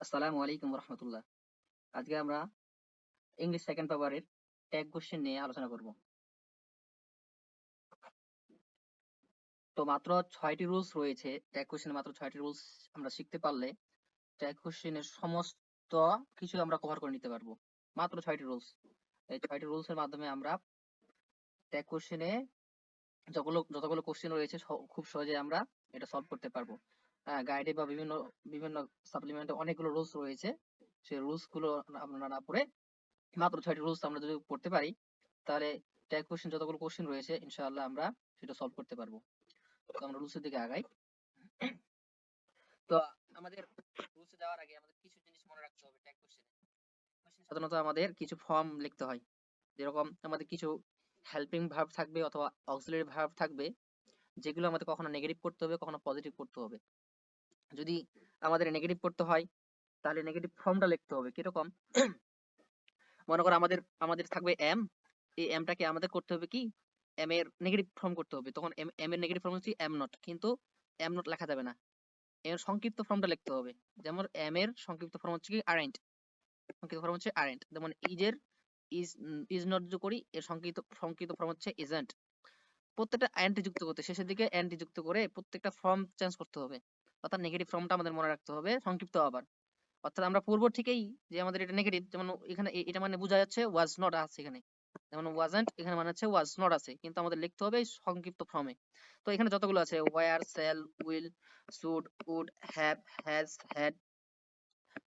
আসসালামু আলাইকুম রহমতুল্লাহ। আজকে আমরা ইংলিশ সেকেন্ড পেপারের ট্যাগ কোশ্চেন নিয়ে আলোচনা করব। তো মাত্র ৬টি রুলস রয়েছে। ট্যাগ কোশ্চেনে মাত্র ৬টি রুলস আমরা শিখতে পারলে ট্যাগ কোশ্চেনের সমস্ত কিছু আমরা কভার করে নিতে পারবো। মাত্র ৬টি রুলস। এই ৬টি রুলস এর মাধ্যমে আমরা ট্যাগ কোশ্চেনে যতগুলো কোশ্চেন রয়েছে খুব সহজে আমরা এটা সলভ করতে পারবো। গাইডে বা বিভিন্ন বিভিন্ন সাপ্লিমেন্টে অনেকগুলো রুলস রয়েছে। সেই রুলস গুলো আমরা না পড়ে মাত্র ৬টি রুলস আমরা যদি পড়তে পারি, তাহলে ট্যাগ কোশ্চেন যতগুলো কোশ্চেন রয়েছে ইনশাআল্লাহ আমরা সেটা সলভ করতে পারবো। তো আমরা রুলসের দিকে আগাই। তো আমাদের রুলসে যাওয়ার আগে আমাদের কিছু জিনিস মনে রাখতে হবে। ট্যাগ কোশ্চেনে সাধারণত আমাদের কিছু ফর্ম লিখতে হয়। যেরকম আমাদের কিছু হেল্পিং ভার্ব থাকবে অথবা অক্সিলারি ভার্ব থাকবে, যেগুলো আমাদের কখনো নেগেটিভ করতে হবে, কখনো পজিটিভ করতে হবে। যদি আমাদের নেগেটিভ করতে হয়, তাহলে নেগেটিভ ফর্মটা লিখতে হবে। কিরকম? মনে করো আমাদের আমাদের থাকবে এম। এই এমটাকে আমাদের করতে হবে কি, এম এর নেগেটিভ ফর্ম করতে হবে। তখন এম এম এর নেগেটিভ ফর্ম হচ্ছে এম নট, কিন্তু এম নট লেখা যাবে না, এর সংক্ষিপ্ত ফর্মটা লিখতে হবে। যেমন এম এর সংক্ষিপ্ত ফর্ম হচ্ছে কি আরেন্ট, সংক্ষিপ্ত ফর্ম হচ্ছে আরেন্ট। যেমন ইজের ইজ নট যোগ করি, এর সংক্ষিপ্ত সংক্ষিপ্ত ফর্ম হচ্ছে ইজেন্ট। প্রত্যেকটা অ্যান্টি যুক্ত করতে, শেষের দিকে অ্যান্টি যুক্ত করে প্রত্যেকটা ফর্ম চেঞ্জ করতে হবে। অর্থাৎ নেগেটিভ ফর্মটা আমাদের মনে রাখতে হবে সংক্ষিপ্ত আবার। অর্থাৎ আমরা পূর্ব থেকেই যে আমাদের এটা নেগেটিভ, যেমন এখানে এটা মানে বোঝা যাচ্ছে ওয়াজ নট আছে এখানে, যেমন ওয়াজন্ট এখানে মানে হচ্ছে ওয়াজ নট আছে, কিন্তু আমাদের লিখতে হবে এই সংক্ষিপ্ত ফর্মে। তো এখানে যতগুলো আছে were, shall, will, should, would, have, has, had,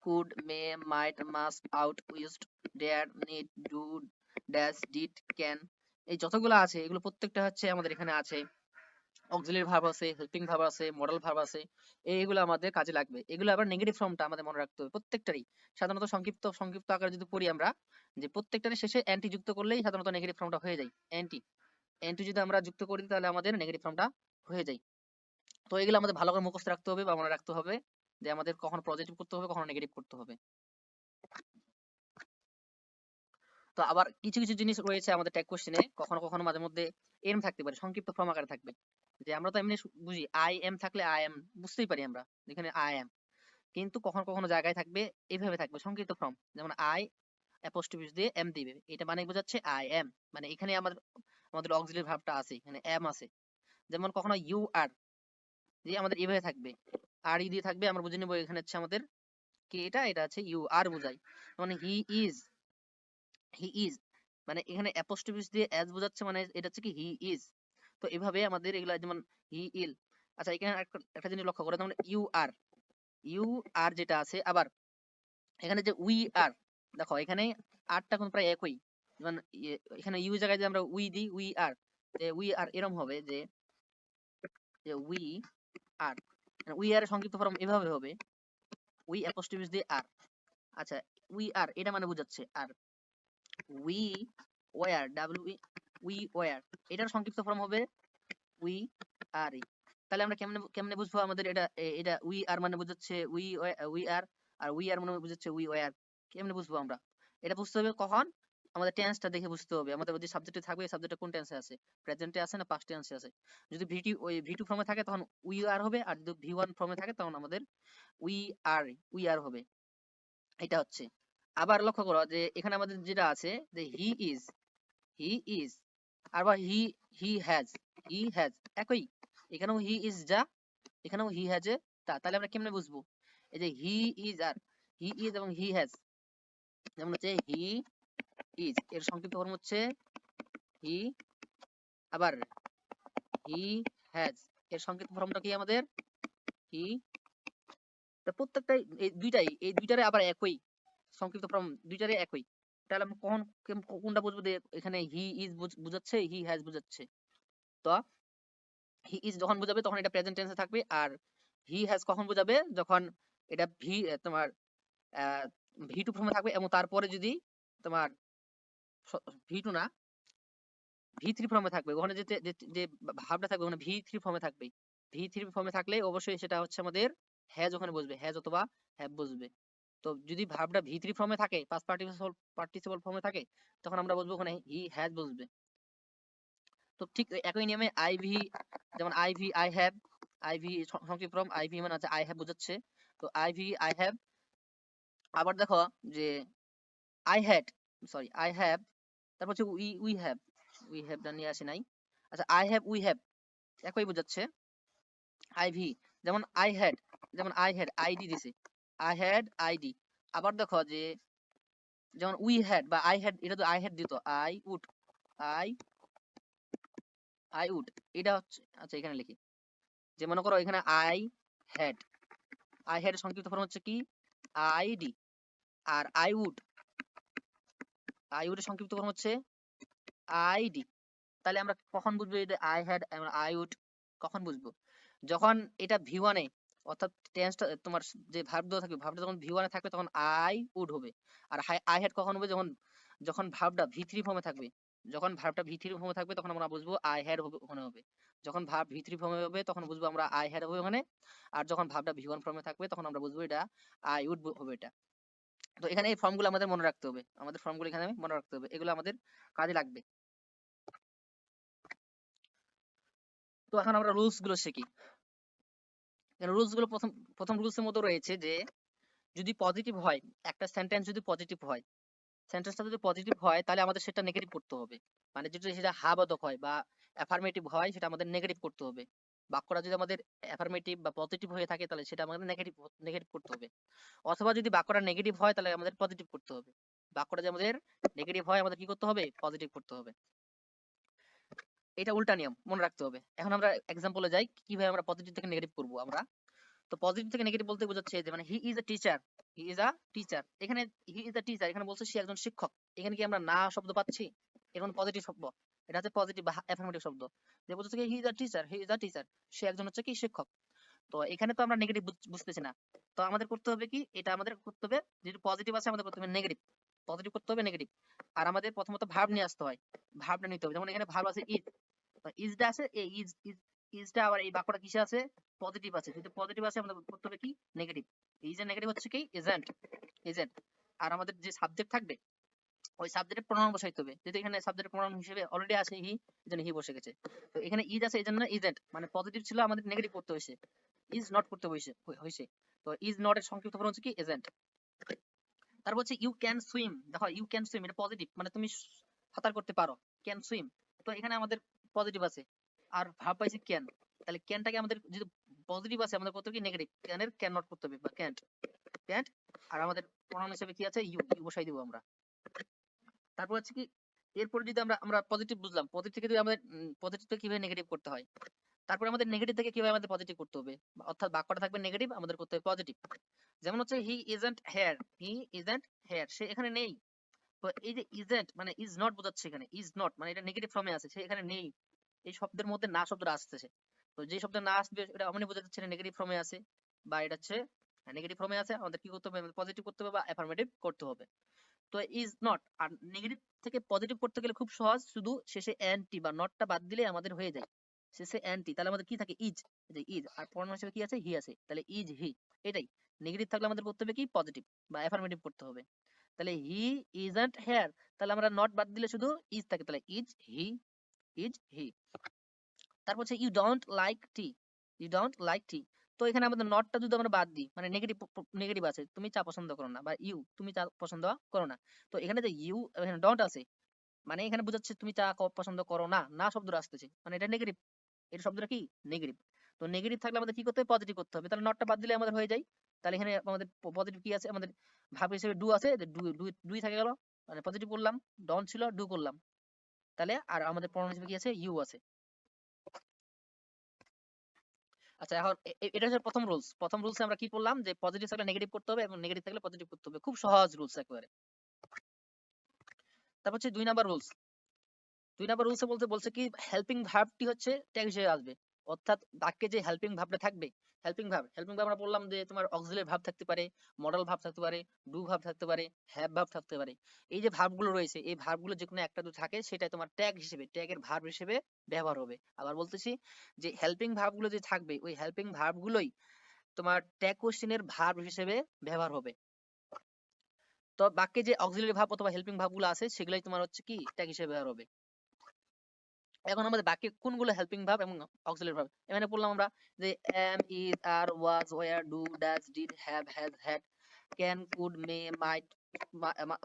could, may, might, must, ought, used, dare, need, do, does, did, can, এই যতগুলো আছে এগুলো প্রত্যেকটা হচ্ছে আমাদের এখানে আছে। অক্সিলারি ভার্ব আছে, হেল্পিং ভার্ব আছে, মডাল ভার্ব আছে। এইগুলো আমাদের কাজে লাগবে। এগুলো আবার নেগেটিভ ফর্মটা আমাদের মনে রাখতে হবে প্রত্যেকটারই। সাধারণত সংক্ষিপ্ত সংক্ষিপ্ত আকারে যদি পড়ি আমরা, যে প্রত্যেকটারই শেষে অ্যান্টি যুক্ত করলেই সাধারণত নেগেটিভ ফর্মটা হয়ে যায়। অ্যান্টি অ্যান্টি যদি আমরা যুক্ত করি তাহলে আমাদের নেগেটিভ ফর্মটা হয়ে যায়। তো এগুলো আমাদের ভালো করে মুখস্থ রাখতে হবে বা মনে রাখতে হবে, যে আমাদের কখন পজিটিভ করতে হবে, কখন নেগেটিভ করতে হবে। তো আবার কিছু কিছু জিনিস রয়েছে আমাদের ট্যাগ কোশ্চেনে, কখনো কখনো মাঝে মধ্যে এম থাকতে পারে, সংক্ষিপ্ত ফর্ম আকারে থাকবে। যে আমরা তো এমনি বুঝি আই এম থাকলে আই এম বুঝতেই পারি আমরা, এখানে আই এম, কিন্তু কখনো কখনো জায়গায় থাকবে এইভাবে থাকবে সংক্ষিপ্ত ফর্ম। যেমন আই অ্যাপোস্ট্রোফি দিয়ে এম দিবে, এটা মানে বোঝাচ্ছে আই এম, মানে এখানে আমাদের আমাদের অক্সিলারি ভার্বটা আছে, এখানে এম আছে। যেমন কখনো ইউ আর, যে আমাদের এভাবে থাকবে, আর ই দিয়ে থাকবে, আমরা বুঝে নেবো এখানে হচ্ছে আমাদের কি, এটা এটা আছে ইউ আর বোঝাই। মানে হি ইজ, হি ইজ মানে এখানে অ্যাপোস্ট্রোফি দিয়ে এস বোঝাচ্ছে, মানে এটা হচ্ছে কি হি ইজ। তো এভাবে আমাদের এগুলা, যেমন হি ইল। আচ্ছা এখানে একটা জিনিস লক্ষ্য করে, যেমন ইউ আর, ইউ আর যেটা আছে, আবার এখানে যে উই আর, দেখো এখানে আরটা কোন প্রায় একই। যেমন এখানে ইউ জায়গায় যে আমরা উই দিই, উই আর এরকম হবে যে উই আর, উই আর এর সংক্ষিপ্ত ফর্ম এভাবে হবে, উই অ্যাপোস্ট্রোফি দিয়ে আর। আচ্ছা উই আর এটা মানে বোঝাচ্ছে আর, we were, W we were, এটার সংক্ষিপ্ত ফর্ম হবে উই আর ই। তাহলে আমরা কেমনে কেমনে বুঝবো আমাদের এটা এটা উই আর মানে বোঝাচ্ছে উই আর উই আর মানে বোঝাচ্ছে উই ওয়ার, কেমনে বুঝবো আমরা? এটা বুঝতে হবে কখন, আমাদের টেন্সটা দেখে বুঝতে হবে। আমাদের যে সাবজেক্টে থাকবে এই সাবজেক্টটা কোন টেন্সে আছে, প্রেজেন্টে আছে না পাস্ট টেন্সে আছে। যদি ভিটি ওই ভি টু ফর্মে থাকে তখন উই আর হবে, আর যদি ভি ওয়ান ফর্মে থাকে তখন আমাদের উই আর উই আর হবে। এটা হচ্ছে। আবার লক্ষ্য করো যে এখানে আমাদের যেটা আছে যে হি ইজ, আবার হি হ্যাজ একই। এখানেও হি ইজ যা, এখানেও হি হ্যাজ এ তা। তাহলে আমরা কেমনে বুঝবো? এই যে he is R he is এবং হি হ্যাজ, যেমন হচ্ছে হি ইজ এর সংক্ষিপ্ত ফর্ম হচ্ছে হি, আবার হি হ্যাজ এর সংক্ষিপ্ত ফর্মটা কি আমাদের হি। প্রত্যেকটাই এই দুইটারে আবার একই সংক্ষিপ্ত ফর্ম, দুইটারে একই। তাহলে আমরা কখন কোনটা বুঝবো যে এখানে হি ইজ বুঝাচ্ছে, হি হ্যাজ বুঝাচ্ছে? তো হি ইজ যখন বোঝাবে তখন এটা প্রেজেন্ট টেন্সে থাকবে, আর হি হ্যাজ কখন বোঝাবে, যখন এটা তোমার ভি টু ফর্মে থাকবে, এবং তারপরে যদি তোমার ভি টু না ভি থ্রি ফর্মে থাকবে, ওখানে যে যে ভাবটা থাকবে ওখানে ভি থ্রি ফর্মে থাকবে। ভি থ্রি ফর্মে থাকলে অবশ্যই সেটা হচ্ছে আমাদের হ্যাজ, ওখানে বুঝবে হ্যাজ অথবা হ্যাভ বুঝবে। তো যদি ভাবটা ভি থ্রি ফর্মে থাকে, পাস্ট পার্টিসিপল ফর্মে থাকে, তখন আমরা বুঝবো ওখানে হি হ্যাজ বুঝবে। তো ঠিক একই নিয়মে আইভি, যেমন আইভি আই হ্যাভ, আইভি সংক্ষিপ্ত ফর্ম, আইভি মানে আছে আই হ্যাভ বোঝাচ্ছে। তো আইভি আই হ্যাভ আবার দেখো যে I had, sorry I have, তারপর হচ্ছে উই হ্যাভটা নিয়ে আসি নাই। আচ্ছা আই হ্যাভ উই হ্যাভ একই বোঝাচ্ছে। আইভি, যেমন আই হ্যাড, যেমন আই হ্যাড আইডি দিছে, আই হ্যাড আইডি। আবার দেখো যে যেমন উই হ্যাড বা আই হ্যাড, এটা তো আই হ্যাড দিত, আই আই উড, এটা হচ্ছে, আচ্ছা এখানে লিখি যে মনে করো এখানে হ্যাড আই হ্যাড সংক্ষিপ্ত ফর্ম হচ্ছে কি আইডি, আর আই উড এর সংক্ষিপ্ত ফর্ম হচ্ছে আইডি। তাহলে আমরা কখন বুঝবো এটা আই হ্যাড আই উড? কখন বুঝবো? যখন এটা ভি ওয়ানে, অর্থাৎ টেন্সটা তোমার যে ভার্ব দেওয়া থাকবে, ভার্বটা যখন ভি ওয়ানে থাকবে তখন আই উড হবে। আর আই হ্যাড কখন হবে? যখন যখন ভার্বটা ভি থ্রি ফর্মে থাকবে। যখন ভার্বটা ভি থ্রি ফর্মে থাকবে তখন আমরা বুঝবো আই হ্যাড হবে, ওখানে হবে। যখন ভার্ব ভি থ্রি ফর্মে হবে তখন বুঝবো আমরা আই হ্যাড হবে ওখানে। আর যখন ভার্বটা ভি ওয়ান ফর্মে থাকবে তখন আমরা বুঝবো এটা আই উড হবে এটা। তো এখানে এই ফর্মগুলো আমাদের মনে রাখতে হবে, আমাদের ফর্মগুলো এখানে মনে রাখতে হবে, এগুলো আমাদের কাজে লাগবে। তো এখন আমরা রুলস গুলো শিখি। রুলস গুলো প্রথম প্রথম রুলস এর মধ্যে রয়েছে যে যদি পজিটিভ হয়, একটা সেন্টেন্স যদি পজিটিভ হয়, সেন্টেন্সটা যদি পজিটিভ হয় তাহলে আমাদের সেটা নেগেটিভ করতে হবে। মানে যদি সেটা হা বাদক হয় বা অ্যাফার্মেটিভ হয় সেটা আমাদের নেগেটিভ করতে হবে। বাক্যটা যদি আমাদের অ্যাফার্মেটিভ বা পজিটিভ হয়ে থাকে তাহলে সেটা আমাদের নেগেটিভ নেগেটিভ করতে হবে। অথবা যদি বাক্যটা নেগেটিভ হয় তাহলে আমাদের পজিটিভ করতে হবে। বাক্যটা যদি আমাদের নেগেটিভ হয় আমাদের কি করতে হবে? পজিটিভ করতে হবে। এটা উল্টা নিয়ম, মনে রাখতে হবে। এখন আমরা এক্সাম্পলে যাই কিভাবে আমরা পজিটিভ থেকে নেগেটিভ করব আমরা। তো পজিটিভ থেকে নেগেটিভ বলতে বোঝাচ্ছে যে মানে হি is a teacher, he is a teacher, এখানে হি ইজ আ টিচার এখানে বলছে সে একজন শিক্ষক। এখানে কি আমরা না শব্দ পাচ্ছি? এখন পজিটিভ শব্দ, এটা হচ্ছে পজিটিভ বা অ্যাফার্মেটিভ শব্দ। যে বলছে কি he is a teacher, he is a teacher, সে একজন হচ্ছে কি শিক্ষক। তো এখানে তো আমরা নেগেটিভ বুঝতেছি না। তো আমাদের করতে হবে কি, এটা আমাদের করতে হবে, যেহেতু পজিটিভ আছে আমাদের করতে হবে নেগেটিভ, পজিটিভ করতে হবে নেগেটিভ। আর আমাদের প্রথমত ভার্ব নিয়ে আসতে হয়, ভার্বটা নিতে হবে। যেমন এখানে ভার্ব আছে ইজ, ইজটা আছে, এই ইজটা আবার এই বাক্যটা কিসে আছে? পজিটিভ আছে। যেহেতু পজিটিভ আছে আমাদের করতে হবে কি নেগেটিভ। ইজ এর নেগেটিভ হচ্ছে কি ইজেন্ট, ইজেন্ট। আর আমাদের যে সাবজেক্ট থাকবে ওই সাবজেক্টের প্রোনাউন বসাইতে হবে। যেহেতু এখানে সাবজেক্টের প্রোনাউন হিসেবে অলরেডি আছে হি, এজন্য হি বসে গেছে। তো এখানে ইজ আছে এজন্য ইজেন্ট, মানে পজিটিভ ছিল আমাদের নেগেটিভ করতে হয়েছে, ইজ নট করতে হয়েছে হয়েছে। তো ইজ নট এর সংক্ষিপ্ত ফর্ম হচ্ছে কি এজেন্ট। তারপর হচ্ছে ইউ ক্যান সুইম, দেখো ইউ ক্যান সুইম এটা পজিটিভ, মানে তুমি সাঁতার করতে পারো, ক্যান সুইম। তো এখানে আমাদের পজিটিভ আছে আর ভার্ব পাইছি ক্যান, তাহলে ক্যানটাকে আমাদের যদি পজিটিভ আছে আমাদের করতে হবে কি নেগেটিভ, ক্যানের ক্যান নট করতে হবে বা ক্যান্ট, ক্যান্ট। আর আমাদের প্রোনাউন হিসেবে কি আছে? ইউ, ইউ বসাই দিব আমরা। তারপর হচ্ছে কি এরপর যদি আমরা আমরা পজিটিভ বুঝলাম, পজিটিভ থেকে যদি আমাদের পজিটিভ থেকে কিভাবে নেগেটিভ করতে হয়, তারপরে আমাদের নেগেটিভ থেকে কিভাবে আমাদের পজিটিভ করতে হবে, অর্থাৎ বাক্যটা থাকবে নেগেটিভ, আমাদের করতে হবে পজিটিভ। যেমন হচ্ছে he isn't here, he isn't here, সে এখানে নেই। তো এই যে ইজেন্ট মানে ইজ নট বোঝাচ্ছে, এখানে ইজ নট মানে এটা নেগেটিভ ফর্মে আছে, সে এখানে নেই। এই শব্দের মধ্যে না শব্দটা আসতেছে। তো যে শব্দ না আসবে এটা অমনি বোঝা যাচ্ছে নেগেটিভ ফর্মে আছে, বা এটা হচ্ছে নেগেটিভ ফর্মে আছে, আমাদের কি করতে হবে? পজিটিভ করতে হবে বা অ্যাফার্মেটিভ করতে হবে। তো ইজ নট, আর নেগেটিভ থেকে পজিটিভ করতে গেলে খুব সহজ, শুধু শেষে অ্যান্টি বা নটটা বাদ দিলে আমাদের হয়ে যায়। শেষে অ্যান্টি, তাহলে আমাদের কি থাকে? ইজ, যে ইজ, আর প্রনাউন হিসেবে কি আছে? হি আছে, তাহলে ইজ হি। এটাই নেগেটিভ থাকলে আমাদের করতে হবে কি পজিটিভ বা অ্যাফার্মেটিভ করতে হবে। তাহলে হি ইজন্ট হেয়ার, তাহলে আমরা নট বাদ দিলে শুধু ইজ থাকে, তাহলে ইজ হি, ইজ হি। তারপর হচ্ছে you don't like tea, you don't like tea. তো এখানে আমাদের নটটা যদি আমরা বাদ দিই, মানে নেগেটিভ, নেগেটিভ আছে, তুমি চা পছন্দ করো না, বা ইউ তুমি চা পছন্দ করো না। তো এখানে যে ইউ এখানে ডোন্ট আছে, মানে এখানে বোঝাচ্ছে তুমি চা পছন্দ করো না, না শব্দটা আসতেছে, মানে এটা নেগেটিভ, এটা শব্দটা কি নেগেটিভ। তো নেগেটিভ থাকলে আমাদের কি করতে হবে? পজিটিভ করতে হবে। তাহলে নটটা বাদ দিলে আমাদের হয়ে যায়। তাহলে এখানে আমাদের পজিটিভ কি আছে? আমাদের ভাব হিসেবে ডু আছে, ডু ডু ডুই থাকে গেল, মানে পজিটিভ করলাম, ডন ছিল ডু করলাম। তাহলে আর আমাদের প্রনাউন হিসেবে কি আছে? ইউ আছে। আচ্ছা এখন এটা হচ্ছে প্রথম রুলস। প্রথম রুলসে আমরা কি করলাম? যে পজিটিভ থাকলে নেগেটিভ করতে হবে এবং নেগেটিভ থাকলে পজিটিভ করতে হবে। খুব সহজ রুলস একেবারে। তারপর হচ্ছে 2 নাম্বার রুলস। 2 নাম্বার রুলসে বলতে বলছে কি হেল্পিং ভার্বটি হচ্ছে ট্যাগ হিসেবে আসবে। অর্থাৎ বাক্যে যে হেল্পিং ভার্বটা থাকবে, হেল্পিং ভার্ব আমরা বললাম যে তোমার অক্সিলারি ভার্ব থাকতে পারে, মডাল ভার্ব থাকতে পারে, ডু ভার্ব থাকতে পারে, হ্যাভ ভার্ব থাকতে পারে। এই যে ভার্বগুলো রয়েছে এই ভার্বগুলো যেকোনো একটা যদি থাকে সেটাই তোমার ট্যাগ হিসেবে, ট্যাগের ভার্ব হিসেবে ব্যবহার হবে। আবার বলতেছি যে হেল্পিং ভার্বগুলো যে থাকবে ওই হেল্পিং ভার্বগুলোই তোমার ট্যাগ কোশ্চেনের ভার্ব হিসেবে ব্যবহার হবে। তো বাক্যে যে অক্সিলারি ভার্ব অথবা হেল্পিং ভার্বগুলো আছে সেগুলাই তোমার হচ্ছে কি ট্যাগ হিসেবে ব্যবহার হবে। এখন আমাদের বাক্যে কোনগুলো হেল্পিং ভার্ব এবং অক্সিলারি ভার্ব এখানে পড়লাম আমরা যে am, is, are, was, were, do, does, did, have, has, had, can, could, may, might,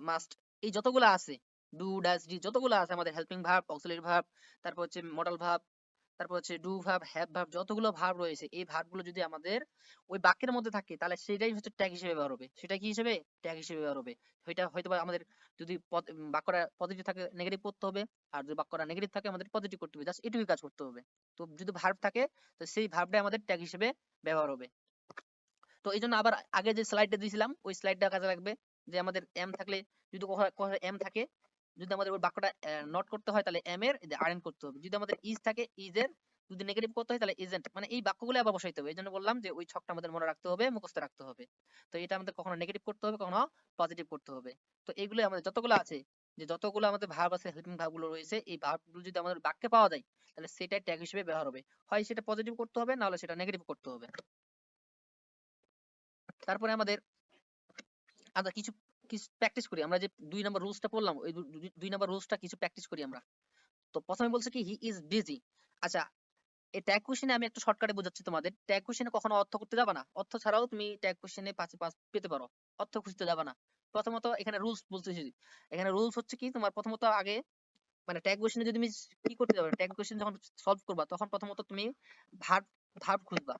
must, এই যতগুলো আছে, ডু, ডাজ, ডি, যতগুলো আছে আমাদের হেল্পিং ভার্ব, অক্সিলারি ভার্ব, তারপর হচ্ছে মডাল ভার্ব, তারপর হচ্ছে ডু ভার্ব, হ্যাভ ভার্ব, যতগুলো ভার্ব রয়েছে এই ভার্বগুলো যদি আমাদের ওই বাক্যের মধ্যে থাকে তাহলে সেটাই হচ্ছে ট্যাগ হিসেবে ব্যবহার হবে। সেটা কি হিসেবে? ট্যাগ হিসেবে ব্যবহার হবে। সেটা হয়তো বা আমাদের যদি বাক্যটা পজিটিভ থাকে নেগেটিভ করতে হবে, আর যদি বাক্যটা নেগেটিভ থাকে আমাদের পজিটিভ করতে হবে। জাস্ট এটুকুই কাজ করতে হবে। তো যদি ভার্ব থাকে তো সেই ভার্বটাই আমাদের ট্যাগ হিসেবে ব্যবহার হবে। তো এই জন্য আবার আগে যে স্লাইডটা দিয়েছিলাম ওই স্লাইডটা কাজে লাগবে, যে আমাদের এম থাকলে, যদি এম থাকে, যদি আমাদের ওই বাক্যটা নট করতে হয় তাহলে এম এর আরএন করতে হবে। যদি আমাদের ইজ থাকে ইজ এর, যদি নেগেটিভ করতে হয় তাহলে ইজেন্ট, মানে এই বাক্যগুলো আবার বসাইতে হবে। এই জন্য বললাম যে ওই ছকটা আমাদের মনে রাখতে হবে, মুখস্থ রাখতে হবে। তো এটা আমাদের কখনো নেগেটিভ করতে হবে, কখনো পজিটিভ করতে হবে। তো এইগুলো আমাদের যতগুলো আছে, যে যতগুলো আমাদের ভার্ব আছে, হেল্পিং ভার্ব গুলো রয়েছে, এই ভার্বগুলো যদি আমাদের বাক্যে পাওয়া যায় তাহলে সেটাই ট্যাগ হিসেবে ব্যবহার হবে। হয় সেটা পজিটিভ করতে হবে, না হলে সেটা নেগেটিভ করতে হবে। তারপরে আমাদের আমরা কিছু কিছু প্র্যাকটিস করি। আমরা যে ২ নাম্বার রুলসটা পড়লাম, ওই ২ নাম্বার রুলসটা কিছু প্র্যাকটিস করি আমরা। তো ১ম এ বলছে কি হি ইজ বিজি। আচ্ছা, এই ট্যাগ কোয়েশ্চেনে আমি একটু শর্টকাটে বোঝাচ্ছি তোমাদের। ট্যাগ কোয়েশ্চেনে কখনো অর্থ করতে যাবা না। অর্থ ছাড়াও তুমি ট্যাগ কোয়েশ্চেনে ৫ এ ৫ পেতে পারো। অর্থ খুঁজতে যাবা না। প্রথমত এখানে রুলস বলতেছি। এখানে রুলস হচ্ছে কি, তোমার প্রথমত আগে মানে ট্যাগ কোয়েশ্চেনে যদি তুমি কি করতে যাবে, ট্যাগ কোয়েশ্চেন যখন সলভ করবা তখন প্রথমত তুমি ভার্ব ভার্ব খুঁজবা।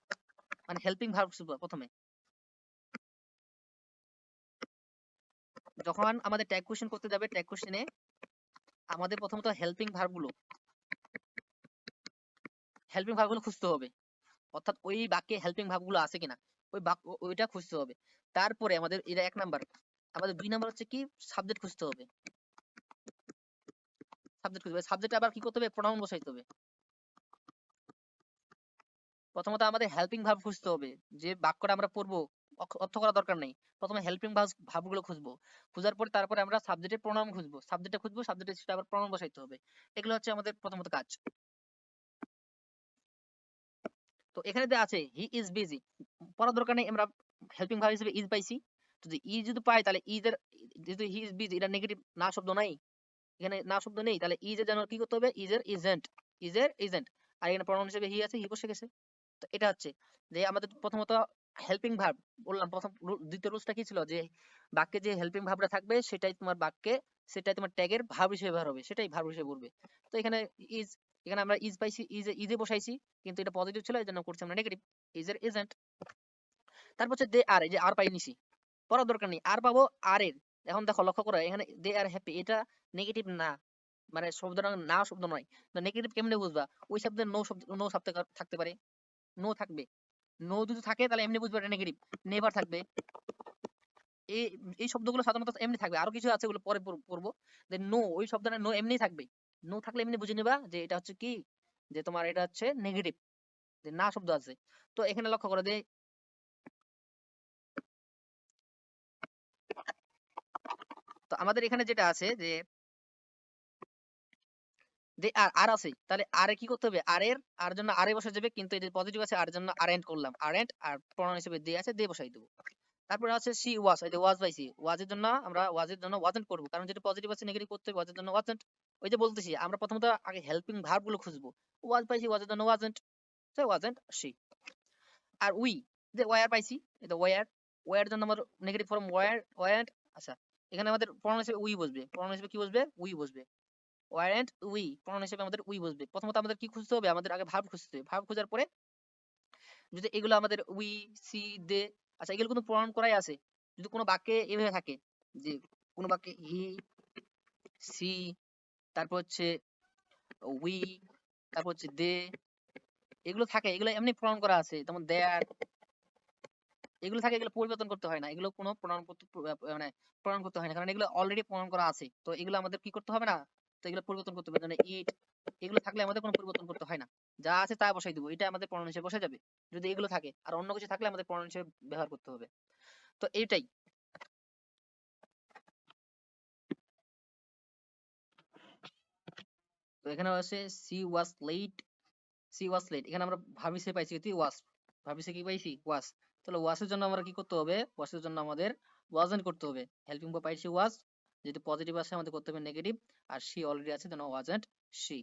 মানে হেল্পিং ভার্ব খুঁজবা ১ম এ। যখন আমাদের ট্যাগ কোয়েশ্চেন করতে যাবে, ট্যাগ কোয়েশ্চেনে আমাদের প্রথমত হেল্পিং ভার্ব গুলো খুঁজতে হবে। অর্থাৎ ওই বাক্যে হেল্পিং ভার্ব গুলো আছে কিনা ওই বাক্য ওইটা খুঁজতে হবে। তারপরে আমাদের এটা ১ নাম্বার। আমাদের ২ নাম্বার হচ্ছে কি, সাবজেক্ট খুঁজতে হবে। সাবজেক্ট খুঁজতে হবে। সাবজেক্টে আবার কি করতে হবে? প্রোনাউন বসাইতে হবে। প্রথমত আমাদের হেল্পিং ভার্ব খুঁজতে হবে। যে বাক্যটা আমরা পড়বো অর্থ করা দরকার নেই। প্রথমে হেল্পিং ভার্ব গুলো খুঁজবো। খোঁজার পর তারপরে আমরা সাবজেক্টের প্রোনাউন খুঁজবো। সাবজেক্টটা খুঁজবো, সাবজেক্টে সেটা আবার প্রোনাউন বসাইতে হবে। এগুলো হচ্ছে আমাদের প্রথমত কাজ। তো এখানে যে আছে হি ইজ বিজি, পড়ার দরকার নেই, আমরা হেল্পিং ভার্ব হিসেবে ইজ পাইছি। যদি ই যদি পাই তাহলে ইজ এর, যেহেতু হি ইজ বিজি এটা নেগেটিভ, না শব্দ নাই, এখানে না শব্দ নেই, তাহলে ইজ এর জন্য কি করতে হবে? ইজ এর ইজেন্ট, ইজ এর ইজেন্ট। আর এখানে প্রনাউন হিসেবে হি আছে, হি বসে গেছে। তো এটা হচ্ছে যে আমাদের প্রথমত হেল্পিং ভার্ব বললাম। দ্বিতীয় রুলসটা কি ছিল, যে বাক্যে যে হেল্পিং ভার্বটা থাকবে সেটাই তোমার বাক্যে, সেটাই তোমার ট্যাগের ভার্ব হিসেবে ব্যবহার হবে, সেটাই ভার্ব হিসেবে বলবে। তো এখানে ইজ, এখানে আমরা ইজ পাইছি, ইজে বসাইছি, কিন্তু এটা পজিটিভ ছিল এই জন্য করছি আমরা নেগেটিভ, ইজ এর ইজেন্ট। তারপর হচ্ছে দে আর, এই যে আর পাই নিছি, পড়ার দরকার নেই, আর পাবো আর এর। এখন দেখো লক্ষ্য করো এখানে দে আর হ্যাপি, এটা নেগেটিভ না, মানে শব্দটা না শব্দ নয়। তো নেগেটিভ কেমনে বুঝবা? ওই শব্দের নো শব্দ থাকতে পারে, নো থাকবে। নো যদি থাকে তাহলে এমনি বুঝবে এটা নেগেটিভ। নেভার থাকবে। এই এই শব্দগুলো সাধারণত এমনি থাকবে। আরো কিছু আছে ওগুলো পরে পড়বো। যে নো, ওই শব্দটা নো এমনি থাকবে। নো থাকলে এমনি বুঝে নিবা যে এটা হচ্ছে কি, যে তোমার এটা হচ্ছে নেগেটিভ, যে না শব্দ আছে। তো এখানে লক্ষ্য করো যে তো আমাদের এখানে যেটা আছে যে আর আছে, তাহলে আর এ কি করতে হবে? আর এর আর জন্য আর এ বসে যাবে, কিন্তু এটা পজিটিভ আছে আর জন্য আরএন্ট করলাম, আরএন্ট, আর প্রনাউন হিসেবে দে আছে, দে বসাই দেবো। তারপরে আছে সি ওয়াজ, এই যে ওয়াজ পাইছি, ওয়াজের জন্য আমরা ওয়াজের জন্য ওয়াজেন্ট করবো, কারণ যেটা পজিটিভ আছে নেগেটিভ করতে হবে, ওয়াজের জন্য ওয়াজেন্ট। ওই যে বলতেছি আমরা প্রথমত আগে হেল্পিং ভার্ব গুলো খুঁজবো। ওয়াজ পাইছি, ওয়াজের জন্য ওয়াজেন্ট, ওয়াজেন্ট সি। আর উই, যে ওয়ার পাইছি, এটা ওয়ার, ওয়ার জন্য আমার নেগেটিভ ফর্ম ওয়ার, ওয়ারেন্ট। আচ্ছা, এখানে আমাদের প্রনাউন হিসেবে উই বসবে, প্রনাউন হিসেবে কি বসবে? উই বসবে। ওয়ারেন্ট উই, প্রনাউন হিসেবে আমাদের উই বসবে। প্রথমত আমাদের কি খুঁজতে হবে? আমাদের আগে ভার্ব খুঁজতে হবে। ভার্ব খোঁজার পরে যদি এগুলো আমাদের উই, সি, দে, আচ্ছা এগুলো কিন্তু প্রনাউন করাই আছে। যদি কোনো বাক্যে এভাবে থাকে, যে কোনো বাক্যে হি, সি, তারপর হচ্ছে উই, তারপর হচ্ছে দে, এগুলো থাকে, এগুলো এমনি প্রনাউন করা আছে, যেমন দেয়ার, এগুলো থাকে, এগুলো পরিবর্তন করতে হয় না, এগুলো কোনো প্রনাউন করতে মানে প্রনাউন করতে হয় না, কারণ এগুলো অলরেডি প্রনাউন করা আছে। তো এগুলো আমাদের কি করতে হবে না, তো এগুলো পরিবর্তন করতে হবে। যেমন ইট, এগুলো থাকলে আমাদের কোনো পরিবর্তন করতে হয় না, যা আছে তা বসাই দিব, এটা আমাদের প্রনাউন হিসেবে বসে যাবে যদি এগুলো থাকে। আর অন্য কিছু থাকলে আমাদের প্রনাউন হিসেবে ব্যবহার করতে হবে। তো এইটাই। তো এখানে আছে she was late, she was late, এখানে আমরা ভার্ব হিসেবে পাইছি কি ওয়াজ, ভার্ব হিসেবে কি পাইছি? ওয়াজ। তাহলে ওয়াজের জন্য আমরা কি করতে হবে? ওয়াজের জন্য আমাদের ওয়াজেন্ট করতে হবে। হেল্পিং ভার্ব পাইছি ওয়াজ, যেহেতু পজিটিভ আছে আমাদের করতে হবে নেগেটিভ, আর সি অলরেডি আছে যেন ওয়াজেন্ট সি।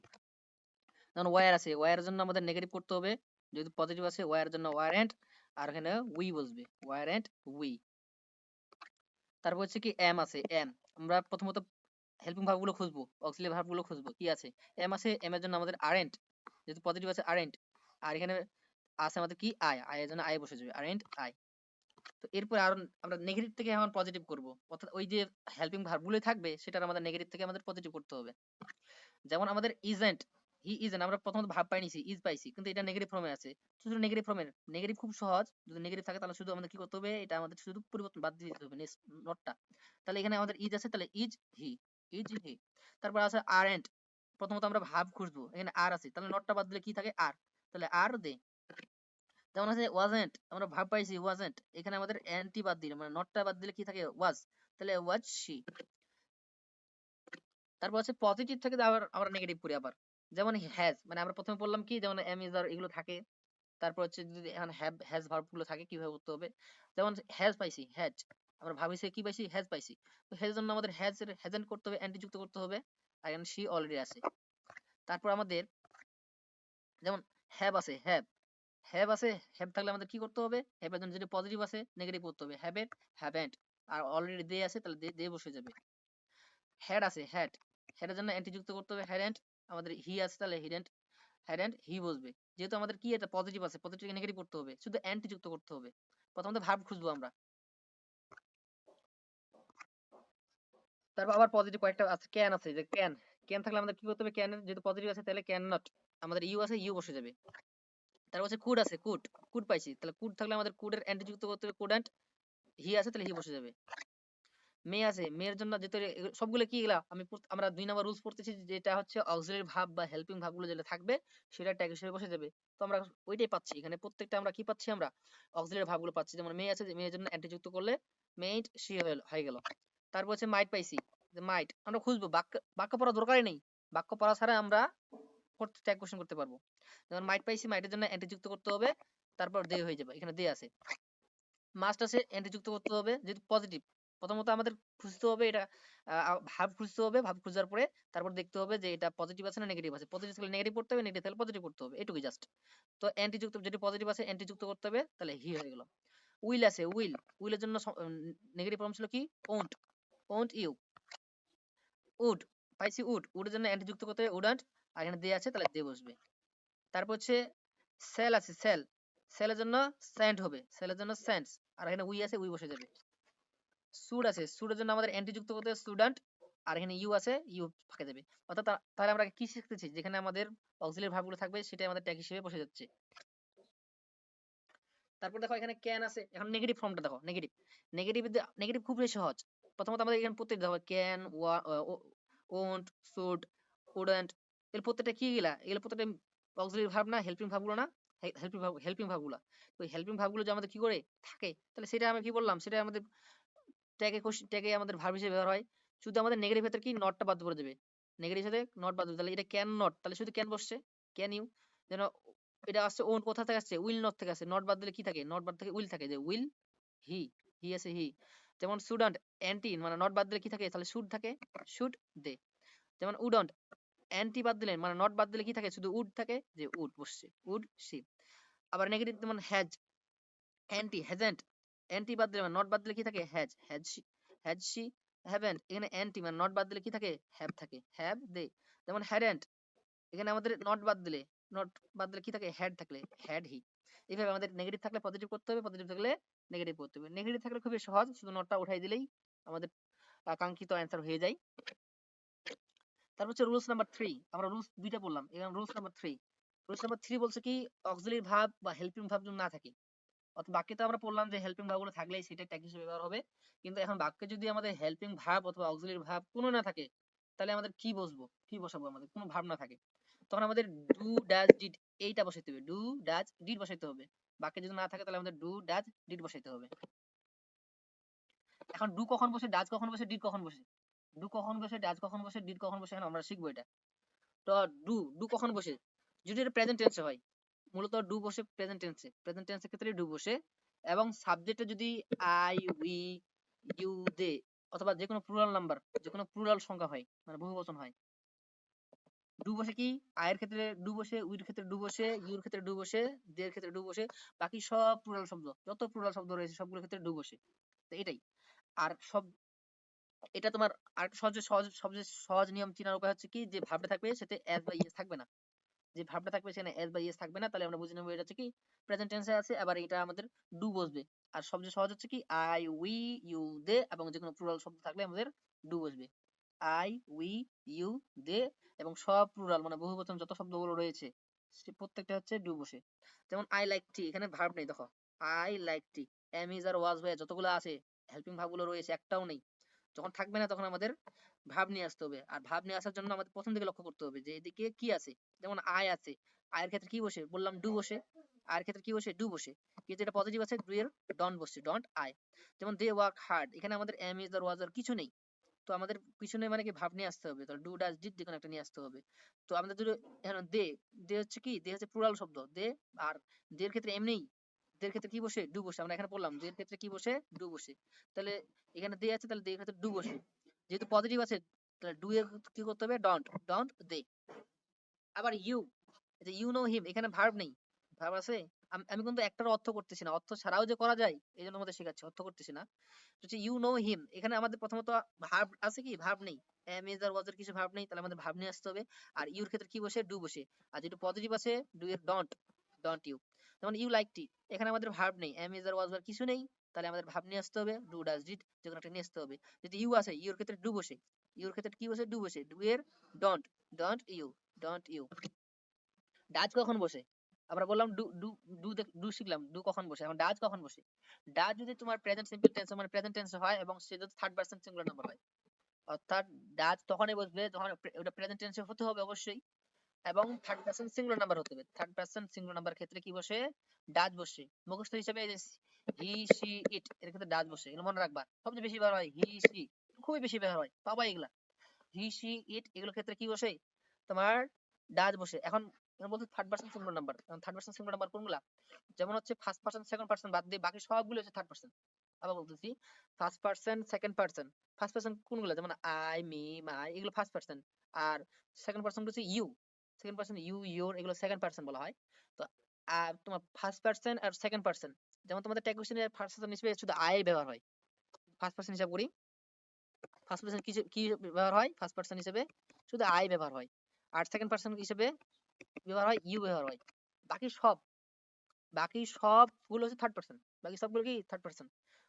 যেমন ওয়ার আছে, ওয়ার জন্য আমাদের নেগেটিভ করতে হবে, যেহেতু পজিটিভ আছে ওয়ার জন্য ওয়ারেন্ট, আর এখানে উই বসবে, ওয়ারেন্ট উই। তারপর হচ্ছে কি এম আছে এম। আমরা প্রথমত হেল্পিং ভার্ব গুলো খুঁজবো, অক্সিলারি ভার্ব গুলো খুঁজবো কি আছে। এম আছে, এম এর জন্য আমাদের আরেন্ট, যেহেতু পজিটিভ আছে আরেন্ট। আর এখানে আছে আমাদের কি আই, আই এর জন্য আই বসে যাবে, আরেন্ট আই। তো এরপর আর আমরা নেগেটিভ থেকে এখন পজিটিভ করব, অর্থাৎ ওই যে হেল্পিং ভার্ব গুলো থাকবে সেটার আমাদের নেগেটিভ থেকে আমাদের পজিটিভ করতে হবে। যেমন আমাদের ইজেন্ট, হি ইজেন্ট, আমরা প্রথমত ভার্ব পাই নিছি, ইজ পাইছি, কিন্তু এটা নেগেটিভ ফর্মে আছে। শুধু নেগেটিভ ফর্মের, নেগেটিভ খুব সহজ, যদি নেগেটিভ থাকে তাহলে শুধু আমাদের কি করতে হবে, এটা আমাদের শুধু পরিবর্তন বাদ দিয়ে দিতে হবে নটটা। তাহলে এখানে আমাদের ইজ আছে, তাহলে ইজ হি, ইজ হি। তারপর আছে আরএন্ট, প্রথমত আমরা ভার্ব খুঁজবো, এখানে আর আছে, তাহলে নটটা বাদ দিলে কি থাকে আর, তাহলে আর দে। যেমন আছে ওয়াজেন্ট, আমরা ভার্ব পাইছি ওয়াজেন্ট, এখানে আমাদের এন্টি বাদ দিলে মানে নটটা বাদ দিলে কি থাকে ওয়াজ, তাহলে ওয়াজ শি। তারপর হচ্ছে পজিটিভ থেকে আবার আমরা নেগেটিভ করি আবার, যেমন হ্যাজ, মানে আমরা প্রথমে বললাম কি যেমন এম ইজ আর এগুলো থাকে। তারপর হচ্ছে যদি এখন হ্যাভ হ্যাজ ভার্ব গুলো থাকে কিভাবে করতে হবে, যেমন হ্যাজ পাইছি হ্যাজ, আমরা ভাবিছি কি পাইছি হ্যাজ পাইছি, তো হ্যাজ জন্য আমাদের হ্যাজেন্ট করতে হবে, অ্যান্টি যুক্ত করতে হবে, আর এখানে শি অলরেডি আছে। তারপর আমাদের যেমন হ্যাভ আছে হ্যাভ, হ্যাভ আছে, হ্যাভ থাকলে আমাদের কি করতে হবে, হ্যাভ এর জন্য যদি পজিটিভ আছে নেগেটিভ করতে হবে, হ্যাভ এট হ্যাভেন্ট। আর অলরেডি দে আছে তাহলে দে দে বসে যাবে। হ্যাড আছে হ্যাড, হ্যাডের জন্য অ্যান্টি যুক্ত করতে হবে হ্যাডেন্ট। আমাদের হি আছে তাহলে হিডেন্ট, হ্যাডেন্ট হি বসবে। যেহেতু আমাদের কি এটা পজিটিভ আছে, পজিটিভকে নেগেটিভ করতে হবে, শুধু অ্যান্টি যুক্ত করতে হবে। প্রথমত ভার্ব খুঁজবো আমরা, তারপর আবার পজিটিভ কয়েকটা আছে, ক্যান আছে, যে ক্যান, ক্যান থাকলে আমাদের কি করতে হবে, ক্যান যেহেতু পজিটিভ আছে তাহলে ক্যান নট, আমাদের ইউ আছে ইউ বসে যাবে। তারপর হচ্ছে কুড আছে কুড, কুড পাইছি, তাহলে কুড থাকলে আমাদের কুডের অ্যান্টি যুক্ত করতে হবে কুডেন্ট, হি আছে তাহলে হি বসে যাবে। মে আছে, মেয়ের জন্য যেহেতু সবগুলো কি এগুলা আমরা 2 নম্বর রুলস পড়তেছি, যেটা হচ্ছে অক্সিলারি ভার্ব বা হেল্পিং ভার্ব গুলো যেটা থাকবে সেটা ট্যাগ হিসেবে বসে যাবে। তো আমরা ওইটাই পাচ্ছি এখানে, প্রত্যেকটা আমরা কি পাচ্ছি, আমরা অক্সিলারি ভার্ব গুলো পাচ্ছি। যেমন মেয়ে আছে, যে মেয়ের জন্য অ্যান্টি যুক্ত করলে মেইড সি হয়ে গেল। তারপর হচ্ছে মাইট পাইছি, যে মাইট আমরা খুঁজবো, বাক্য বাক্য পড়া দরকারই নেই, বাক্য পড়া ছাড়া আমরা ট্যাগ কোশ্চেন করতে পারবো। যেমন মাইট পাইছি, মাইটের জন্য অ্যান্টি যুক্ত করতে হবে, তারপর দে হয়ে যাবে, এখানে দে আছে। মাস্ট আছে, এন্টি যুক্ত করতে হবে যেহেতু পজিটিভ। প্রথমত আমাদের খুঁজতে হবে এটা, ভার্ব খুঁজতে হবে, ভার্ব খোঁজার পরে তারপর দেখতে হবে যে এটা পজিটিভ আছে না নেগেটিভ আছে, পজিটিভ থাকলে নেগেটিভ করতে হবে, নেগেটিভ থাকলে পজিটিভ করতে হবে, এটুকুই জাস্ট। তো অ্যান্টি যুক্ত, যদি পজিটিভ আছে অ্যান্টি যুক্ত করতে হবে, তাহলে হি হয়ে গেল। উইল আছে, উইল, উইলের জন্য নেগেটিভ ফর্ম ছিল কি ওন্ট, ওন্ট ইউ। উড পাইছি, উড, উডের জন্য অ্যান্টি যুক্ত করতে হবে উডন্ট, আর এখানে দে আছে তাহলে দে বসবে। তারপর হচ্ছে সেল আছে, সেল, সেলের জন্য সেন্ট হবে, সেলের জন্য সেন্টস, আর এখানে উই আছে উই বসে যাবে। সুড আছে, সুডের জন্য আমাদের এন্টি যুক্ত করতে হবে স্টুডেন্ট, আর এখানে ইউ আছে ইউ ফাঁকে যাবে। অর্থাৎ তাহলে আমরা কি শিখতেছি, যেখানে আমাদের অক্সিলারি ভার্ব গুলো থাকবে সেটাই আমাদের ট্যাগ হিসেবে বসে যাচ্ছে। তারপর দেখো এখানে ক্যান আছে, এখন নেগেটিভ ফর্মটা দেখো, নেগেটিভ, নেগেটিভ নেগেটিভ খুবই সহজ। প্রথমত আমাদের এখানে প্রত্যেক দেখো ক্যান, ওন্ট, শুড, উডন্ট, এর প্রত্যেকটা কি গেলা, এগুলো প্রত্যেকটা অক্সিলারি ভার্ব না, হেল্পিং ভার্ব গুলো না, হেল্পিং ভার্ব গুলো। তো হেল্পিং ভার্ব গুলো যে আমাদের কি করে থাকে, তাহলে সেটা আমি কি বললাম, সেটা আমাদের ট্যাগে আমাদের ভার্ব হিসেবে ব্যবহার হয়। শুধু আমাদের নেগেটিভ ক্ষেত্রে কি নটটা বাদ করে দেবে, নেগেটিভ সাথে নট বাদ দেবে, তাহলে এটা ক্যান নট, তাহলে শুধু ক্যান বসছে, ক্যান ইউ। যেন এটা আসছে ওন, কোথা থেকে আসছে, উইল নট থেকে আসছে, নট বাদ দিলে কি থাকে, নট বাদ থেকে উইল থাকে, যে উইল হি, হি আছে হি। যেমন স্টুডেন্ট, অ্যান্টি মানে নট বাদ দিলে কি থাকে, তাহলে শুড থাকে, শুড দে। যেমন উডন্ট, অ্যান্টি বাদ দিলেন মানে নট বাদ দিলে কি থাকে, শুধু উড থাকে, যে উড বসছে, উড সি। আবার নেগেটিভ যেমন হ্যাজ, অ্যান্টি হ্যাজেন্ট, অ্যান্টি বাদ দিলে মানে নট বাদ দিলে কি থাকে, হ্যাজ, হ্যাজ শি, হ্যাভেন্ট, এখানে অ্যান্টি মানে নট বাদ দিলে কি থাকে, হ্যাভ থাকে, হ্যাভ দে। যেমন হ্যাডেন্ট, এখানে আমাদের নট বাদ দিলে, নট বাদ দিলে কি থাকে, হ্যাড থাকলে হ্যাড হি। এইভাবে আমাদের নেগেটিভ থাকলে পজিটিভ করতে হবে, পজিটিভ থাকলে নেগেটিভ করতে হবে। নেগেটিভ থাকলে খুবই সহজ, শুধু নটটা উঠাই দিলেই আমাদের কাঙ্ক্ষিত অ্যান্সার হয়ে যায়। তারপর হচ্ছে রুলস নাম্বার 3, আমরা রুলস দুইটা বললাম, এখানে রুলস নাম্বার 3, রুলস নাম্বার 3 বলছে কি, অক্সিলারি ভার্ব বা হেল্পিং ভার্ব যদি না থাকে, অথবা বাক্যে তো আমরা বললাম যে হেল্পিং ভার্ব গুলো থাকলেই সেটা ট্যাগ হিসেবে ব্যবহার হবে, কিন্তু এখন বাক্যে যদি আমাদের হেল্পিং ভার্ব অথবা অক্সিলারি ভার্ব কোনো না থাকে, তাহলে আমাদের কি বসবো, কি বসাবো, আমাদের কোনো ভার্ব না থাকে, তখন আমাদের ডু ডাজ ডিড এইটা বসাইতে হবে, ডু ডাজ ডিড বসাইতে হবে। বাক্যে যদি না থাকে তাহলে আমাদের ডু ডাজ ডিড বসাইতে হবে। এখন ডু কখন বসে, ডাজ কখন বসে, ডিড কখন বসে, ডু কখন বসে, ডাজ কখন বসে, ডিড কখন বসে, এখন আমরা শিখবো এটা। তো ডু, ডু কখন বসে, যদি এটা প্রেজেন্ট টেন্সে হয়, মূলত ডু বসে প্রেজেন্ট টেন্সে, প্রেজেন্ট টেন্সের ক্ষেত্রে ডু বসে, এবং সাবজেক্টে যদি আই, উই, ইউ, দে অথবা যে কোনো প্লুরাল নাম্বার, যে কোনো প্লুরাল সংখ্যা হয় মানে বহুবচন হয়, ডু বসে কি, আয়ের ক্ষেত্রে ডু বসে, উইর ক্ষেত্রে ডু বসে, ইউর ক্ষেত্রে ডু বসে, দের ক্ষেত্রে ডু বসে, বাকি সব প্লুরাল শব্দ, যত প্লুরাল শব্দ রয়েছে সবগুলোর ক্ষেত্রে ডু বসে। তো এটাই। আর সব এটা তোমার আর সবচেয়ে সহজ নিয়ম চেনার উপায় হচ্ছে কি, যে ভাবটা থাকবে সেটা এস বা ইএস থাকবে না। যে ভাবটা থাকবে সেখানে এস বা ইএস থাকবে না, তাহলে আমরা বুঝে নেবো এটা হচ্ছে কি প্রেজেন্ট টেন্সে আছে, আবার এটা আমাদের ডু বসবে। আর সবচেয়ে সহজ হচ্ছে কি আই, উই, ইউ, দে, এবং যে কোনো প্লুরাল শব্দ থাকলে আমাদের ডু বসবে। আই, উই, ইউ, দে, এবং সব প্লুরাল মানে বহুবচন যত শব্দগুলো রয়েছে সে প্রত্যেকটা হচ্ছে ডু বসে। যেমন আই লাইক টি, এখানে ভার্ব নেই, দেখো I like tea. Am is are was were যতগুলো আছে হেল্পিং ভার্বগুলো রয়েছে একটাও নেই। যখন থাকবে না তখন আমাদের ভাব নিয়ে আসতে হবে। আর ভাব নিয়ে আসার জন্য আমাদের প্রথম দিকে লক্ষ্য করতে হবে যে এদিকে কি আছে। যেমন আয় আছে, আয়ের ক্ষেত্রে কি বসে বললাম ডু বসে। আয়ের ক্ষেত্রে কি বসে ডু বসে, কিন্তু এটা পজিটিভ আছে ডু এর ডন্ট বসছে, ডন্ট আই। যেমন দে ওয়ার্ক হার্ড, এখানে আমাদের এম ইজ আর ওয়াজ আর কিছু নেই, তো আমাদের পিছনে মানে কি ভাব নিয়ে আসতে হবে, তো ডু ডাজ ডিড যেকোনো একটা নিয়ে আসতে হবে। তো আমাদের দুটো এখন দে, দে হচ্ছে কি, দে হচ্ছে প্লুরাল শব্দ দে, আর দের ক্ষেত্রে এমনি, দের ক্ষেত্রে কি বসে ডু বসে, আমরা এখানে বললাম দের ক্ষেত্রে কি বসে ডু বসে। তাহলে এখানে দে আছে, তাহলে দের ক্ষেত্রে ডু বসে, যেহেতু পজিটিভ আছে তাহলে ডু এর কি করতে হবে ডন্ট, ডন্ট দে। আবার ইউ, যে ইউ নো হিম, এখানে ভার্ব নেই, ভার্ব আছে। আমি কিন্তু একটার অর্থ করতেছি না, অর্থ ছাড়াও যে করা যায় এই জন্য আমাদের শেখাচ্ছি, অর্থ করতেছি না। হচ্ছে ইউ নো হিম, এখানে আমাদের প্রথমত ভার্ব আছে কি, ভার্ব নেই। এম ইজ আর ওয়াজ এর কিছু ভার্ব নেই, তাহলে আমাদের ভার্ব নিয়ে আসতে হবে। আর ইউর ক্ষেত্রে কি বসে ডু বসে, আর যেটা পজিটিভ আছে ডু এর ডন্ট, ডন্ট ইউ। যেমন ইউ লাইক টি, এখানে আমাদের ভার্ব নেই, এম ইজ আর ওয়াজ আর কিছু নেই, তাহলে আমাদের ভার্ব নিয়ে আসতে হবে ডু ডাজ ডিড যেকোনো একটা নিয়ে আসতে হবে। যদি ইউ আছে ইউর ক্ষেত্রে ডু বসে, ইউর ক্ষেত্রে কি বসে ডু বসে, ডু এর don't, don't you, don't you. Does কখন বসে, আমরা বললাম ডু ডু ডু ডু শিখলাম, ডু কখন বসে, এখন ডাচ কখন বসে। ডাচ যদি তোমার প্রেজেন্ট সিম্পল টেন্স মানে প্রেজেন্ট টেন্স হয় এবং সে যদি থার্ড পারসন সিঙ্গুলার নাম্বার হয়, অর্থাৎ ডাচ তখনই বসবে যখন ওটা প্রেজেন্ট টেন্সে হতে হবে অবশ্যই, এবং থার্ড পারসন সিঙ্গুলার নাম্বার হতে হবে। থার্ড পারসন সিঙ্গুলার নাম্বার ক্ষেত্রে কি বসে ডাচ বসে। মুখস্থ হিসেবে হি, সি, ইট এর ক্ষেত্রে ডাচ বসে, এগুলো মনে রাখবা। সবচেয়ে বেশি ব্যবহার হয় হি, সি, খুবই বেশি ব্যবহার হয়, পাবা এগুলা। হি, সি, ইট এগুলোর ক্ষেত্রে কি বসে তোমার ডাচ বসে। এখন এখন বলতে থার্ড পারসন সিঙ্গুলার নাম্বার, এখন থার্ড পারসন সিঙ্গুলার নাম্বার কোনগুলা, যেমন হচ্ছে ফার্স্ট পারসন সেকেন্ড পারসন বাদ দিয়ে বাকি সবগুলো হচ্ছে থার্ড পারসন। আবার বলতেছি first person second person, first person কোনগুলো, যেমন আই, মি, মাই এগুলো ফার্স্ট পারসন। আর সেকেন্ড পারসন হচ্ছে you, second person you, your এগুলো সেকেন্ড পারসন বলা হয়। তো তোমার ফার্স্ট পারসন আর সেকেন্ড পারসন, যেমন তোমাদের ট্যাগ কোশ্চেনে ফার্স্ট পারসন হিসেবে শুধু আই ব্যবহার হয়। ফার্স্ট পারসন হিসাব করি, ফার্স্ট পারসন কি কি ব্যবহার হয়, ফার্স্ট পারসন হিসেবে শুধু আই ব্যবহার হয়। আর সেকেন্ড পারসন হিসেবে ব্যবহার হয় ইউ ব্যবহার হয়। বাকি সব, বাকি সবগুলো হচ্ছে থার্ড পারসন, বাকি সবগুলো কি থার্ড পারসন।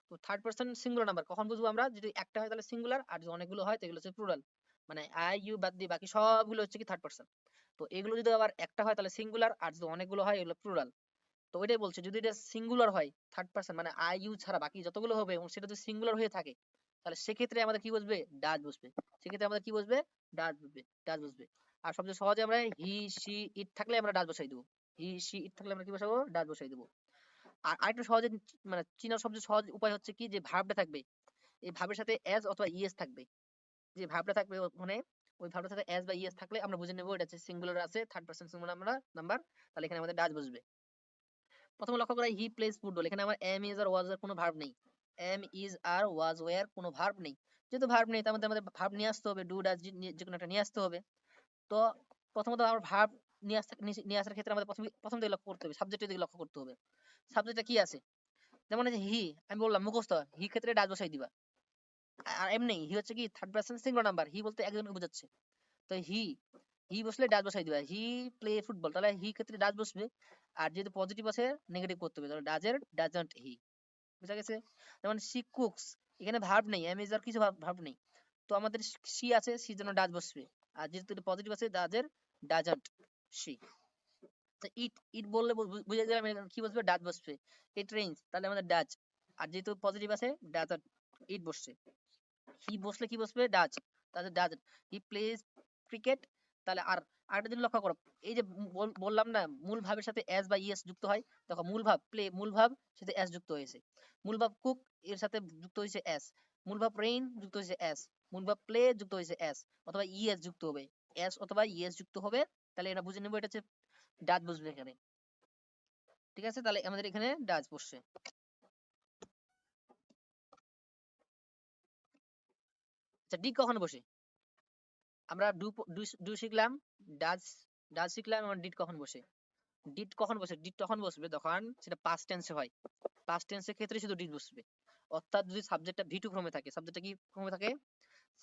তো থার্ড পারসন সিঙ্গুলার নাম্বার কখন বুঝবো আমরা, যদি একটা হয় তাহলে সিঙ্গুলার, আর যদি অনেকগুলো হয় তাহলে হচ্ছে প্লুরাল। মানে আই ইউ বাদ দিয়ে বাকি সবগুলো হচ্ছে কি থার্ড পারসন। তো এগুলো যদি আবার একটা হয় তাহলে সিঙ্গুলার, আর যদি অনেকগুলো হয় এগুলো প্লুরাল। তো ওইটাই বলছে যদি এটা সিঙ্গুলার হয় থার্ড পারসন মানে আই ইউ ছাড়া বাকি যতগুলো হবে এবং সেটা যদি সিঙ্গুলার হয়ে থাকে, তাহলে সেক্ষেত্রে আমাদের কি বসবে ডাজ বসবে। সেক্ষেত্রে আমাদের কি বসবে ডাজ বসবে, ডাজ বসবে। আর সবচেয়ে সহজে আমরা হি, সি, ইট থাকলে আমরা ডাজ বসাই দেবো। হি, সি, ইট থাকলে আমরা কি বসাবো ডাজ বসাই দেবো। আর আরেকটা সহজে মানে চিনার সবচেয়ে সহজ উপায় হচ্ছে কি, যে ভার্বটা থাকবে এই ভার্বের সাথে এস অথবা ইএস থাকবে। যে ভার্বটা থাকবে ওখানে, ওই ভার্বটার সাথে এস বা ইএস থাকলে আমরা বুঝে নেবো এটা হচ্ছে সিঙ্গুলার আছে, থার্ড পারসন সিঙ্গুলার নাম্বার, তাহলে এখানে আমাদের ডাজ বসবে। প্রথমে লক্ষ্য করা হি প্লেস ফুটবল, এখানে আমার এম ইজ আর ওয়াজ এর কোনো ভার্ব নেই। Am is are was were কোনো ভার্ব নেই, যেহেতু ভার্ব নেই তার মধ্যে আমাদের ভার্ব নিয়ে আসতে হবে, ডু ডাজ যে কোনো একটা নিয়ে আসতে হবে। তো প্রথমত আমার ভার্ব নিয়ে আসার ক্ষেত্রে আমাদের প্রথম দিকে লক্ষ্য করতে হবে, সাবজেক্টের দিকে লক্ষ্য করতে হবে। সাবজেক্টটা কি আছে, যেমন এই যে হি, আমি বললাম মুখস্থ, হি ক্ষেত্রে ডাজ বসাই দিবা। আর এমনি হি হচ্ছে কি থার্ড পারসন সিঙ্গুলার নাম্বার, হি বলতে একজনকে বোঝাচ্ছে। তো হি, হি বসলে ডাজ বসাই দিবা, হি প্লে ফুটবল, তাহলে হি ক্ষেত্রে ডাজ বসবে। আর যেহেতু পজিটিভ আছে নেগেটিভ করতে হবে, তাহলে ডাজের ডাজন্ট হি। বুঝা গেছে। যেমন সি কুকস, এখানে ভার্ব নেই, এম ইজ আর কিছু ভার্ব নেই, তো আমাদের সি আছে, সি জন্য ডাজ বসবে। আর যেহেতু পজিটিভ আছে ডাজের ডাজন্ট সি। তো ইট, ইট বললে বুঝে গেলাম এখানে কি বসবে ডাজ বসবে। ইট রেইনস, তাহলে আমাদের ডাজ। আর যেহেতু পজিটিভ আছে ডাজন্ট, ইট বসছে। হি বসলে কি বসবে ডাজ, তাহলে ডাজ। হি প্লেজ ক্রিকেট, তাহলে আর আরেকটা জিনিস লক্ষ্য করো, এই যে বললাম না মূল ভাবের সাথে এস বা ইএস যুক্ত হয়, দেখো মূল ভাব প্লে, মূল ভাব সাথে এস যুক্ত হয়েছে। মূল ভাব কুক এর সাথে যুক্ত হয়েছে এস, মূল ভাব রেইন যুক্ত হয়েছে এস, মূল ভাব প্লে যুক্ত হয়েছে এস, অথবা ইএস যুক্ত হবে, এস অথবা ইএস যুক্ত হবে। তাহলে এটা বুঝে নেবো এটা হচ্ছে ডাজ বসবে এখানে। ঠিক আছে, তাহলে আমাদের এখানে ডাজ বসছে। আচ্ছা ডি কখন বসে, আমরা ডু ডু শিখলাম, ডাজ ডাজ শিখলাম, এবং ডিড কখন বসে। ডিড কখন বসে, ডিড তখন বসবে যখন সেটা পাস্ট টেন্সে হয়, পাস্ট টেন্সের ক্ষেত্রে শুধু ডিড বসবে। অর্থাৎ যদি সাবজেক্টটা ভি টু ফর্মে থাকে, সাবজেক্টটা কি ফর্মে থাকে,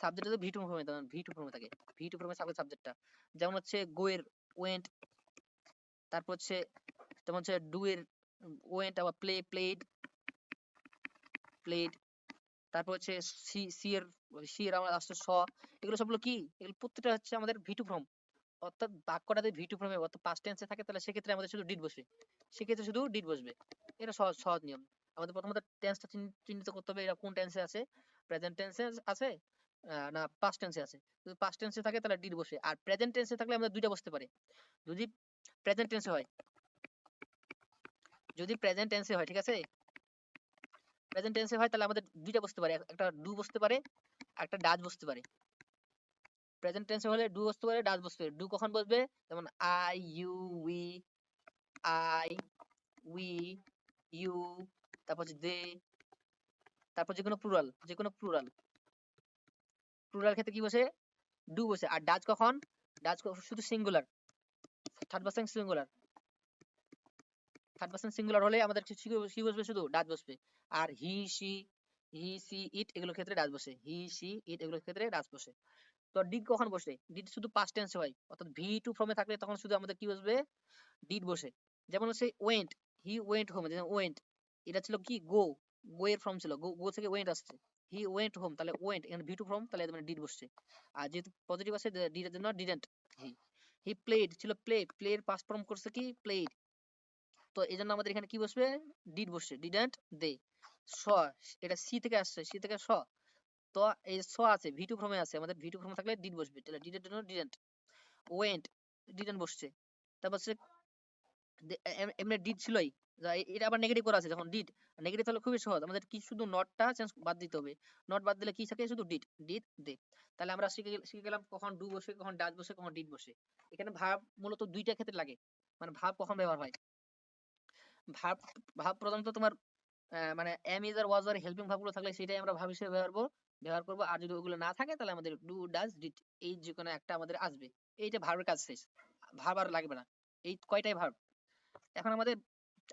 সাবজেক্টটা যদি ভি টু ফর্মে থাকে, ভি টু ফর্মে থাকে, ভি টু ফর্মে থাকে সাবজেক্টটা, যেমন হচ্ছে গো এর ওয়েন্ট, তারপর হচ্ছে যেমন হচ্ছে ডু এর ওয়েন্ট, আবার প্লে প্লেড, প্লেড, তারপর হচ্ছে সি সি এর, সি এর আমরা আসছে স, এগুলো সবগুলো কি, এগুলো প্রত্যেকটা হচ্ছে আমাদের ভি টু ফর্ম। অর্থাৎ বাক্যটা যদি ভি টু ফর্মে অর্থাৎ পাস্ট টেন্সে থাকে তাহলে সেক্ষেত্রে আমাদের শুধু ডিড বসবে, সেক্ষেত্রে শুধু ডিড বসবে। এটা সহজ সহজ নিয়ম। আমাদের প্রথমত টেন্সটা চিহ্নিত করতে হবে, এটা কোন টেন্সে আছে, প্রেজেন্ট টেন্সে আছে না পাস্ট টেন্সে আছে। যদি পাস্ট টেন্সে থাকে তাহলে ডিড বসে, আর প্রেজেন্ট টেন্সে থাকলে আমাদের দুইটা বসতে পারে। যদি প্রেজেন্ট টেন্সে হয়, যদি প্রেজেন্ট টেন্সে হয়, ঠিক আছে, প্রেজেন্ট টেন্সে হয় তাহলে আমাদের দুইটা বসতে পারে, একটা ডু বসতে পারে, একটা ডাজ বসতে পারে। প্রেজেন্ট টেন্সে হলে ডু বসতে পারে, ডাজ বসতে পারে। ডু কখন বসবে, যেমন I you we, I we you, তারপর হচ্ছে দে, তারপর যে কোনো প্লুরাল, যে কোনো প্লুরাল, প্লুরাল ক্ষেত্রে কি বসে, ডু বসে। আর ডাজ কখন, ডাজ শুধু singular, third person singular, third person singular হলে আমাদের কি বসবে, শুধু ডাজ বসবে। আর হি সি ইট এগুলোর ক্ষেত্রে ডাজ বসে, হি সি ইট এগুলোর ক্ষেত্রে ডাজ বসে। তো ডিড কখন বসে, ডিড শুধু পাস্ট টেন্সে হয়, অর্থাৎ ভি টু ফর্মে থাকলে তখন শুধু আমাদের কি বসবে, ডিড বসে। যেমন হচ্ছে ওয়েন্ট, হি ওয়েন্ট হোম, যেমন ওয়েন্ট এটা ছিল কি গো, গো এর ফর্ম ছিল, গো গো থেকে ওয়েন্ট আসছে, হি ওয়েন্ট হোম, তাহলে ওয়েন্ট এখানে ভি টু ফর্ম, তাহলে মানে ডিড বসছে। আর যেহেতু পজিটিভ আছে ডিডের জন্য ডিডেন্ট, হি হি প্লেড ছিল প্লে, প্লে এর পাস্ট ফর্ম করছে কি প্লেড, তো এই জন্য আমাদের এখানে কি বসবে, ডিড বসছে, ডিডেন্ট দে। স, এটা সি থেকে আসছে, সি থেকে স, তো এই স আছে ভি টু ফর্মে আছে, আমাদের ভি টু ফর্মে থাকলে ডিড বসবে, তাহলে ডিডের জন্য ডিডেন্ট, ওয়েন্ট ডিডেন্ট বসছে। তারপর হচ্ছে এমনি ডিড ছিলই, এটা আবার নেগেটিভ করা আছে, যখন ডিড নেগেটিভ তাহলে খুবই সহজ, আমাদের কি শুধু নটটা চেঞ্জ বাদ দিতে হবে, নট বাদ দিলে কি থাকে, শুধু ডিড, ডিড দে। তাহলে আমরা শিখে গেলাম কখন ডু বসে, কখন ডাজ বসে, কখন ডিড বসে। এখানে ভার্ব মূলত দুইটা ক্ষেত্রে লাগে, মানে ভার্ব কখন ব্যবহার হয়, ভার্ব, ভার্ব প্রধানত তোমার মানে এম ইজ আর ওয়াজ আর হেল্পিং ভার্বগুলো থাকলে সেটাই আমরা ভার্ব হিসেবে ব্যবহার করবো। আর যদি ওগুলো না থাকে তাহলে আমাদের ডু ডাজ ডিড এই যে কোনো একটা আমাদের আসবে। এইটা ভার্বের কাজ শেষ, ভার্ব আর লাগবে না, এই কয়টাই ভার্ব। এখন আমাদের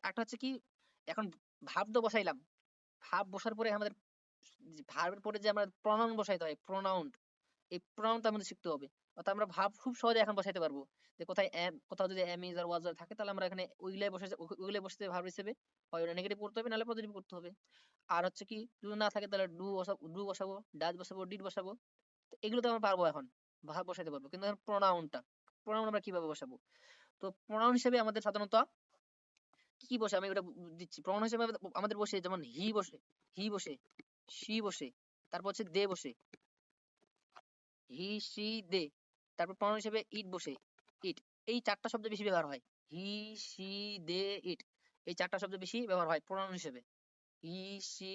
একটা হচ্ছে কি, এখন ভার্ব তো বসাইলাম, ভার্ব বসার পরে আমাদের ভার্বের পরে যে আমরা প্রনাউন বসাইতে হয়, প্রনাউন, এই প্রনাউনটা আমাদের শিখতে হবে। অর্থাৎ আমরা ভার্ব খুব সহজে এখন বসাইতে পারবো, যে কোথায় এম, কোথাও যদি এম ইজ আর ওয়াজ আর থাকে তাহলে আমরা এখানে ওইগুলাই বসে, ওইগুলাই বসতে ভার্ব হিসেবে, হয় ওটা নেগেটিভ করতে হবে নাহলে পজিটিভ করতে হবে। আর হচ্ছে কি যদি না থাকে তাহলে ডু বসাবো, ডাজ বসাবো, ডিড বসাবো। তো এগুলো তো আমরা পারবো এখন, ভার্ব বসাইতে পারবো, কিন্তু এখন প্রনাউনটা, প্রনাউন আমরা কিভাবে বসাবো। তো প্রনাউন হিসেবে আমাদের সাধারণত কি কি বসে আমি ওটা দিচ্ছি। প্রনাউন হিসেবে আমাদের বসে যেমন হি বসে, হি বসে, শি বসে, তারপর হচ্ছে দে বসে, হি সি দে। তারপর প্রনাউন হিসেবে ইট বসে, ইট। এই চারটা শব্দ বেশি ব্যবহার হয়, হি সি দে ইট, এই চারটা শব্দ বেশি ব্যবহার হয় প্রনাউন হিসেবে, হি সি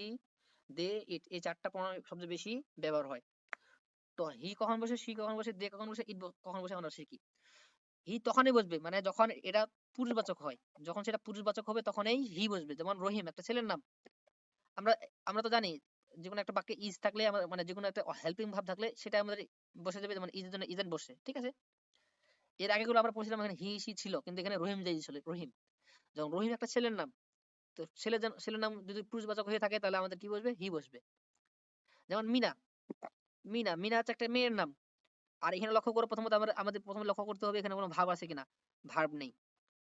দে ইট, এই চারটা প্রনাউন শব্দ বেশি ব্যবহার হয়। তো হি কখন বসে, সি কখন বসে, দে কখন বসে, ইট কখন বসে আমরা শিখি। হি তখনই বসবে মানে যখন এটা পুরুষবাচক হয়, যখন সেটা পুরুষবাচক হবে তখনই হি বসবে। যেমন রহিম একটা ছেলের নাম, আমরা আমরা তো জানি যে কোনো একটা বাক্যে ইজ থাকলে মানে যে কোনো একটা হেল্পিং ভাব থাকলে সেটা আমাদের বসে যাবে, যেমন ইজের জন্য ইজেন্ট বসে, ঠিক আছে। এর আগেগুলো আমরা পড়ছিলাম এখানে হি সি ছিল, কিন্তু এখানে রহিম যাই ছিল, রহিম। যেমন রহিম একটা ছেলের নাম, তো ছেলের নাম যদি পুরুষবাচক হয়ে থাকে তাহলে আমাদের কি বসবে, হি বসবে। যেমন মিনা, মিনা হচ্ছে একটা মেয়ের নাম। আর এখানে লক্ষ্য করো, প্রথমত আমাদের প্রথমে লক্ষ্য করতে হবে এখানে কোনো ভাব আছে কিনা, ভার্ব নেই,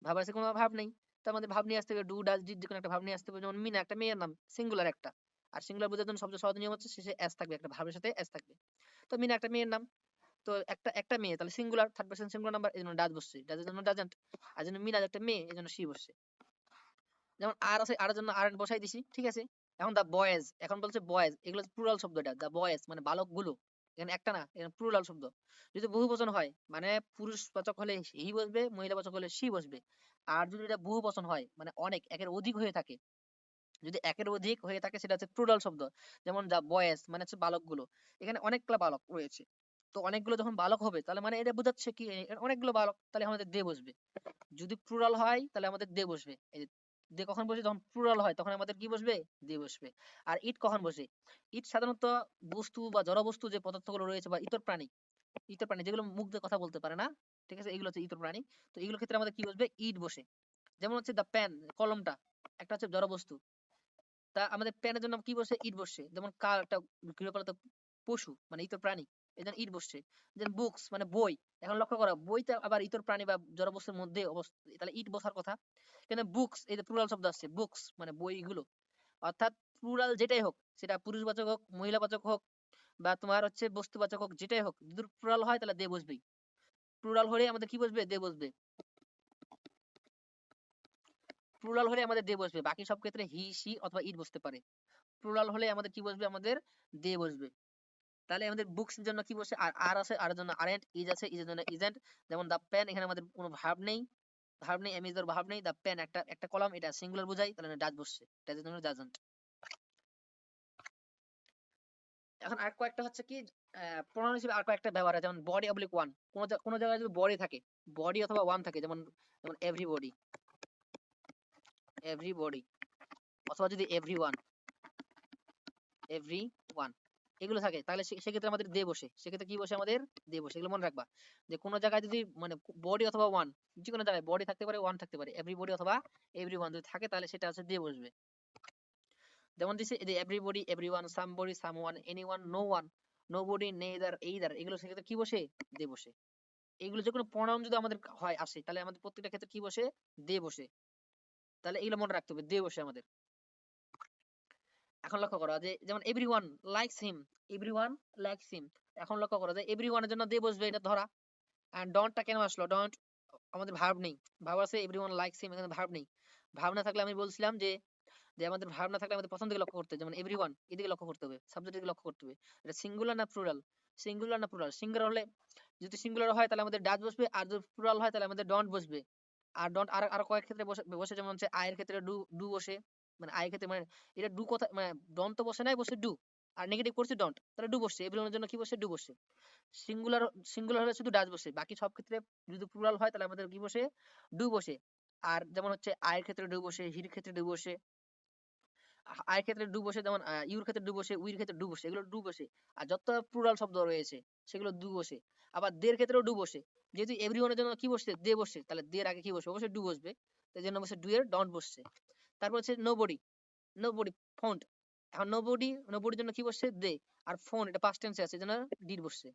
ভাব আছে, কোনো ভাব নেই। তো আমাদের ভাব নিয়ে আসতে হবে, ডু ডাজ ডিড যে কোনো একটা ভাব নিয়ে আসতে হবে। যেমন মিনা একটা মেয়ের নাম, সিঙ্গুলার একটা, আর সিঙ্গুলার বোঝার জন্য সবচেয়ে সহজ নিয়ম হচ্ছে শেষে এস থাকবে, একটা ভাবের সাথে এস থাকবে। তো মিনা একটা মেয়ের নাম, তো একটা একটা মেয়ে, তাহলে singular, third person singular number, এই জন্য ডাজ বসছে, ডাজের জন্য ডাজেন্ট। আর জন্য মিনা একটা মেয়ে এই জন্য শি বসছে। যেমন আর আছে, আর জন্য আর বসাই দিছি, ঠিক আছে। এখন দা বয়েজ, এখন বলছে বয়েজ, এগুলো প্লুরাল শব্দ, এটা দা বয়েজ মানে বালক গুলো, এখানে একটা না, এখানে প্লুরাল শব্দ। যদি বহুবচন হয় মানে পুরুষবাচক হলে হি বসবে, মহিলাবাচক হলে সি বসবে। আর যদি এটা বহুবচন হয় মানে অনেক, একের অধিক হয়ে থাকে, যদি একের অধিক হয়ে থাকে সেটা হচ্ছে প্লুরাল শব্দ। যেমন দা বয়েজ মানে হচ্ছে বালকগুলো, এখানে অনেকগুলো বালক রয়েছে। তো অনেকগুলো যখন বালক হবে তাহলে মানে এটা বোঝাচ্ছে কি অনেকগুলো বালক, তাহলে আমাদের দে বসবে। যদি প্লুরাল হয় তাহলে আমাদের দে বসবে। এই যে দে কখন বসে, যখন প্লুরাল হয় তখন আমাদের কি বসবে, দে বসবে। আর ইট কখন বসে, ইট সাধারণত বস্তু বা জড় বস্তু যে পদার্থগুলো রয়েছে বা ইতর প্রাণী, ইতর প্রাণী যেগুলো মুখ দিয়ে কথা বলতে পারে না, ঠিক আছে, এগুলো হচ্ছে ইতর প্রাণী। তো এগুলোর ক্ষেত্রে আমাদের কি বসবে, ইট বসে। যেমন হচ্ছে দ্য পেন, কলমটা একটা হচ্ছে জড় বস্তু, তা আমাদের প্যানের জন্য কি বসে? ইট বসছে। যেমন কার একটা গৃহপালিত পশু মানে ইতর প্রাণী, এজন্য ইট বসছে। দেন বুকস মানে বই। এখন লক্ষ্য করো বইতে আবার ইতর প্রাণী বা জড়বস্তুর মধ্যে তাহলে ইট বসার কথা। কিন্তু বুকস এই যে প্লুরাল শব্দ আসছে, বুকস মানে বইগুলো। অর্থাৎ প্লুরাল যেটাই হোক, সেটা পুরুষবাচক হোক, মহিলাবাচক হোক, বা তোমার হচ্ছে বস্তুবাচক হোক, যেটাই হোক, যদি প্লুরাল হয় তাহলে দে বসবেই। প্লুরাল হলে আমাদের কি বসবে? দে বসবে। প্লুরাল হলে আমাদের দে বসবে। বাকি সব ক্ষেত্রে হি, সি অথবা ইট বসতে পারে। প্লুরাল হলে আমাদের কি বসবে? আমাদের দে বসবে। তাহলে আমাদের বুকস এর জন্য কি বসে? আর আছে, আর এর জন্য আরেন্ট, ইজ আছে, ইজ এর জন্য ইজেন্ট। যেমন দা পেন, এখানে আমাদের কোনো ভার্ব নেই, ভার্ব নেই, এম ইজ এর ভার্ব নেই। দা পেন একটা একটা কলাম, এটা সিঙ্গুলার বোঝায়, তাহলে ডাজ বসছে, ডাজ এর জন্য ডাজন্ট। এখন আর কয়েকটা হচ্ছে কি প্রনাউন হিসেবে আর কয়েকটা ব্যবহার আছে, যেমন বডি অবলিক ওয়ান। কোনো জায়গায় যদি বডি থাকে, বডি অথবা ওয়ান থাকে, যেমন যেমন এভরিবডি, এভরিবডি, অথবা যদি এভরিওয়ান, এভরিওয়ান, এগুলো থাকে, তাহলে সেক্ষেত্রে আমাদের দে বসে। সেক্ষেত্রে কি বসে? আমাদের দে বসে। এগুলো মনে রাখবা যে কোনো জায়গায় যদি মানে বডি অথবা ওয়ান, যে কোনো জায়গায় বডি থাকতে পারে, ওয়ান থাকতে পারে, এভরিবডি অথবা এভরিওয়ান যদি থাকে, তাহলে সেটা হচ্ছে দে বসবে। যেমন দিছে এই যে everybody, everyone, somebody, someone, anyone, no one, nobody, neither, either, এগুলো সেক্ষেত্রে কি বসে? দে বসে। এগুলো যে কোনো প্রনাউন যদি আমাদের হয় আসে, তাহলে আমাদের প্রত্যেকটা ক্ষেত্রে কি বসে? দে বসে। তাহলে এগুলো মনে রাখতে হবে, দে বসে আমাদের। এখন লক্ষ্য করো যে যেমন everyone likes him, everyone likes him. এখন লক্ষ্য করো যে এভরিওয়ানের জন্য দে বসবে, এটা ধরা। আর ডন্টটা কেন আসলো? ডন্ট আমাদের ভার্ব নেই, ভার্ব আছে এভরিওয়ান লাইকস হিম, এখানে ভার্ব নেই। ভার্ব না থাকলে আমি বলছিলাম যে যে আমাদের ভার্ব না থাকলে আমাদের প্রথম দিকে লক্ষ্য করতে হবে, যেমন এভরিওয়ান এদিকে লক্ষ্য করতে হবে, সাবজেক্টের দিকে লক্ষ্য করতে হবে। এটা সিঙ্গুলার না প্লুরাল? সিঙ্গুলার না প্লুরাল? সিঙ্গুলার হলে, যদি সিঙ্গুলার হয় তাহলে আমাদের ডাজ বসবে, আর যদি প্লুরাল হয় তাহলে আমাদের ডন্ট বসবে। আর ডন্ট আর আর কয়েক ক্ষেত্রে বসে বসে, যেমন হচ্ছে আয়ের ক্ষেত্রে ডু, ডু বসে। মানে আয়ের ক্ষেত্রে মানে এটা ডু কথা মানে ডন্ট তো বসে নাই, বসে ডু। আর নেগেটিভ করছে ডন্ট, তাহলে ডু বসছে। এভরিওয়ানের জন্য কি বসে? ডু বসে। সিঙ্গুলার, সিঙ্গুলার হলে শুধু ডাজ বসে, বাকি সব ক্ষেত্রে যদি প্লুরাল হয় তাহলে আমাদের কি বসে? ডু বসে। আর যেমন হচ্ছে আয়ের ক্ষেত্রে ডু বসে, হির ক্ষেত্রে ডু বসে, আয়ের ক্ষেত্রে ডু বসে, যেমন ইউর ক্ষেত্রে ডু বসে, উইর ক্ষেত্রে ডু বসে, এগুলো ডু বসে। আর যত প্লুরাল শব্দ রয়েছে সেগুলো ডু বসে। আবার দের ক্ষেত্রেও ডু বসে। যেহেতু এভরিওয়ানের জন্য কি বসছে? দে বসে, তাহলে দের আগে কি বসবে? অবশ্যই ডু বসবে। তাই জন্য বসে ডু এর ডন্ট বসছে। তারপর হচ্ছে নোবডি, নোবডি ফোন্ট। এখন নোবডি, নোবডির জন্য কি বসছে? দে। আর ফোন এটা পাস্ট টেন্সে আছে, এজন্য ডিড বসছে।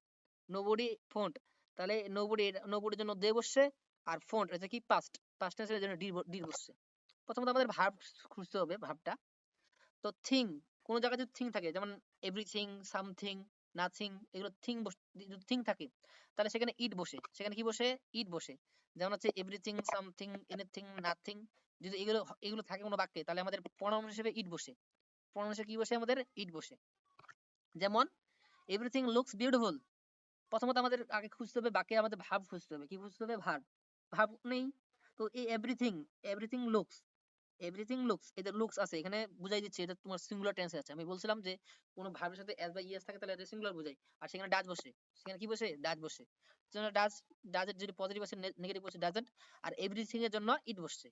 নোবডি ফোন্ট, তাহলে নোবডি, নোবডির জন্য দে বসছে। আর ফোন্ট এটা কি পাস্ট, পাস্ট টেন্সের জন্য ডিড বসছে। প্রথমত আমাদের ভার্ব খুঁজতে হবে, ভার্বটা। তো থিং, কোন জায়গায় যদি থিং থাকে, যেমন এভরিথিং, সামথিং, নাথিং, এগুলো থিং, যদি থিং থাকে তাহলে সেখানে ইট বসে। সেখানে কি বসে? ইট বসে। যেমন হচ্ছে এভরিথিং, সামথিং, এনিথিং, নাথিং, যদি এগুলো এগুলো থাকে কোনো বাক্যে, তাহলে আমাদের প্রনাউন হিসেবে ইট বসে। প্রনাউন হিসেবে কি বসে? আমাদের ইট বসে। যেমন এভরিথিং লুকস বিউটিফুল। প্রথমত আমাদের আগে খুঁজতে হবে বাক্যে, আমাদের ভার্ব খুঁজতে হবে। কি খুঁজতে হবে? ভার্ব। ভার্ব নেই। তো এই everything, everything looks, everything looks, এদের লুকস আছে এখানে বুঝাই দিচ্ছে এটা তোমার সিঙ্গুলার টেন্সে আছে। আমি বলছিলাম যে কোন ভার্বের সাথে এস বা ইএস থাকে তাহলে এটা সিঙ্গুলার বোঝায়, আর সেখানে ডাজ বসে। সেখানে কি বসে? ডাজ বসে। সেজন্য ডাজ, ডাজের যদি পজিটিভ আসে, নেগেটিভ বসে ডাজন্ট। আর এভরিথিং এর জন্য ইট বসছে,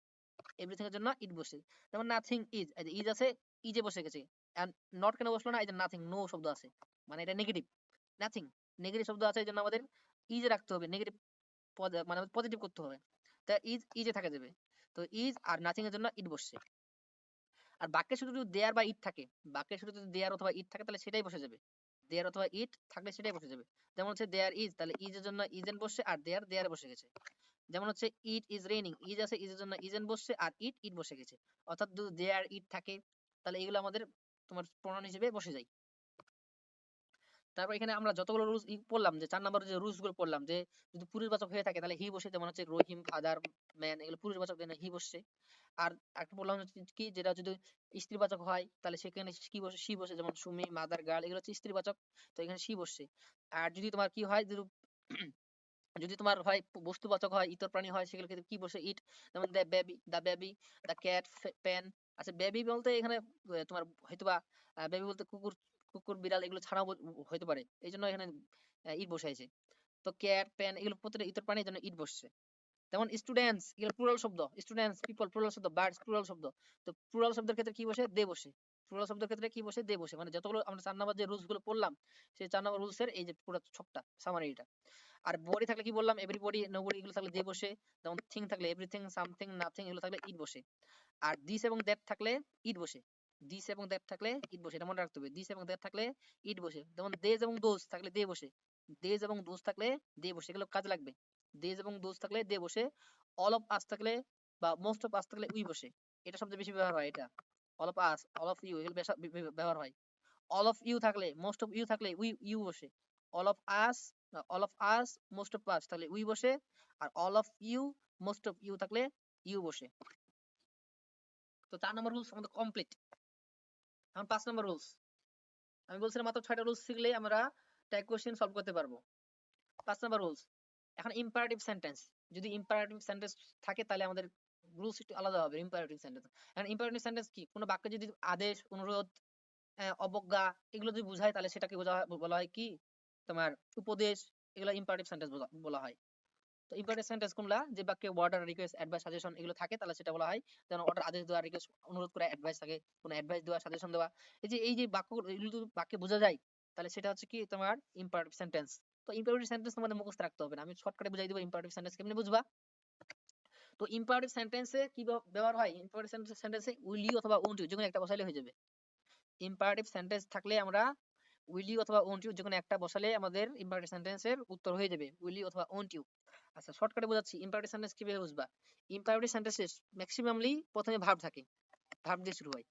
এভরিথিং এর জন্য ইট বসে। যেমন নাথিং ইজ, এই যে ইজ আছে, ইজে বসে গেছে। এন্ড নট কেন বসলো না? এই যে নাথিং, নো শব্দ আছে, মানে এটা নেগেটিভ। নাথিং নেগেটিভ শব্দ আছে, এই জন্য আমাদের ইজে রাখতে হবে, নেগেটিভ পদ মানে পজিটিভ করতে হবে। তা ইজ, ইজে থাকা যাবে। তো ইজ আর নাথিং এর জন্য ইট বসছে। আর বাক্যের শুরুতে যদি দেয়ার বা ইট থাকে, বাক্যের শুরুতে যদি দেয়ার অথবা ইট থাকে তাহলে সেটাই বসে যাবে। দেয়ার অথবা ইট থাকলে সেটাই বসে যাবে। যেমন হচ্ছে দেয়ার ইজ, তাহলে ইজ এর জন্য ইজেন বসছে, আর দেয়ার দেয়ারে বসে গেছে। যেমন হচ্ছে ইট ইজ রেইনিং, ইজ আছে, ইজের জন্য ইজেন বসছে, আর ইট ইট বসে গেছে। অর্থাৎ যদি দেয়ার ইট থাকে তাহলে এগুলো আমাদের তোমার প্রণয়ন হিসেবে বসে যায়। তারপর এখানে আমরা যতগুলো রুলস পড়লাম, যে 4 নম্বরের যে রুলস গুলো পড়লাম, যে যদি পুরুষবাচক হয়ে থাকে তাহলে হি বসে, যেমন হচ্ছে রহিম, ফাদার, ম্যান, এগুলো পুরুষবাচক, দেন হি বসছে। আর একটা বললাম হচ্ছে কি, যেটা যদি স্ত্রীবাচক হয় তাহলে সেখানে কি বসে? সি বসে, যেমন সুমি, মাদার, গার্ল, এগুলো হচ্ছে স্ত্রীবাচক, তো এখানে সি বসছে। আর যদি তোমার কি হয়, যদি যদি তোমার হয় বস্তুবাচক হয়, ইতর প্রাণী হয়, সেগুলো ক্ষেত্রে কি বসে? ইট। যেমন the baby, the baby, the cat, pen. আচ্ছা বেবি বলতে এখানে তোমার হয়তোবা বেবি বলতে কুকুর, কুকুর, বিড়াল এগুলো ছাড়াও হইতে পারে, এই জন্য এখানে ইট বসাইছে। তো ক্যাট, পেন, এগুলো প্রত্যেকটা ইতর প্রাণীর জন্য ইট বসছে। যেমন স্টুডেন্টস, এগুলো প্লুরাল শব্দ, স্টুডেন্টস, পিপল প্লুরাল শব্দ, বার্ডস প্লুরাল শব্দ। তো প্লুরাল শব্দের ক্ষেত্রে কি বসে? দে বসে। প্লুরাল শব্দের ক্ষেত্রে কি বসে? দে বসে। মানে যতগুলো আমরা 4 নম্বর যে রুলস গুলো পড়লাম, সেই 4 নম্বর রুলস এর এই যে পুরো ছকটা, সামারিটা। আর বডি থাকলে কি বললাম? এভরিবডি, নোবডি, এগুলো থাকলে দে বসে। যেমন থিং থাকলে এভরিথিং, সামথিং, নাথিং, এগুলো থাকলে ইট বসে। আর দিস এবং দ্যাট থাকলে ইট বসে। দিস এবং দ্যাট থাকলে ইট বসে, এটা মনে রাখতে হবে। দিস এবং দ্যাট থাকলে ইট বসে। যেমন দেজ এবং দোজ থাকলে দে বসে, দেজ এবং দোজ থাকলে দে বসে, এগুলো কাজে লাগবে। দেজ এবং দোজ থাকলে দে বসে। অল অফ আস থাকলে বা মোস্ট অফ আস থাকলে উই বসে, এটা সবচেয়ে বেশি ব্যবহার হয়। এটা all of us, all of you, এগুলো ব্যবহার হয়। অল অফ ইউ থাকলে, মোস্ট অফ ইউ থাকলে উই ইউ বসে। All of us, all of us most of us থাকলে উই বসে। আর all of you most of you থাকলে ইউ বসে। তো 4 নম্বর রুলস আমাদের কমপ্লিট। এখন 5 নম্বর রুলস। আমি বলছিলাম মাত্র 6টা রুলস শিখলেই আমরা ট্যাগ কোশ্চেন সলভ করতে পারবো। 5 নম্বর রুলস। এখন ইম্পারেটিভ সেন্টেন্স, যদি ইম্পারেটিভ সেন্টেন্স থাকে তাহলে আমাদের রুলস একটু আলাদা হবে। ইম্পারেটিভ সেন্টেন্স, এখন ইম্পারেটিভ সেন্টেন্স কি? কোনো বাক্যে যদি আদেশ, অনুরোধ, অবজ্ঞা এগুলো যদি বোঝায় তাহলে সেটাকে বলা হয় কি তোমার উপদেশ, এগুলো ইম্পারেটিভ সেন্টেন্স বলা হয়। তো ইম্পারেটিভ সেন্টেন্স কোনগুলা? যে বাক্যে অর্ডার, রিকোয়েস্ট, অ্যাডভাইস, সাজেশন এগুলো থাকে তাহলে সেটা বলা হয়। যেমন অর্ডার আদেশ দেওয়া, রিকোয়েস্ট অনুরোধ করা, অ্যাডভাইস থাকে, কোনো অ্যাডভাইস দেওয়া, সাজেশন দেওয়া, এই যে বাক্যগুলো এগুলো যদি বাক্যে বোঝা যায় তাহলে সেটা হচ্ছে কি তোমার ইম্পারেটিভ সেন্টেন্স। তো ইম্পারেটিভ সেন্টেন্স তোমাদের মুখস্থ রাখতে হবে না, আমি শর্টকাটে বুঝাই দেবো ইম্পারেটিভ সেন্টেন্স কেমনে বুঝবা। তো ইম্পারেটিভ সেন্টেন্সে কি ব্যবহার হয়? ইম্পারেটিভ সেন্টেন্সে উইল ইউ অথবা ওন্ট ইউ যেকোনো একটা বসাইলে হয়ে যাবে। ইম্পারেটিভ সেন্টেন্স থাকলে আমরা উইল ইউ অথবা ওন্ট ইউ যেকোনো একটা বসালে আমাদের ইম্পারেটিভ সেন্টেন্সের উত্তর হয়ে যাবে উইল ইউ অথবা ওন্ট ইউ। আচ্ছা শর্টকাটে বোঝাচ্ছি ইম্পারেটিভ সেন্টেন্স কিভাবে বুঝবা। ইম্পারেটিভ সেন্টেন্সে ম্যাক্সিমামলি প্রথমে ভার্ব থাকে, ভার্ব দিয়ে শুরু হয়।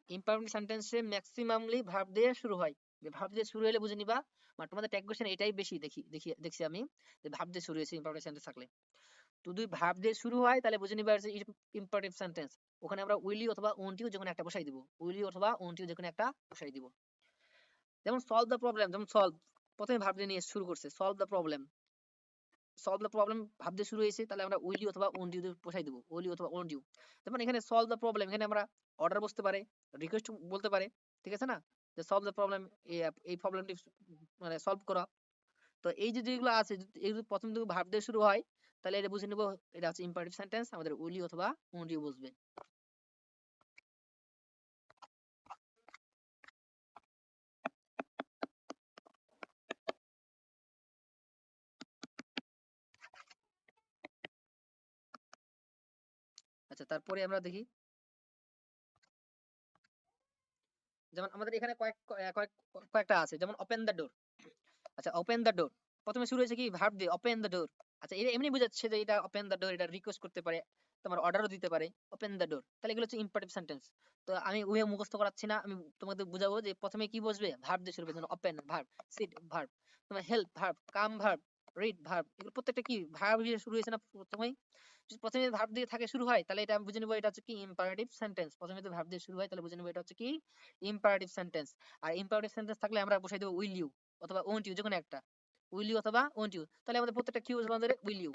ইম্পারেটিভ সেন্টেন্সে ম্যাক্সিমামলি ভার্ব দিয়ে শুরু হয়। ভার্ব দিয়ে শুরু হলে বুঝে নিবা, মানে তোমাদের ট্যাগ কোশ্চেন এটাই বেশি দেখছি আমি, যে ভার্ব দিয়ে শুরু হয়েছে ইম্পারেটিভ সেন্টেন্স থাকলে। যদি ভার্ব দিয়ে শুরু হয় তাহলে বুঝে নিবা ইম্পারেটিভ সেন্টেন্স। ওখানে আমরা উইল ইউ অথবা ওন্ট ইউ যেকোনো একটা বসাই দিব, উইল ইউ অথবা ওন্ট ইউ যেকোনো একটা বসাই দিব। যেমন সলভ দ্য প্রবলেম, যেমন সলভ প্রথমে ভার্ব দিয়ে নিয়ে শুরু করছে, solve the problem. Solve the problem verb দিয়ে শুরু হয়েছে তাহলে আমরা উইল ইউ অথবা ওন্ট ইউ বসাই দিব, উইল ইউ অথবা ওন্ট ইউ। যেমন এখানে সলভ দ্য প্রবলেম, এখানে আমরা অর্ডার বসতে পারে, রিকোয়েস্ট বলতে পারে, ঠিক আছে না, যে সলভ দ্য প্রবলেম, এই প্রবলেমটি মানে সলভ করা। তো এই যে যেগুলো আছে এগুলো প্রথম থেকে ভার্ব দিয়ে শুরু হয় তাহলে এটা বুঝে নেব এটা হচ্ছে ইম্পারেটিভ সেন্টেন্স, আমাদের উইল ইউ অথবা ওন্ট ইউ বুঝবে। আচ্ছা তারপরে আমরা দেখি, যেমন আমাদের এখানে কয়েকটা আছে, যেমন ওপেন দ্য ডোর। আচ্ছা ওপেন দ্য ডোর প্রথমে শুরু হয়েছে কি ভার্ব দিয়ে, ওপেন দ্য ডোর। আচ্ছা এটা এমনি বোঝাচ্ছে যে এটা ওপেন দ্য ডোর, এটা রিকোয়েস্ট করতে পারে, তোমার অর্ডারও দিতে পারে, ওপেন দ্য ডোর। তাহলে এগুলো হচ্ছে ইম্পারেটিভ সেন্টেন্স। তো আমি ওয়ে মুখস্থ করাচ্ছি না, আমি তোমাদের বুঝাবো যে প্রথমে কি বসবে, ভার্ব দিয়ে শুরু হবে। যেমন ওপেন ভার্ব, সিট ভার্ব, তোমার হেল্প ভার্ব, কাম ভার্ব, রিড ভার্ব, এগুলো প্রত্যেকটা কি ভার্ব দিয়ে শুরু হয়েছে না প্রথমেই। যদি প্রথমে ভার্ব দিয়ে থাকে শুরু হয় তাহলে এটা আমি বুঝে নেবো এটা হচ্ছে কি ইম্পারেটিভ সেন্টেন্স। প্রথমে যদি ভার্ব দিয়ে শুরু হয় তাহলে বুঝে নেবো এটা হচ্ছে কি ইম্পারেটিভ সেন্টেন্স। আর ইম্পারেটিভ সেন্টেন্স থাকলে আমরা বসাই দেবো উইল ইউ অথবা ওন্ট ইউ যেকোনো একটা, উইল ইউ অথবা ওন্ট ইউ। তাহলে আমাদের প্রত্যেকটা কি বুঝবে, আমাদের উইল ইউ,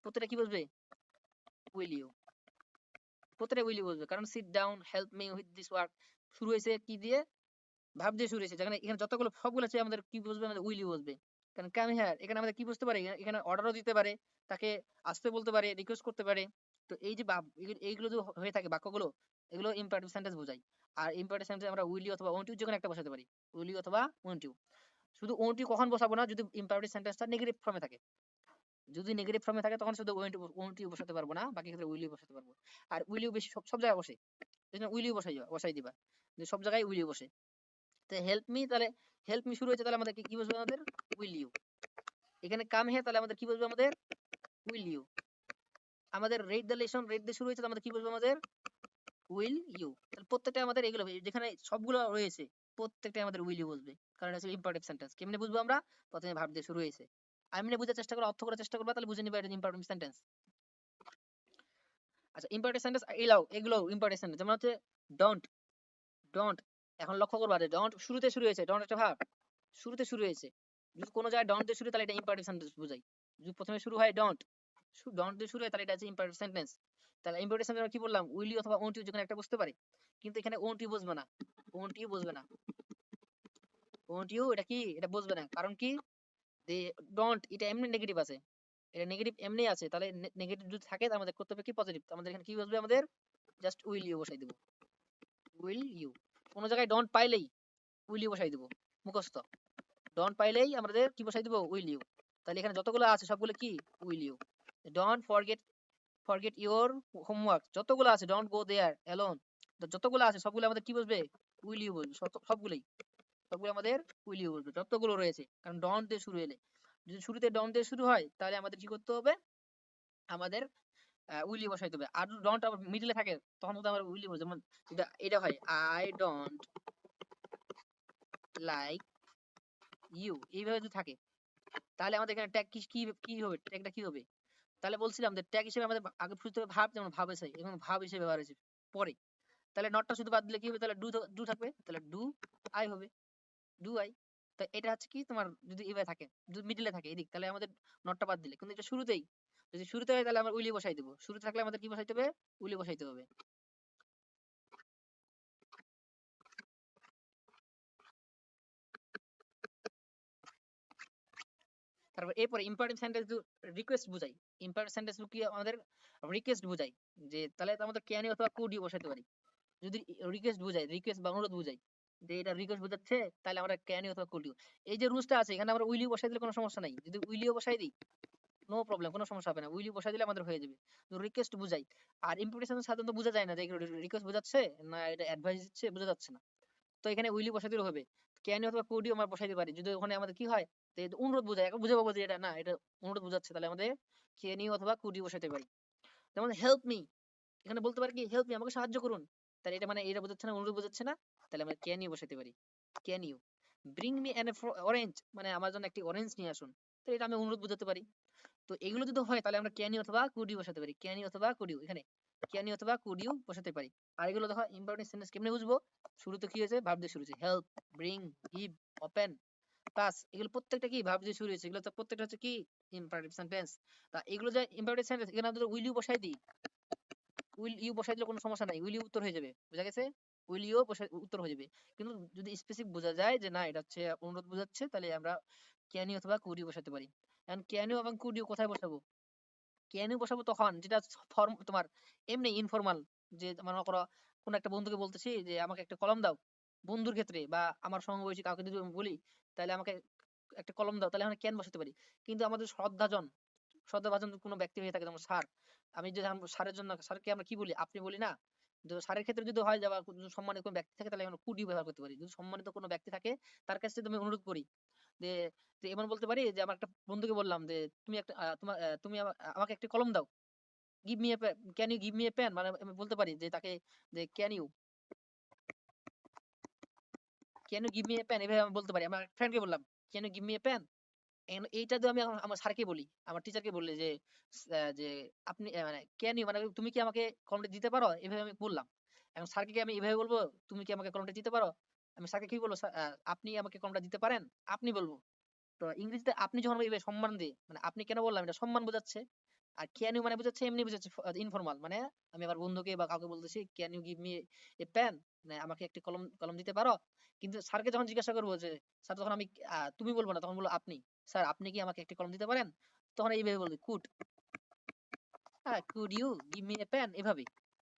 প্রত্যেকটা কি বুঝবে উইল ইউ, প্রত্যেকটা উইল ইউ বুঝবে। কারণ sit down, help me with this work শুরু হয়েছে কি দিয়ে, ভার্ব দিয়ে শুরু হয়েছে। যেখানে এখানে যতগুলো সবগুলো আছে আমাদের কি বুঝবে, আমাদের উইল ইউ বুঝবে। কারণ কাম হিয়ার এখানে আমাদের কি বুঝতে পারে, এখানে অর্ডারও দিতে পারে, তাকে আসতে বলতে পারে, রিকোয়েস্ট করতে পারে। তো এই যে এইগুলো যে হয়ে থাকে বাক্যগুলো, এগুলো ইম্পারেটিভ সেন্টেন্স বোঝায়। আর ইম্পারেটিভ সেন্টেন্স আমরা উইল ইউ অথবা ওন্ট ইউ যেকোনো একটা বসাতে পারি, উইল ইউ অথবা ওন্ট ইউ। শুধু ওন্ট ইউ কখন বসাবো না, যদি ইম্পারেটিভ সেন্টেন্সটা নেগেটিভ ফর্মে থাকে। যদি নেগেটিভ ফর্মে থাকে তখন শুধু ওয়েন্ট ইউ বসাতে পারবো না, বাকি ক্ষেত্রে উইল ইউ বসাতে পারবো। আর উইল ইউ বেশি সব জায়গায় বসে, এই জন্য উইল ইউ বসাই দিবা, যে সব জায়গায় উইল ইউ বসে। তো হেল্প মি, তাহলে হেল্প মি শুরু হয়েছে তাহলে আমাদের কি বসবে, আমাদের উইল ইউ। এখানে কাম হিয়ার তাহলে আমাদের কি বসবে, আমাদের উইল ইউ। আমাদের রেড দ্য লেসন, রেড দিয়ে শুরু হয়েছে আমাদের কি বসবে, আমাদের উইল ইউ। তাহলে প্রত্যেকটা আমাদের এগুলো যেখানে সবগুলো রয়েছে প্রত্যেকটা আমাদের উইল ইউ বসবে, কারণ এটা হচ্ছে ইম্পারেটিভ সেন্টেন্স। কেমনে বুঝবো আমরা, প্রথমে ভার্ব দিয়ে শুরু হয়েছে। এমনি বোঝার চেষ্টা করবো, অর্থ করার চেষ্টা করবো, তাহলে বুঝে নিবা এটা ইম্পারেটিভ সেন্টেন্স। আচ্ছা ইম্পারেটিভ সেন্টেন্স এগুলো ইম্পারেটিভ সেন্টেন্স। যেমন হচ্ছে ডোন্ট, ডোন্ট এখন লক্ষ্য করবা যে ডোন্ট শুরুতে শুরু হয়েছে, ডোন্ট একটা ভার্ব শুরুতে শুরু হয়েছে। যদি কোনো জায়গায় ডোন্ট দিয়ে শুরু তাহলে এটা ইম্পারেটিভ সেন্টেন্স বোঝায়। যদি প্রথমে শুরু হয় ডোন্ট, ডোন্ট দিয়ে শুরু হয় তাহলে এটা হচ্ছে ইম্পারেটিভ সেন্টেন্স। তাহলে ইম্পারেটিভ সেন্টেন্স কি বললাম, উইল ইউ অথবা ওন্ট ইউ যেকোনো একটা বুঝতে পারে। কিন্তু এখানে ওন্ট ইউ বুঝবে না, ওন্ট ইউ বুঝবে না, ওন্ট ইউ এটা কি এটা বুঝবে না। কারণ কি, যে ডোন্ট এটা এমনি নেগেটিভ আছে, এটা নেগেটিভ এমনি আছে। তাহলে নেগেটিভ যদি থাকে তাহলে আমাদের করতে হবে কি পজিটিভ। আমাদের এখানে কি বসবে, আমাদের জাস্ট উইল ইউ বসাই দেব, উইল ইউ। কোনো জায়গায় ডোন্ট পাইলেই উইল ইউ বসাই দেব, মুখস্থ। ডোন্ট পাইলেই আমাদের কি বসাই দেব, উইল ইউ। তাহলে এখানে যতগুলো আছে সবগুলো কি will you. Don't forget your homework, যতগুলো আছে ডোন্ট গো দেয়ার অ্যালোন, তো যতগুলো আছে সবগুলো আমাদের কি বসবে, উইল ইউ বসবে, সবগুলোই, সবগুলো আমাদের উইল ইউ বসবে যতগুলো রয়েছে, কারণ ডন্ট দিয়ে শুরু এলে, যদি শুরুতে ডন্ট দিয়ে শুরু হয় তাহলে আমাদের কি করতে হবে, আমাদের উইল ইউ বসাইতে হবে। আর ডন্ট আবার মিডলে থাকে তখন কিন্তু আমরা উইল ইউ বসবে। যেমন এটা হয় আই ডোন্ট লাইক ইউ, এইভাবে যদি থাকে তাহলে আমাদের এখানে ট্যাগ কি কি কি হবে, ট্যাগটা কি হবে, তাহলে বলছিলাম যে ট্যাগ হিসেবে আমাদের আগে বুঝতে হবে ভাব, যেমন ভাব এসে এবং ভাব হিসেবে ব্যবহার হয়েছে পরে, তাহলে নটটা শুধু বাদ দিলে কি হবে, তাহলে ডু ডু থাকবে, তাহলে ডু আই হবে, ডু আই। তো এটা হচ্ছে কি তোমার যদি এভাবে থাকে, যদি মিডলে থাকে এদিক, তাহলে আমাদের নটটা বাদ দিলে, কিন্তু এটা শুরুতেই, যদি শুরুতে হয় তাহলে আমরা উইলি বসাই দেবো, শুরুতে থাকলে আমাদের কি বসাইতে হবে, উইলি বসাইতে হবে। তারপর এরপরে ইম্পারেটিভ সেন্টেন্স রিকোয়েস্ট বুঝাই, ইম্পারেটিভ সেন্টেন্স কি আমাদের রিকোয়েস্ট বুঝাই, যে তাহলে তো আমাদের ক্যান অথবা কুড ইউ বসাতে পারি। যদি রিকোয়েস্ট বুঝাই, রিকোয়েস্ট বা অনুরোধ বুঝাই, যে এটা রিকোয়েস্ট বুঝাচ্ছে, তাহলে আমরা ক্যান ইউ অথবা কুড ইউ, এই যে রুলসটা আছে এখানে আমরা উইল ইউ বসাই দিলে কোনো সমস্যা নাই, যদি উইল ইউ বসাই দিই নো প্রবলেম, কোনো সমস্যা হবে না, উইল ইউ বসাই দিলে আমাদের হয়ে যাবে। তো রিকোয়েস্ট বুঝাই, আর ইম্প্লিকেশন সাধারণত বোঝা যায় না যে রিকোয়েস্ট বোঝাচ্ছে না এটা অ্যাডভাইস দিচ্ছে, বোঝা যাচ্ছে না, তো এখানে উইল ইউ বসাই দিলে হবে। ক্যান ইউ অথবা কুড ইউ আমরা বসাইতে পারি, যদি ওখানে আমাদের কি হয়, যে অনুরোধ বোঝায়, এখন বুঝে পাবো যে এটা না, এটা অনুরোধ বোঝাচ্ছে, তাহলে আমাদের ক্যান ইউ অথবা কুড ইউ বসাইতে পারি। যেমন হেল্প মি, এখানে বলতে পারি কি হেল্প মি, আমাকে সাহায্য করুন, তাহলে এটা মানে এটা বোঝাচ্ছে না, অনুরোধ বোঝাচ্ছে না, তাহলে আমরা ক্যান ইউ বসাইতে পারি। Can you bring me an orange, মানে আমার জন্য একটি অরেঞ্জ নিয়ে আসুন, তো এটা আমি অনুরোধ বোঝাতে পারি। তো এগুলো যদি হয় তাহলে আমরা ক্যান ইউ অথবা কুড ইউ বসাতে পারি, ক্যান ইউ অথবা কুড ইউ, এখানে ক্যান ইউ অথবা কুড ইউ বসাতে পারি। আর এগুলো দেখো ইম্পর্টেন্ট সেন্টেন্স কেমনে বুঝবো, শুরুতে কি হয়েছে, ভার্ব দিয়ে শুরু হয়েছে, help, bring, give, open, pass, এগুলো প্রত্যেকটা কি ভার্ব দিয়ে শুরু হয়েছে, এগুলো তো প্রত্যেকটা হচ্ছে কি ইম্পারেটিভ সেন্টেন্স। তা এগুলো যে ইম্পারেটিভ সেন্টেন্স, এখানে আমরা উইল ইউ বসাই দিই, উইল ইউ বসাই দিলে কোনো সমস্যা নাই, উইল ইউ উত্তর হয়ে যাবে, বুঝা গেছে, উইল ইউ বসাই উত্তর হয়ে যাবে। কিন্তু যদি স্পেসিফিক বোঝা যায় যে না এটা হচ্ছে অনুরোধ বোঝাচ্ছে, তাহলে আমরা ক্যান ইউ অথবা কুড ইউ বসাতে পারি। এখন ক্যান ইউ এবং কুড ইউ কোথায় বসাবো, ক্যান ইউ বসাবো তখন যেটা ফর্ম তোমার এমনি ইনফরমাল, যে মনে করো কোন একটা বন্ধুকে বলতেছি যে আমাকে একটা কলম দাও, বন্ধুর ক্ষেত্রে বা আমার সমবয়সী কাউকে যদি আমি বলি তাহলে আমাকে একটা কলম দাও, তাহলে আমরা ক্যান বসাতে পারি। কিন্তু আমাদের শ্রদ্ধাভাজন কোনো ব্যক্তি হয়ে থাকে, যেমন স্যার, আমি যদি স্যারের জন্য স্যারকে আমরা কি বলি, আপনি বলি না, তো স্যারের ক্ষেত্রে যদি হয় যাবা যদি সম্মানিত কোনো ব্যক্তি থাকে তাহলে আমরা কুড ইউ ব্যবহার করতে পারি। যদি সম্মানিত কোনো ব্যক্তি থাকে তার কাছে যদি আমি অনুরোধ করি যে, যে এমন বলতে পারি যে আমার একটা বন্ধুকে বললাম যে তুমি একটা তুমি আমাকে একটা কলম দাও, give me a can you give me a pen, মানে আমি বলতে পারি যে তাকে যে can you give me a pen, এভাবে আমি বলতে পারি। আমার ফ্রেন্ডকে বললাম can you give me a pen, এইটা যদি আমি এখন আমার স্যারকে বলি, আমার টিচারকে বললে যে যে আপনি মানে ক্যান ইউ মানে তুমি কি আমাকে কলমটা দিতে পারো, এভাবে আমি বললাম। এখন স্যারকে কি আমি এভাবে বলবো তুমি কি আমাকে কলমটা দিতে পারো, আমি স্যারকে কি বলবো, আপনি আমাকে কলমটা দিতে পারেন, আপনি বলবো। তো ইংরেজিতে আপনি যখন বলবে সম্মান দিয়ে, মানে আপনি কেন বললাম, এটা সম্মান বোঝাচ্ছে। আর ক্যান ইউ মানে বোঝাচ্ছে এমনি বোঝাচ্ছে, ইনফরমাল, মানে আমি আমার বন্ধুকে বা কাউকে বলতেছি can you give me a pen, মানে আমাকে একটি কলম কলম দিতে পারো। কিন্তু স্যারকে যখন জিজ্ঞাসা করবো যে স্যার, তখন আমি তুমি বলবো না, তখন বলবো আপনি, স্যার আপনি কি আমাকে একটি কলম দিতে পারেন, তখন এইভাবে বলবে কুড, হ্যাঁ could you give me a pen, এভাবে।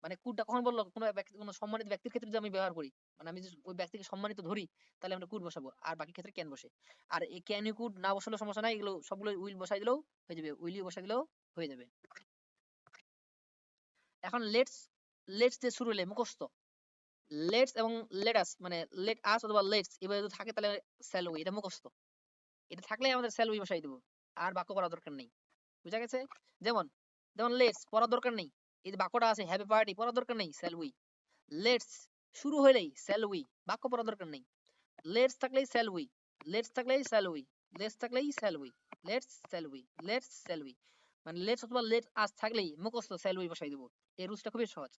মানে কুডটা কখন বললো, কোনো ব্যক্তি কোনো সম্মানিত ব্যক্তির ক্ষেত্রে যদি আমি ব্যবহার করি, মানে আমি যদি ওই ব্যক্তিকে সম্মানিত ধরি, তাহলে আমরা কুড বসাবো, আর বাকি ক্ষেত্রে ক্যান বসে। আর এই ক্যান ইউ কুড না বসালেও সমস্যা নাই, এগুলো সবগুলো উইল বসাই দিলেও হয়ে যাবে, উইল ইউ বসাই দিলেও হয়ে যাবে। এখন লেটস দিয়ে শুরু হলে মুখস্থ, লেটস এবং লেটাস, মানে লেট আস অথবা লেটস এভাবে যদি থাকে তাহলে শ্যাল উই, এটা মুখস্থ, এটা থাকলে আমাদের শ্যাল উই বসাই দেবো, আর বাক্য করার দরকার নেই, বুঝা গেছে। যেমন যেমন লেটস পড়ার দরকার নেই, এই যে বাক্যটা আছে হ্যাপি পার্টি পড়ার দরকার নেই, শ্যাল উই। লেটস শুরু হইলেই শ্যাল উই, বাক্য পড়ার দরকার নেই, লেটস থাকলেই শ্যাল উই, লেটস থাকলেই শ্যাল উই, লেটস থাকলেই shall we, let's shall we, let's shall we, মানে লেটস অথবা লেট আস থাকলেই মুখস্থ শ্যাল উই বসাই দেবো। এই রুলসটা খুবই সহজ।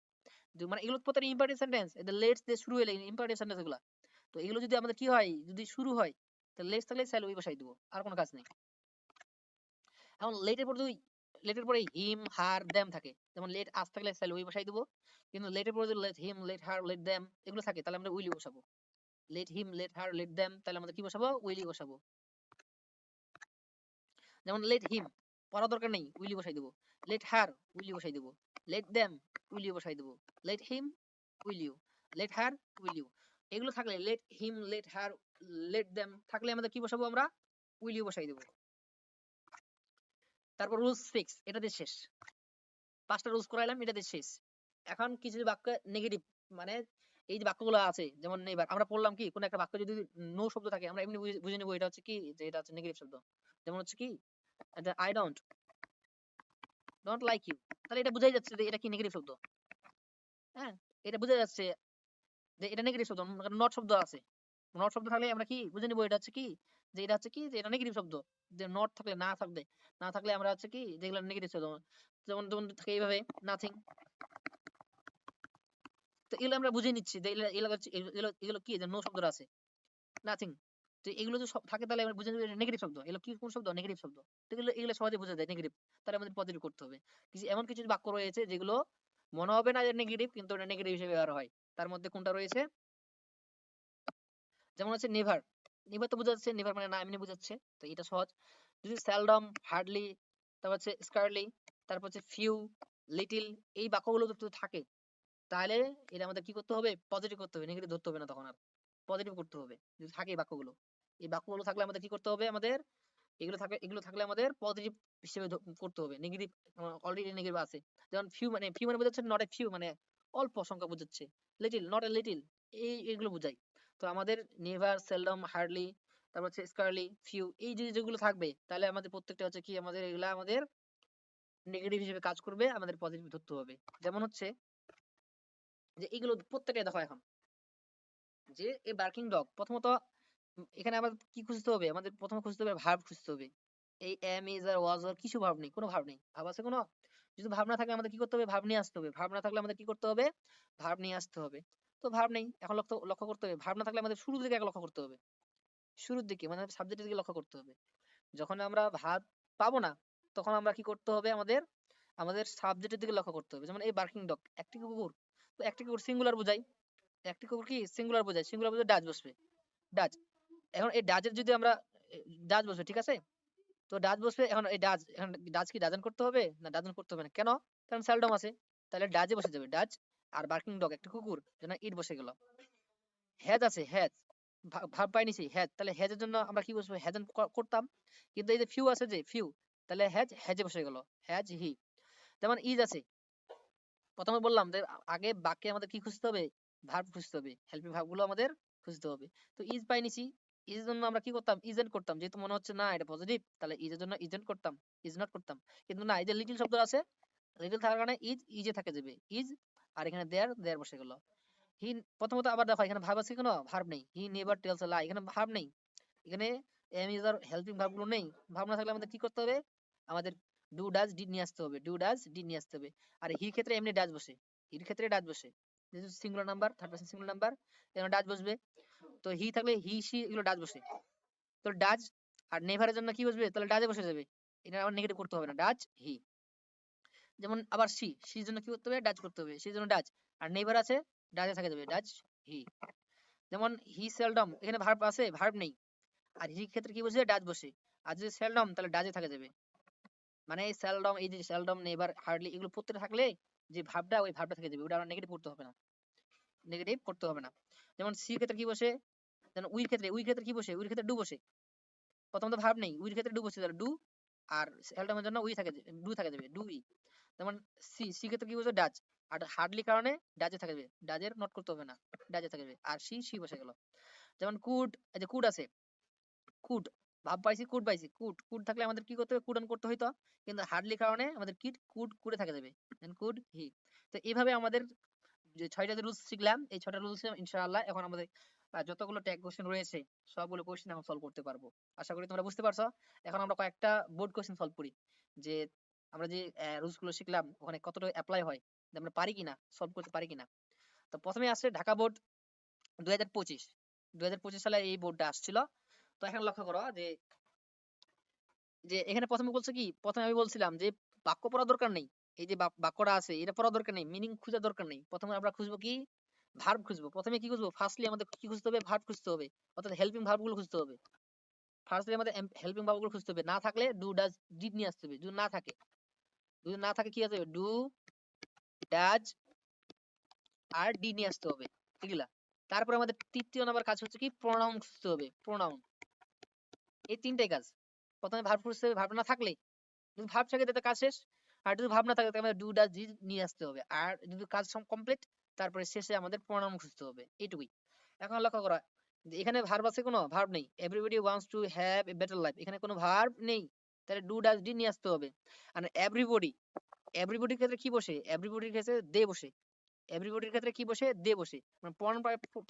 মানে এগুলো প্রত্যেকটা ইম্পার্টেন্ট সেন্টেন্স, এটা লেটস দিয়ে শুরু হলে ইম্পার্টেন্ট সেন্টেন্স এগুলা। তো এগুলো যদি আমাদের কি হয়, যদি শুরু হয় তাহলে লেটস থাকলে শ্যাল উই বসাই দেবো, আর কোনো কাজ নেই। এখন লেটের পরে হিম হার দেম থাকে, যেমন লেট আস থাকলে শ্যাল উই বসাই দেবো। কিন্তু লেটের পরে যদি late him let her let them এগুলো থাকে তাহলে আমরা উইলি বসাবো। Late him let her let them, তাহলে আমাদের কি বসাবো, উইলি বসাবো। যেমন লেট হিম পড়ার দরকার নেই, উইলি বসাই দেবো। লেট হার উইলি বসাই দেবো। লেট দেম উইলি বসাই দেবো। Let him will you, let her will you, এগুলো থাকলে let him let her let them থাকলে আমাদের কি বসাবো, আমরা উইল ইউ বসাই দেবো। তারপর রুলস 6, এটা দিয়ে শেষ, 5টা রুলস করাইলাম, এটা দিয়ে শেষ। এখন কিছু বাক্য নেগেটিভ মানে এই যে বাক্যগুলো আছে যেমন এবার আমরা পড়লাম কি কোন একটা বাক্য যদি নো শব্দ থাকে আমরা এমনি বুঝে নেবো এটা হচ্ছে কি যে এটা হচ্ছে নেগেটিভ শব্দ। যেমন হচ্ছে কি আই ডোন্ট লাইক ইউ, তাহলে এটা বোঝাই যাচ্ছে যে এটা কি নেগেটিভ শব্দ। হ্যাঁ, এটা বোঝা যাচ্ছে যে এটা নেগেটিভ শব্দ, নট শব্দ আছে। নট শব্দ থাকলে আমরা কি বুঝে নিব এটা হচ্ছে কি যে এটা হচ্ছে কি যে এটা নেগেটিভ শব্দ। যে নট থাকলে না থাকলে আমরা হচ্ছে কি যেগুলো নেগেটিভ শব্দ, যেমন যেমন থাকে এইভাবে নাথিং। তো এগুলো আমরা বুঝে নিচ্ছি যে এগুলো এগুলো হচ্ছে এগুলো এগুলো কি যে নো শব্দটা আছে নাথিং। তো এগুলো যদি সব থাকে তাহলে আমরা বুঝে নেব নেগেটিভ শব্দ। এগুলো কি কোন শব্দ? নেগেটিভ শব্দ। তো এগুলো এগুলো সহজে বোঝা যায় নেগেটিভ, তাহলে আমাদের পজিটিভ করতে হবে। কিছু এমন কিছু বাক্য রয়েছে যেগুলো মনে হবে না যে নেগেটিভ কিন্তু এটা নেগেটিভ হিসেবে ব্যবহার হয়। তার মধ্যে কোনটা রয়েছে? যেমন হচ্ছে নেভার। নেভার তো বোঝা যাচ্ছে নেভার মানে না এমনি বোঝাচ্ছে, তো এটা সহজ। যদি সেলডম, হার্ডলি, তারপর হচ্ছে স্কারলি, তারপর হচ্ছে ফিউ, লিটিল, এই বাক্যগুলো যদি থাকে তাহলে এটা আমাদের কি করতে হবে? পজিটিভ করতে হবে, নেগেটিভ ধরতে হবে না তখন আর। পজিটিভ করতে হবে যদি থাকে এই বাক্যগুলো। এই বাক্যগুলো থাকলে আমাদের কি করতে হবে? আমাদের এগুলো থাকলে আমাদের পজিটিভ হিসেবে করতে হবে। নেগেটিভ অলরেডি নেগেটিভ আছে। যেমন ফিউ মানে বোঝাচ্ছে নট এ ফিউ মানে অল্প সংখ্যা বোঝাচ্ছে। লিটিল নট এ লিটিল এইগুলো বোঝায়। তো আমাদের নেভার, সেলডম, হার্ডলি, তারপর হচ্ছে স্কারলি, ফিউ এই যে যেগুলো থাকবে তাহলে আমাদের প্রত্যেকটা হচ্ছে কি আমাদের এগুলা আমাদের নেগেটিভ হিসেবে কাজ করবে, আমাদের পজিটিভ ধরতে হবে। যেমন হচ্ছে যে এগুলো প্রত্যেকটা দেখো এখন যে এ বার্কিং ডগ প্রথমত এখানে আবার কি খুঁজতে হবে? আমাদের প্রথমে খুঁজতে হবে ভার্ব খুঁজতে হবে। এই এম ইজ আর ওয়াজ আর কিছু ভার্ব নেই, কোনো ভার্ব নেই। ভাব আছে কোনো? যদি ভাব না থাকে আমাদের কি করতে হবে? ভাব নিয়ে আসতে হবে। ভাব না থাকলে আমাদের কি করতে হবে? ভাব নিয়ে আসতে হবে। তো ভাব নেই, এখন লক্ষ্য লক্ষ্য করতে হবে। ভাব না থাকলে আমাদের শুরুর দিকে আগে লক্ষ্য করতে হবে। শুরুর দিকে মানে সাবজেক্টের দিকে লক্ষ্য করতে হবে। যখন আমরা ভাব পাবো না তখন আমরা কি করতে হবে? আমাদের আমাদের সাবজেক্টের দিকে লক্ষ্য করতে হবে। যেমন এই বার্কিং ডগ একটি কুকুর, তো একটি কুকুর সিঙ্গুলার বোঝায়। একটি কুকুর কি সিঙ্গুলার বোঝায়? সিঙ্গুলার বোঝায় ডাচ বসবে, ডাচ। এখন এই ডাচের যদি আমরা ডাচ বসবে, ঠিক আছে? তো ডাচ বসবে, এখন এই ডাচ এখন ডাচ কি ডাজেন্ট করতে হবে? না ডাজেন্ট করতে হবে না। কেন? কারণ সেলডম আছে। তাহলে ডাজে বসে যাবে ডাচ। আর বার্কিং ডগ একটা কুকুর যেন ইট বসে গেল। হ্যাজ আছে হ্যাজ, ভাব পাই নিছি হ্যাজ, তাহলে হ্যাজের জন্য আমরা কি বসবো? হ্যাজেন্ট করতাম। কিন্তু এই যে ফিউ আছে যে ফিউ, তাহলে হ্যাজে বসে গেল, হ্যাজ হি। যেমন ইজ আছে, প্রথমে বললাম যে আগে বাক্যে আমাদের কি খুঁজতে হবে? ভার্ব খুঁজতে হবে, হেল্পিং ভার্ব গুলো আমাদের খুঁজতে হবে। তো ইজ পাই নিছি, ইজ এর জন্য আমরা কি করতাম? ইজেন্ট করতাম। যেহেতু মনে হচ্ছে না এটা পজিটিভ তাহলে ইজ এর জন্য ইজেন্ট করতাম, ইজ নট করতাম। কিন্তু না, এই যে লিটল শব্দ আছে, লিটল থাকার কারণে ইজে থাকে যাবে ইজ। আর এখানে দেয়ার দেয়ার বসে গেল। হি প্রথমত আবার দেখো এখানে ভার্ব আছে কেন? ভার্ব নেই। হি নেভার টেলস আ লাই, এখানে ভার্ব নেই। এখানে am is are helping verb গুলো নেই। ভার্ব না থাকলে আমাদের কি করতে হবে? আমাদের ডু ডাজ ডিড নিয়ে আসতে হবে, ডু ডাজ ডিড নিয়ে আসতে হবে। আর হির ক্ষেত্রে এমনি ডাজ বসে, হির ক্ষেত্রে ডাজ বসে, যেহেতু singular number, third person singular number, এখানে ডাজ বসবে। তো হি থাকলে হি সি এগুলো ডাজ বসে। তো ডাজ আর নেভারের জন্য কি বসবে? তাহলে ডাজে বসে যাবে। এটা আবার নেগেটিভ করতে হবে না, ডাজ হি। যেমন আবার সির জন্য কি করতে হবে? ডাজ করতে হবে, সির জন্য ডাজ। আর নেভার আছে, ডাজে থাকে যাবে, ডাজ হি। যেমন হি সেলডম, এখানে ভার্ব আছে, ভার্ব নেই। আর হি ক্ষেত্রে কি বসে? ডাজ বসে। আর যদি সেলডম তাহলে ডাজে থাকে যাবে। মানে এই সেলডম, এই যে সেলডম, নেভার, হার্ডলি এগুলো প্রত্যেকটা থাকলে যে ভাবটা ওই ভাবটা থেকে যাবে, ওটা আমরা নেগেটিভ করতে হবে না, নেগেটিভ করতে হবে না। যেমন সি ক্ষেত্রে কি বসে? যেমন উই ক্ষেত্রে কি বসে? উইর ক্ষেত্রে ডু বসে। প্রথমত ভাব নেই, উইর ক্ষেত্রে ডু বসে, তাহলে ডু। আর সেলডমের জন্য উই থাকে, ডু থাকে যাবে, ডু ই। যেমন সি ক্ষেত্রে কি বসে? ডাচ। আর হার্ডলি কারণে ডাজে থাকে যাবে, ডাজের নট করতে হবে না, ডাজে থাকে যাবে। আর সি বসে গেল। যেমন কুড, এই যে কুড আছে, কুড ভাব পাইছি, কুড পাইছি, কুড কুড থাকলে আমাদের কি করতে হবে? কুড অন করতে হইতো। কিন্তু হার্ডলি কারণে আমাদের কিড কুড কুডে থাকে যাবে, দেন কুড হি। তো এইভাবে আমাদের যে ৬টা যে রুলস শিখলাম, এই ৬টা রুলস ইনশাআল্লাহ এখন আমাদের যতগুলো ট্যাগ কোশ্চেন রয়েছে সবগুলো কোশ্চেন এখন সলভ করতে পারবো। আশা করি তোমরা বুঝতে পারছো। এখন আমরা কয়েকটা বোর্ড কোশ্চেন সলভ করি, যে আমরা যে রুলস গুলো শিখলাম ওখানে কতটা অ্যাপ্লাই হয়, যে আমরা পারি কিনা, সলভ করতে পারি কিনা। তো প্রথমে আসছে ঢাকা বোর্ড ২০২৫। ২০২৫ সালে এই বোর্ডটা আসছিল। তো এখন লক্ষ্য করো যে যে এখানে প্রথমে বলছে কি, প্রথমে আমি বলছিলাম যে বাক্য পড়ার দরকার নেই। এই যে বাক্যটা আছে এটা পড়ার দরকার নেই, মিনিং খোঁজার দরকার নেই। প্রথমে আমরা খুঁজবো কি? ভার্ব খুঁজবো। প্রথমে কি খুঁজবো? ফার্স্টলি আমাদের কি খুঁজতে হবে? ভার্ব খুঁজতে হবে, অর্থাৎ হেল্পিং ভার্ব গুলো খুঁজতে হবে। ফার্স্টলি আমাদের হেল্পিং ভার্ব গুলো খুঁজতে হবে। না থাকলে ডু ডাজ ডিড নিয়ে আসতে হবে। যদি না থাকে কি আছে? ডু ডাজ আর ডি নিয়ে আসতে হবে, এগুলা। তারপর আমাদের তৃতীয় নাম্বার কাজ হচ্ছে কি? প্রোনাউন খুঁজতে হবে, প্রোনাউন। এই তিনটাই কাজ। প্রথমে ভার্ব খুঁজতে হবে, ভার্ব না থাকলে, যদি ভার্ব থাকে তাতে কাজ শেষ। আর যদি ভার্ব না থাকে তাহলে ডু ডাজ ডিড নিয়ে আসতে হবে। আর যদি কাজ কমপ্লিট, তারপরে শেষে আমাদের প্রণাম খুঁজতে হবে, এইটুকুই। এখন লক্ষ্য করা, যে এখানে ভার্ব আছে, কোনো ভার্ব নেই। Everybody wants to have a better life, এখানে কোনো ভার্ব নেই, তাহলে ডু ডাজ ডি নিয়ে আসতে হবে। আর এভরিবডি, এভরিবডির ক্ষেত্রে কি বসে, এভরিবডির ক্ষেত্রে দে বসে, এভরিবডির ক্ষেত্রে কি বসে, দে বসে, মানে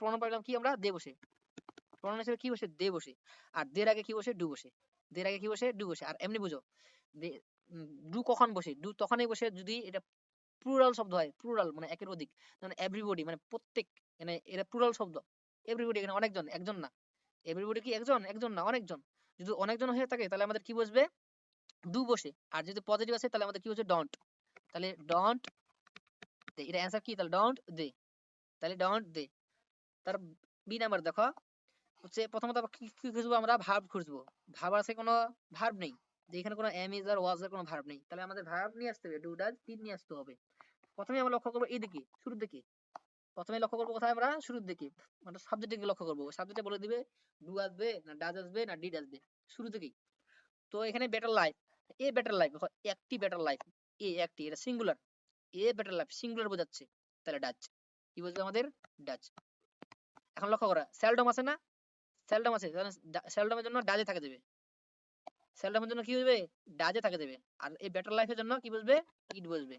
প্রণাম পাইলাম কি আমরা, দে বসে, প্রণাম হিসেবে কি বসে, দে বসে। আর দের আগে কি বসে, ডু বসে, দের আগে কি বসে, ডু বসে। আর এমনি বুঝো, ডু কখন বসে, ডু তখনই বসে যদি এটা প্লুরাল শব্দ হয়, প্লুরাল মানে একের অধিক, যেমন এভরিবডি মানে প্রত্যেক, মানে এটা প্লুরাল শব্দ। এভরিবডি এখানে অনেকজন, একজন না। এভরিবডি কি একজন, একজন না, অনেকজন। যদি অনেকজন হয়ে থাকে তাহলে আমাদের কি বসবে, ডু বসে। আর যদি পজিটিভ আছে তাহলে আমাদের কি বসে, ডন্ট। তাহলে ডন্ট দে, এটা অ্যান্সার কি, তাহলে ডন্ট দে, তাহলে ডন্ট দে। তার বি নাম্বার দেখো, হচ্ছে প্রথমত আবার কি কি খুঁজবো আমরা, ভার্ব খুঁজবো। ভার্ব আছে, কোনো ভার্ব নেই, যে এখানে কোনো এম ইজ আর ওয়াজ এর কোনো ভার্ব নেই, তাহলে আমাদের ভার্ব নিয়ে আসতে হবে, ডু ডাজ ডিড নিয়ে আসতে হবে। প্রথমে আমরা লক্ষ্য করবো এইদিকে, শুরুর দিকে। প্রথমে লক্ষ্য করবো কোথায়, আমরা শুরুর দিকে, মানে সাবজেক্টের দিকে লক্ষ্য করবো। সাবজেক্টে বলে দিবে ডু আসবে না ডাজ আসবে না ডিড আসবে, শুরু থেকেই। তো এখানে better life, a better life, একটি বেটার লাইফ, এ একটি, এটা singular, a better life singular বোঝাচ্ছে, তাহলে ডাচ, কি বলবে আমাদের, ডাচ। এখন লক্ষ্য করা, সেলডম আছে না, সেলডম আছে, সেলডমের জন্য ডাজে থাকে দেবে, সেলডমের জন্য কি বসবে, ডাজে থাকে দেবে। আর এই বেটার লাইফের জন্য কি বসবে, ইট বসবে,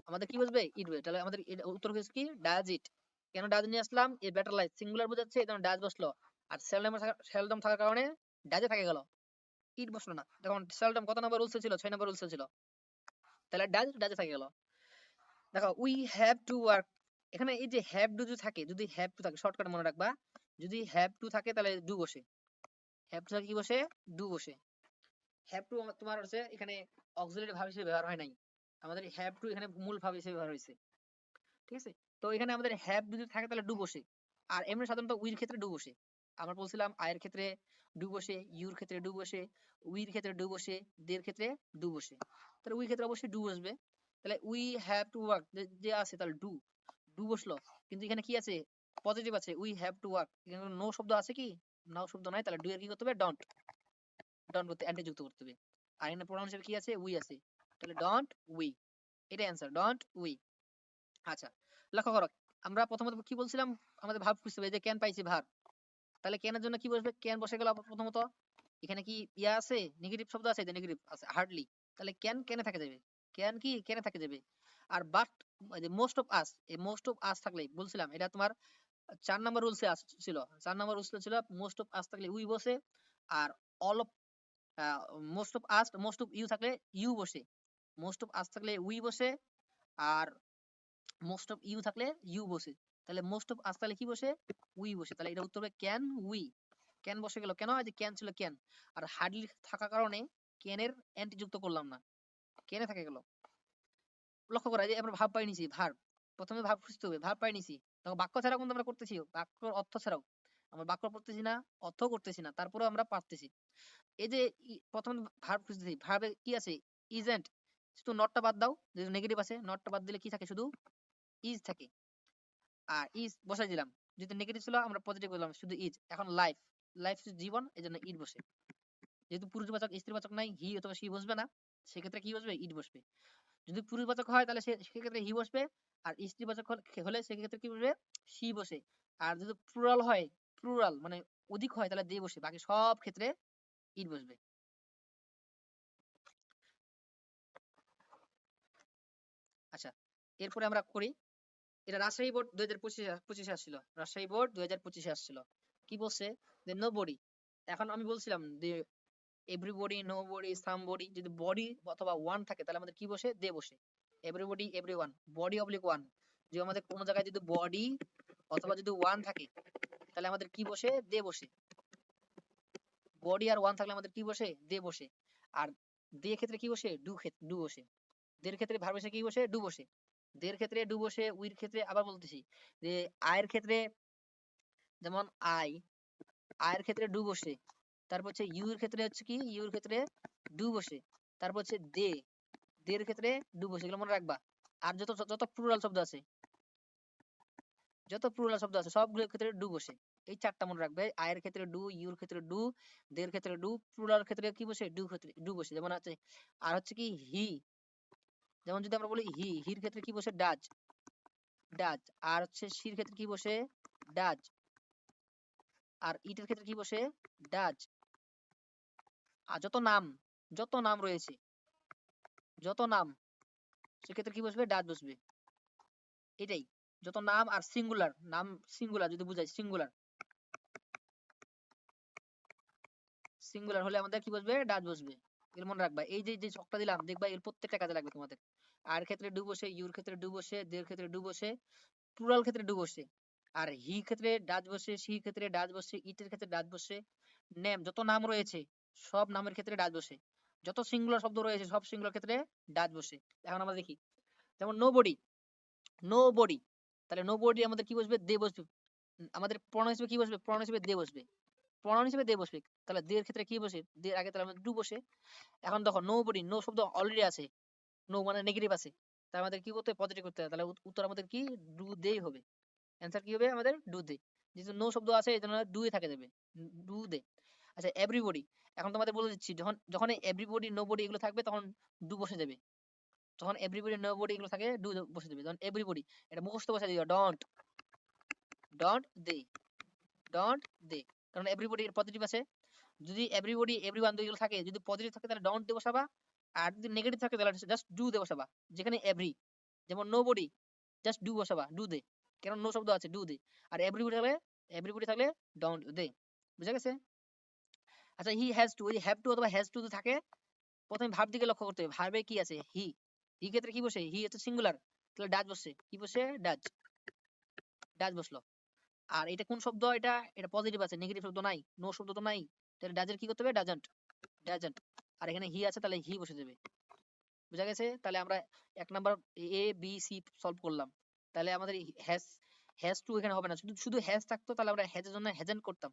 আমাদের কি বসবে, ইট বসবে। তাহলে আমাদের উত্তর হচ্ছে কি, ডাজ ইট। কেন ডাজ নিয়ে আসলাম, এই বেটার লাইফ সিঙ্গুলার বোঝাচ্ছে, এই জন্য ডাজ বসলো। আর সেলডম থাকার কারণে ডাজে থাকে গেল, ইট বসলো না। তখন সেলডম কত নম্বর রুলসে ছিল, 6 নম্বর রুলসে ছিল, তাহলে ডাজ ডাজে থাকে গেল। দেখো উই হ্যাভ টু ওয়ার্ক, এখানে এই যে হ্যাভ টু যদি থাকে, যদি হ্যাভ টু থাকে, শর্টকাট মনে রাখবা, যদি হ্যাভ টু থাকে তাহলে ডু বসে, হ্যাভ টু থাকে কি বসে, ডু বসে। হ্যাভ টু তোমার হচ্ছে এখানে অক্সিলারি ভাব হিসেবে ব্যবহার হয় নাই, আমাদের হ্যাভ টু এখানে মূল ভাব হিসেবে ব্যবহার হয়েছে, ঠিক আছে। তো এখানে আমাদের হ্যাভ যদি থাকে তাহলে ডু বসে। আর এমনি সাধারণত উইর ক্ষেত্রে ডু বসে, আমরা বলছিলাম আয়ের ক্ষেত্রে ডু বসে, ইউর ক্ষেত্রে ডু বসে, উইর ক্ষেত্রে ডু বসে, দের ক্ষেত্রে ডু বসে। তাহলে উই ক্ষেত্রে অবশ্যই ডু বসবে। তাহলে উই হ্যাভ টু ওয়ার্ক যে আছে, তাহলে ডু, ডু বসলো। কিন্তু এখানে কি আছে, পজিটিভ আছে, উই হ্যাভ টু ওয়ার্ক, এখানে নো শব্দ আছে কি, নাও শব্দ নাই, তাহলে ডু এর কি করতে হবে, ডন্ট, ডন্ট করতে অ্যান্টি যুক্ত করতে হবে। আর এখানে প্রোনাউন হিসেবে কি আছে, উই আছে, তাহলে ডন্ট উই, এটা অ্যান্সার, ডন্ট উই। আচ্ছা, লক্ষ্য করো, আমরা প্রথমত কি বলছিলাম, আমাদের ভাব খুঁজতে হবে, যে ক্যান পাইছি ভাব, তাহলে ক্যানের জন্য কি বসবে, ক্যান বসে গেল প্রথমত। এখানে কি ইয়া আছে, নেগেটিভ শব্দ আছে, যে নেগেটিভ আছে হার্ডলি, তাহলে ক্যান ক্যানে থাকে যাবে, ক্যান কি ক্যানে থাকে যাবে। আর বাট, যে মোস্ট অফ আস, এই মোস্ট অফ আস থাকলে বলছিলাম, এটা তোমার 4 নম্বর রুলসে ছিল, 4 নম্বর রুলসে ছিল, মোস্ট অফ আস থাকলে উই বসে। আর all of, most of us, most of you থাকলে ইউ বসে, মোস্ট অফ আস থাকলে উই বসে। আর মোস্ট অফ ইউ থাকলে ইউ বসে, তাহলে মোস্ট অফ আস থাকলে কি বসে, উই বসে। তাহলে এটা উত্তর হবে ক্যান উই, ক্যান বসে গেল কেন, যে ক্যান ছিল ক্যান, আর হার্ডলি থাকার কারণে ক্যানের অ্যান্টি যুক্ত করলাম না, ক্যানে থাকে গেল। লক্ষ্য করা, যে আমরা ভাব পাই নিছি, ভার্ব, প্রথমে ভাব খুঁজতে হবে, ভাব পাই নিছি, তখন বাক্য ছাড়া কিন্তু আমরা করতেছি, বাক্যর অর্থ ছাড়াও আমরা বাক্য পড়তেছি না, অর্থ করতেছি না, তারপরেও আমরা পারতেছি। এই যে প্রথমে ভার্ব খুঁজতেছি, ভার্বে কি আছে, ইজেন্ট, শুধু নটটা বাদ দাও, যদি নেগেটিভ আছে নটটা বাদ দিলে কি থাকে, শুধু ইজ থাকে। আর ইজ বসাই দিলাম, যদি নেগেটিভ ছিল আমরা পজিটিভ করলাম, শুধু ইজ। এখন লাইফ, লাইফ জীবন, এই জন্য ইট বসে। যেহেতু পুরুষবাচক স্ত্রীবাচক নাই, হি অথবা সি বসবে না, সেক্ষেত্রে কি বসবে, ইট বসবে। যদি পুরুষবাচক হয় তাহলে সেক্ষেত্রে হি বসবে। আর স্ত্রীবাচক হলে সেক্ষেত্রে কি বসবে, সি বসে। আর যদি প্লুরাল হয়, প্লুরাল মানে অধিক হয়, তাহলে দে বসে। বাকি সব ক্ষেত্রে ইট বসবে। আচ্ছা, এরপরে আমরা করি, এটা রাজশাহী বোর্ড 2025 আসছিল, রাজশাহী বোর্ড 2025 আসছিল। কি বলছে, যে নো বডি। এখন আমি বলছিলাম যে এভরিবডি, নো বডি, সাম বডি, যদি বডি অথবা ওয়ান থাকে তাহলে আমাদের কি বসে, দে বসে। Everybody, everyone, body oblique one, যে আমাদের কোনো জায়গায় যদি বডি অথবা যদি ওয়ান থাকে তাহলে আমাদের কি বসে, দে বসে। বডি আর ওয়ান থাকলে আমাদের কি বসে, দে বসে। আর দে ক্ষেত্রে কি বসে, ডু বসে। দের ক্ষেত্রে ভার্ব বসে কি বসে, ডু বসে। দের ক্ষেত্রে ডু বসে, উইর ক্ষেত্রে আবার বলতেছি, যে আয়ের ক্ষেত্রে, যেমন আই, আয়ের ক্ষেত্রে ডু বসে। তারপর হচ্ছে ইউ এর ক্ষেত্রে হচ্ছে কি, ইউ এর ক্ষেত্রে ডু বসে। তারপর হচ্ছে দে, দের ক্ষেত্রে ডু বসে, এগুলো মনে রাখবা। আর যত যত প্লুরাল শব্দ আছে, যত প্লুরাল শব্দ আছে সবগুলোর ক্ষেত্রে ডু বসে। এই 4টা মনে রাখবে, আয়ের ক্ষেত্রে ডু, ইউর ক্ষেত্রে ডু, দের ক্ষেত্রে ডু, প্লুরাল ক্ষেত্রে কি বসে, ডু ক্ষেত্রে ডু বসে। যেমন আছে, আর হচ্ছে কি হি, যেমন যদি আমরা বলি হির ক্ষেত্রে কি বসে? Does, does. আর হচ্ছে শির ক্ষেত্রে কি বসে? ডাজ। আর ইটের ক্ষেত্রে কি বসে? ডাজ। আর যত নাম রয়েছে, যত নাম, সেক্ষেত্রে কি বসবে? ডাজ বসবে। এটাই, যত নাম আর সিঙ্গুলার, নাম সিঙ্গুলার যদি বুঝাই, সিঙ্গুলার, সিঙ্গুলার হলে আমাদের কি বসবে? ডাজ বসবে। এর মনে রাখবা, এই যে যে ছকটা দিলাম দেখবা এর প্রত্যেকটা কাজে লাগবে তোমাদের। আর ক্ষেত্রে ডু বসে, ইউর ক্ষেত্রে ডু বসে, দের ক্ষেত্রে ডু বসে, প্লুরাল ক্ষেত্রে ডু বসে। আর হি ক্ষেত্রে ডাজ বসে, সি ক্ষেত্রে ডাজ বসে, ইটের ক্ষেত্রে ডাজ বসে। নেম, যত নাম রয়েছে সব নামের ক্ষেত্রে ডাজ বসে। যত সিঙ্গুলার শব্দ রয়েছে সব সিঙ্গুলার ক্ষেত্রে ডাজ বসে। এখন আমরা দেখি, যেমন নো বডি, নো বডি, তাহলে নো বডি আমাদের কি বসবে? দে বসবে। আমাদের প্রণয় হিসেবে কি বসবে? প্রণয় হিসেবে দে বসবে। প্রণয় হিসেবে দে বসবে। তাহলে দের ক্ষেত্রে কি বসে? দের আগে তাহলে আমাদের ডু বসে। এখন দেখো নো বডি, নো শব্দ অলরেডি আছে, নো মানে নেগেটিভ আছে, তার আমাদের কি করতে হবে? পজিটিভ করতে হবে। তাহলে উত্তর আমাদের কি? ডু দেই হবে। অ্যান্সার কি হবে আমাদের? Do they. যেহেতু নো শব্দ আছে এই জন্য ডু এ থাকে যাবে, ডু দে। আচ্ছা এভরিবডি, এখন তোমাদের বলে দিচ্ছি, যখন যখন এভরিবডি নো বডি এগুলো থাকবে তখন ডু বসে যাবে। যখন এভরিবডি নো বডি এগুলো থাকে ডু বসে যাবে। যখন এভরিবডি, এটা মুখস্থ বসে দিও, don't, don't they, don't they. কারণ এভরিবডি এর পজিটিভ আছে। যদি এভরিবডি এভরিওয়ান এগুলো থাকে, যদি পজিটিভ থাকে তাহলে ডোন্ট দিয়ে বসাবা, আর যদি নেগেটিভ থাকে তাহলে জাস্ট ডু দিয়ে বসাবা। যেখানে এভরি, যেমন নো বডি, জাস্ট ডু বসাবা, ডু দে, কারণ নো শব্দ আছে, ডু দে। আর এভরিবডি থাকলে ডোন্ট দে। বুঝা গেছে? আচ্ছা হি হ্যাজ টু, ওই হ্যাভ টু অথবা হ্যাজ টু যদি থাকে, প্রথমে ভার্ব দিকে লক্ষ্য করতে হবে। ভার্বে কি আছে? হি। হি ক্ষেত্রে কি বসে? হি হচ্ছে সিঙ্গুলার, তাহলে ডাজ বসে। কি বসে? ডাজ, ডাজ বসলো। আর এটা কোন শব্দ? এটা এটা পজিটিভ আছে, নেগেটিভ শব্দ নাই, নো শব্দ তো নাই, তাহলে ডাজের কি করতে হবে? Doesn't, doesn't. আর এখানে হি আছে তাহলে হি বসে যাবে। বুঝা গেছে? তাহলে আমরা এক number A B C solve করলাম। তাহলে আমাদের হ্যাজ, হ্যাজ টু এখানে হবে না, শুধু শুধু হ্যাজ থাকতো তাহলে আমরা হ্যাজের জন্য হ্যাজেন্ট করতাম।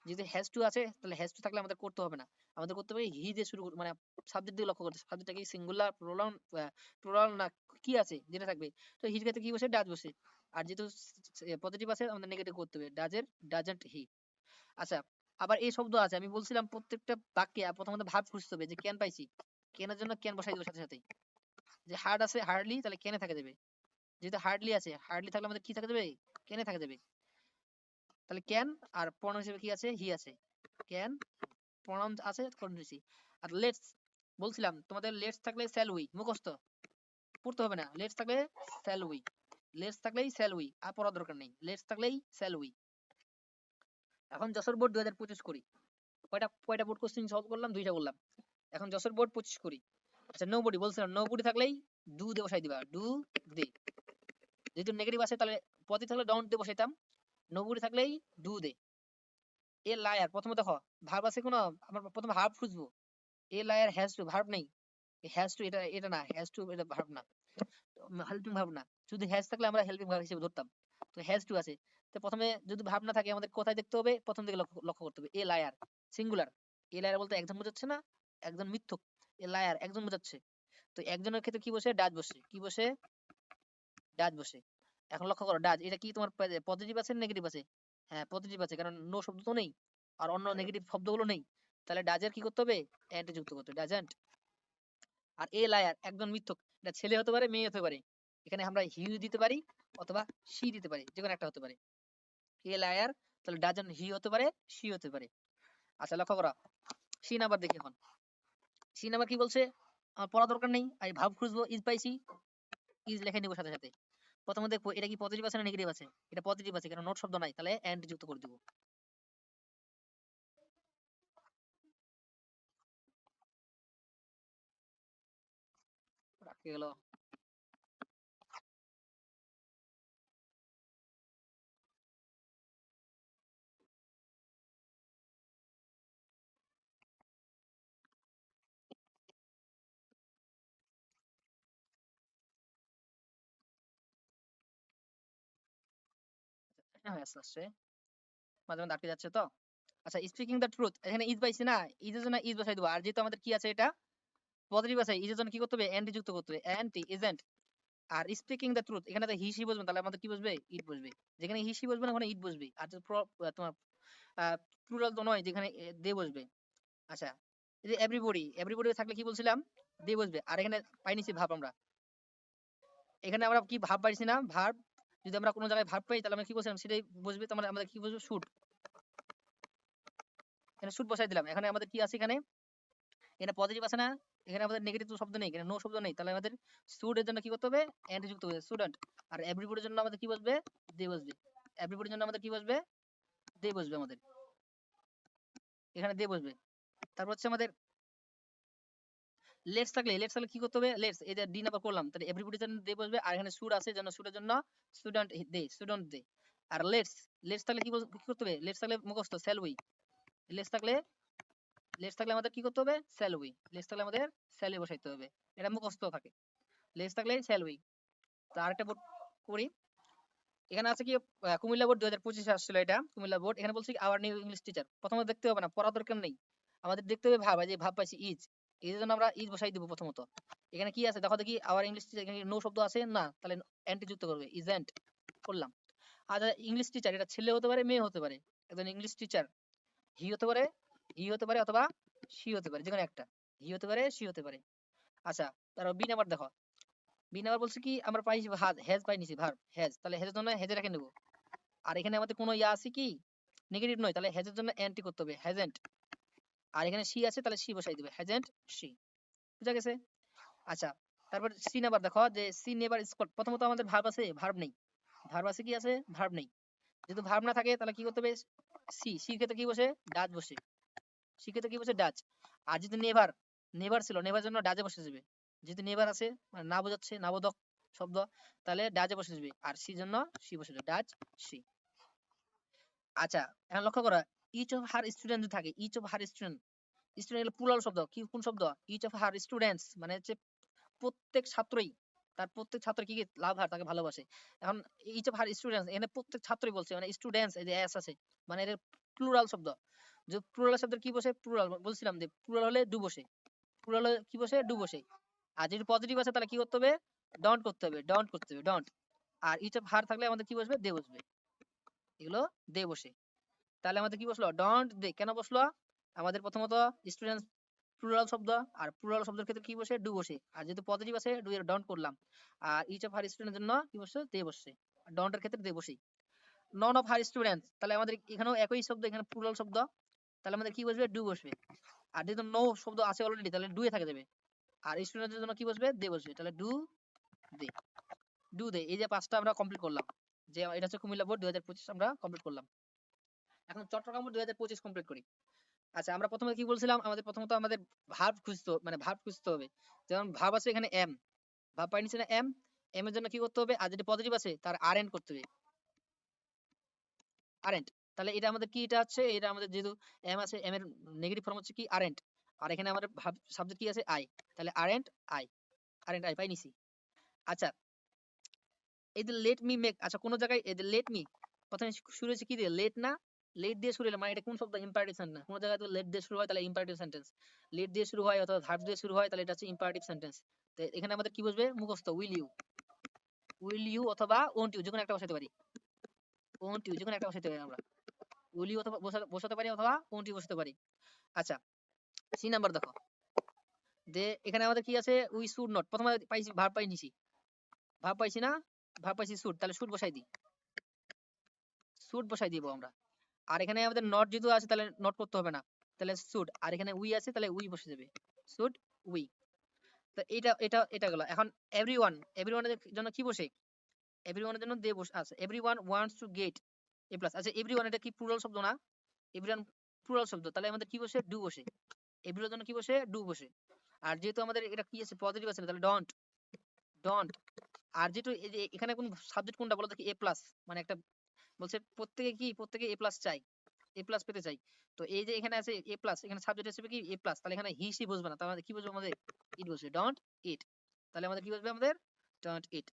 যেহেতু হ্যাজ টু আছে তাহলে হ্যাজ টু থাকলে আমাদের করতে হবে না, আমাদের করতে হবে হি দিয়ে শুরু মানে সাবজেক্ট দিয়ে লক্ষ্য করতে। সাবজেক্টটা কি? সিঙ্গুলার, প্লুরাল, প্লুরাল না কি আছে যেটা থাকবে। তো হির ক্ষেত্রে কি বসে? ডাজ বসে। আর যেহেতু পজিটিভ আছে আমাদের নেগেটিভ করতে হবে, ডাজের, ডাজন্ট হি। আচ্ছা, আবার এই শব্দ আছে, আমি বলছিলাম প্রত্যেকটা বাক্যে প্রথমত ভাব খুঁজতে হবে যে কেন পাইছি, কেনের জন্য কেন বসাই দেবো সাথে সাথে। যে হার্ড আছে, হার্ডলি, তাহলে কেনে থাকে যাবে। যেহেতু হার্ডলি আছে, হার্ডলি থাকলে আমাদের কি থাকে যাবে? কেনে থাকে যাবে। তাহলে ক্যান, আর প্রনাউন হিসেবে কি আছে? হি আছে। ক্যান, প্রনাউন আছে, কন্টিনিউসি। আর লেটস, বলছিলাম তোমাদের লেটস থাকলে শ্যাল উই মুখস্থ, পড়তে হবে না। লেটস থাকলে শ্যাল উই, লেটস থাকলেই শ্যাল উই, আর পড়ার দরকার নেই, লেটস থাকলেই শ্যাল উই। এখন যশোর বোর্ড 2025 করি, কয়টা কয়টা বোর্ড কোশ্চেন সলভ করলাম? দুইটা বললাম। এখন যশোর বোর্ড 25 করি। আচ্ছা নো বডি, বলছিলাম নো বডি থাকলেই ডু দিয়ে বসাই দিবা, ডু দে। যেহেতু নেগেটিভ আছে তাহলে পজিটিভ থাকলে ডোন্ট দিয়ে বসাইতাম, নো বডি থাকলেই ডু দে। এ লায়ার, প্রথমে দেখো ভার্ব আছে কোনো? আমরা প্রথমে ভার্ব খুঁজবো। A liar has to, verb নেই। হ্যাজ টু এটা এটা না, হ্যাজ টু এটা ভার্ব না, হেল্পিং ভার্ব না। যদি হ্যাজ থাকলে আমরা হেল্পিং ভার্ব হিসেবে ধরতাম। তো হ্যাজ টু আছে, তো প্রথমে যদি ভার্ব না থাকে আমাদের কোথায় দেখতে হবে? প্রথম দিকে লক্ষ্য লক্ষ্য করতে হবে। A liar, singular. A liar বলতে একজন বোঝাচ্ছে না, একজন মিথ্যুক। এ লায়ার একজন বোঝাচ্ছে। তো একজনের ক্ষেত্রে কি বসে? ডাজ বসে। কি বসে? ডাজ বসে। এখন লক্ষ্য করো, ডাজ এটা কি তোমার পজিটিভ আছে নেগেটিভ আছে? হ্যাঁ পজিটিভ আছে, কারণ নো শব্দ তো নেই, আর অন্য নেগেটিভ শব্দগুলো নেই। তাহলে ডাজের কি করতে হবে? এন্ড যুক্ত করতে হবে, ডাজন্ট। আর এ লায়ার একজন মিথ্যুক, এটা ছেলে হতে পারে, মেয়ে হতে পারে। এখানে আমরা হি দিতে পারি অথবা সি দিতে পারি, যে কোনো একটা হতে পারে। এ লায়ার, তাহলে ডাজন হি হতে পারে, সি হতে পারে। আচ্ছা লক্ষ্য করা, সি নাম্বার দেখি এখন। সি নাম্বার কি বলছে? আমার পড়া দরকার নেই, আমি ভাব খুঁজবো। ইজ পাইছি, ইজ লেখে নিবো সাথে সাথে। প্রথমে দেখবো এটা কি পজিটিভ আছে না নেগেটিভ আছে। এটা পজিটিভ আছে, কারণ নোট শব্দ নাই, তাহলে এন্ড যুক্ত করে দিব। রাখে গেল। হ্যাঁ আস্তে আস্তে মাঝে মাঝে আটকে যাচ্ছে তো। আচ্ছা স্পিকিং দ্য ট্রুথ, এখানে ইজ পাইছি না, ইজের জন্য ইজ বসাই দেবো। আর যেহেতু আমাদের কি আছে? এটা পজিটিভ আছে, ইজের জন্য কি করতে হবে? এন্ড যুক্ত করতে হবে, এন্ড ইজেন্ট। আর স্পিকিং দ্য ট্রুথ, এখানে তো হি সি বসবে, তাহলে আমাদের কি বসবে? ইট বসবে। যেখানে হি সি বসবে না ওখানে ইট বসবে। আর যদি তোমার প্লুরাল তো নয়, যেখানে দে বসবে। আচ্ছা এই যে এভরিবডি, এভরিবডি থাকলে কি বলছিলাম? দে বসবে। আর এখানে পাই নিছি ভাব আমরা, এখানে আমরা কি ভার্ব পাইছি না, ভার্ব যদি আমরা কোনো জায়গায় ভার্ব পাই তাহলে আমরা কি বলছিলাম সেটাই বুঝবে, তার মানে আমাদের কি বুঝবো, শুড। এখানে শুড বসাই দিলাম। এখানে আমাদের কি আছে, এখানে এখানে পজিটিভ আছে না, এখানে আমাদের নেগেটিভ শব্দ নেই, এখানে নো শব্দ নেই, তাহলে আমাদের শুড এর জন্য কি করতে হবে, এন্ড যুক্ত হবে, স্টুডেন্ট। আর এভরিবডির জন্য আমাদের কি বসবে, দে বসবে। এভরিবডির জন্য আমাদের কি বসবে, দে বসবে আমাদের, এখানে দে বসবে। তারপর হচ্ছে আমাদের লেটস থাকলে কি করতে হবে, লেটস এই যে ডি নাম্বার করলাম, তাহলে এভরিবডির জন্য দে বসবে। আর এখানে শুড আছে জন্য শুডের জন্য স্টুডেন্ট দে। আর লেটস থাকলে কি করতে হবে, লেটস থাকলে মুখস্থ শ্যাল উই। লেটস থাকলে লেটস থাকলে আমাদের কি করতে হবে, শ্যাল উই। লেটস থাকলে আমাদের শ্যালে বসাইতে হবে, এটা মুখস্থ থাকে। লেটস থাকলে শ্যাল উই। তো আরেকটা বোর্ড করি, এখানে আছে কি কুমিল্লা বোর্ড 2025 আসছিল, এটা কুমিল্লা বোর্ড। এখানে বলছি আওয়ার নিউ ইংলিশ টিচার, প্রথমে দেখতে হবে না, পড়া দরকার নেই, আমাদের দেখতে হবে ভাব, এই যে ভাব পাইছি ইজ, এর জন্য আমরা ইজ বসাই দিব প্রথমত। এখানে কি আছে দেখো দেখি, আওয়ার ইংলিশ টিচার, এখানে নো শব্দ আছে না, তাহলে এন্টি যুক্ত করবে, ইজেন্ট করলাম। আর ইংলিশ টিচার এটা ছেলে হতে পারে মেয়ে হতে পারে, একজন ইংলিশ টিচার হি হতে পারে অথবা সি হতে পারে, যেকোনো একটা, হি হতে পারে সি হতে পারে। আচ্ছা, তারপর বি নাম্বার দেখো, বি নাম্বার বলছে কি আমরা পাইছি হ্যাজ পাই নিছি, ভার্ব হ্যাজ, তাহলে হ্যাজের জন্য হ্যাজে রেখে নেবো। আর এখানে আমাদের কোনো ইয়া আছে কি, নেগেটিভ নয়, তাহলে হ্যাজের জন্য এন্টি করতে হবে, হ্যাজেন্ট। আর এখানে সি আছে তাহলে সি বসাই দিবে, হ্যাজেন্ট সি। বুঝা গেছে? আচ্ছা, তারপর সি নাম্বার দেখো, যে সি নেভার স্পট, প্রথমত আমাদের ভার্ব আছে, ভার্ব নেই। ভার্ব আছে কি আছে, ভার্ব নেই। যেহেতু ভার্ব না থাকে তাহলে কি করতে হবে, সি ক্ষেত্রে কি বসে, ডাচ বসে। সি ক্ষেত্রে কি বসে, ডাচ। আর যদি নেভার ছিল, নেভার জন্য ডাজে বসে যাবে। যেহেতু নেভার আছে, মানে না বোঝাচ্ছে, নাবোধক শব্দ, তাহলে ডাজে বসে যাবে। আর সি জন্য সি বসে যাবে, ডাচ সি। আচ্ছা, এখন লক্ষ্য করো, ইচ অফ হার স্টুডেন্ট যদি থাকে, each of her student, student হলো প্লুরাল শব্দ, কি কোন শব্দ, ইচ অফ হার স্টুডেন্টস, মানে হচ্ছে প্রত্যেক ছাত্রই, তার প্রত্যেক ছাত্র কি লাভ হার, তাকে ভালোবাসে। এখন ইচ অফ হার স্টুডেন্টস, এখানে প্রত্যেক ছাত্রই বলছে, মানে স্টুডেন্টস এই যে এস আছে, মানে এর প্লুরাল শব্দ। যে প্লুরাল শব্দের কি বসে, প্লুরাল বলছিলাম যে প্লুরাল হলে ডু বসে, প্লুরাল হলে কি বসে, ডু বসে। আর যদি পজিটিভ আছে তাহলে কি করতে হবে, ডন্ট করতে হবে, ডন্ট করতে হবে, ডন্ট। আর ইচ অফ হার থাকলে আমাদের কি বসবে, দে বসবে, এগুলো দে বসে। তাহলে আমাদের কি বসলো, ডন্ট দে, কেন বসলো, আমাদের প্রথমত স্টুডেন্টস প্লুরাল শব্দ, আর প্লুরাল শব্দের ক্ষেত্রে কি বসে, ডু বসে। আর যেহেতু পজিটিভ আছে, ডু এর ডন্ট করলাম। আর ইচ অফ হার স্টুডেন্টের জন্য কি বসে, দে বসে। ডন্টের ক্ষেত্রে দে বসে। নন অফ হার স্টুডেন্টস, তাহলে আমাদের এখানেও একই শব্দ, এখানে প্লুরাল শব্দ, তাহলে আমাদের কি বসবে, ডু বসবে। আর যেহেতু নো শব্দ আছে অলরেডি, তাহলে ডু এ থাকে যাবে। আর স্টুডেন্টের জন্য কি বসবে, দে বসবে, তাহলে দে ডু দে। এই যে পাঁচটা আমরা কমপ্লিট করলাম, যে এটা হচ্ছে কুমিল্লা বোর্ড 2025 আমরা কমপ্লিট করলাম। এখন চট্টগ্রাম বোর্ড 2025 কমপ্লিট করি। আচ্ছা, আমরা প্রথমে কি বলছিলাম, প্রথমত আমাদের ভার্ব খুঁজতে হবে। যেমন ভার্ব আছে এখানে এম, ভার্ব পাই নিচে না এম, এম এর জন্য কি করতে হবে, আর যদি পজিটিভ আছে তার আরএন করতে হবে, আরএন্ট। তাহলে এটা আমাদের কি, এটা হচ্ছে, এটা আমাদের যেহেতু এম আছে, এম এর নেগেটিভ ফর্ম হচ্ছে কি, আরএন্ট। আর এখানে আমাদের ভার্ব সাবজেক্ট কি আছে, আই, তাহলে আই, আরএন্ট আই পাই নিছি। আচ্ছা, এই যে লেট মি মেক, আচ্ছা কোন জায়গায় এই যে লেট মি প্রথমে শুরু হয়েছে কি দিয়ে, লেট না, লেট দিয়ে শুরু হলো, মানে এটা কোন শব্দ, ইম্পারেটিভ সেন্টেন্স। কোন জায়গায় তো লেট দিয়ে শুরু হয় তাহলে ইম্পারেটিভ সেন্টেন্স, লেট দিয়ে শুরু হয় অথবা ভার্ব দিয়ে শুরু হয় তাহলে এটা হচ্ছে ইম্পারেটিভ সেন্টেন্স। তো এখানে আমাদের কি বসবে, মুখস্থ, উইল ইউ অথবা ওন্ট ইউ, যেকোনো একটা বসাতে পারি, ওন্ট ইউ যেকোনো একটা বসাতে পারি আমরা, উইল ইউ অথবা বসাতে পারি অথবা ওন্ট ইউ বসাতে পারি। আচ্ছা, সি নাম্বার দেখো, যে এখানে আমাদের কি আছে, উই শুড নট, প্রথমে পাইছি ভার্ব পাই নিছি, ভার্ব পাইছি না, ভার্ব পাইছি শুড, তাহলে শুড বসাই দিই, শুড বসাই দিব আমরা। আর এখানে আমাদের নট যেহেতু আছে তাহলে নট করতে হবে না, তাহলে শুড। আর এখানে উই আছে তাহলে উই বসে যাবে, শুড উই। তো এটা গেল। এখন এভরিওয়ানের জন্য কি বসে, এভরিওয়ানের জন্য দে বসে আছে, everyone wants to get A plus. আচ্ছা, এভরিওয়ান এটা কি প্লুরাল শব্দ না, এভরিওয়ান প্লুরাল শব্দ, তাহলে আমাদের কি বসে, ডু বসে, এভরিওয়ানের জন্য কি বসে, ডু বসে। আর যেহেতু আমাদের এটা কি আছে, পজিটিভ আছে না, তাহলে ডন্ট। আর যেহেতু এই যে এখানে কোন সাবজেক্ট কোনটা বলো দেখি, এ প্লাস, মানে একটা বলছে প্রত্যেকে এ প্লাস চাই, এ প্লাস পেতে চাই। তো এই যে এখানে আছে এ প্লাস, এখানে সাবজেক্ট হিসেবে কি এ প্লাস, তাহলে এখানে হি সি বসবে না, তাহলে আমাদের কি বসবে, আমাদের ইট বসবে, ডন্ট ইট। তাহলে আমাদের কি বসবে, আমাদের ডন্ট ইট।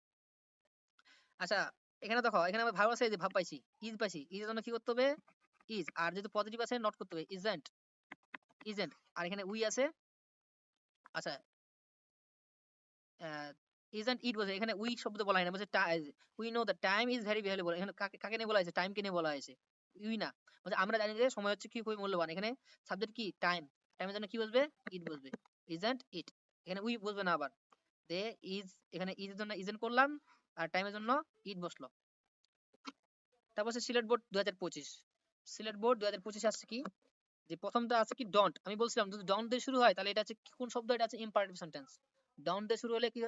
আচ্ছা, এখানে দেখো, এখানে আমরা ভার্ব আছে, এই যে ভার্ব পাইছি, পাইছি, এর জন্য কি করতে হবে, ইজ। আর যেহেতু পজিটিভ আছে নট করতে হবে, ইজেন্ট। আর এখানে উই আছে। আচ্ছা, ইজেন্ট ইট বসে, এখানে উই শব্দ বলা হয় না, বলছে we know the time is very valuable. এখানে কাকে কাকে নিয়ে বলা হয়েছে, টাইমকে নিয়ে বলা হয়েছে, উই না, বলছে আমরা জানি যে সময় হচ্ছে কি খুবই মূল্যবান। এখানে সাবজেক্ট কি, টাইমের জন্য কি বসবে, ইট বসবে, ইজেন্ট ইট। এখানে উই বসবে না আবার। দে ইজ, এখানে ইজ এর জন্য ইজেন করলাম, আর টাইমের জন্য ইট বসলো। তারপর হচ্ছে সিলেট বোর্ড 2025। সিলেট বোর্ড 2025 আসছে কি, যে প্রথমটা আছে কি ডন্ট। আমি বলছিলাম যদি ডন্ট দিয়ে শুরু হয় তাহলে এটা হচ্ছে কোন শব্দ, এটা আছে ইম্পারেটিভ সেন্টেন্স। ডন্ট দিয়ে শুরু হলে কি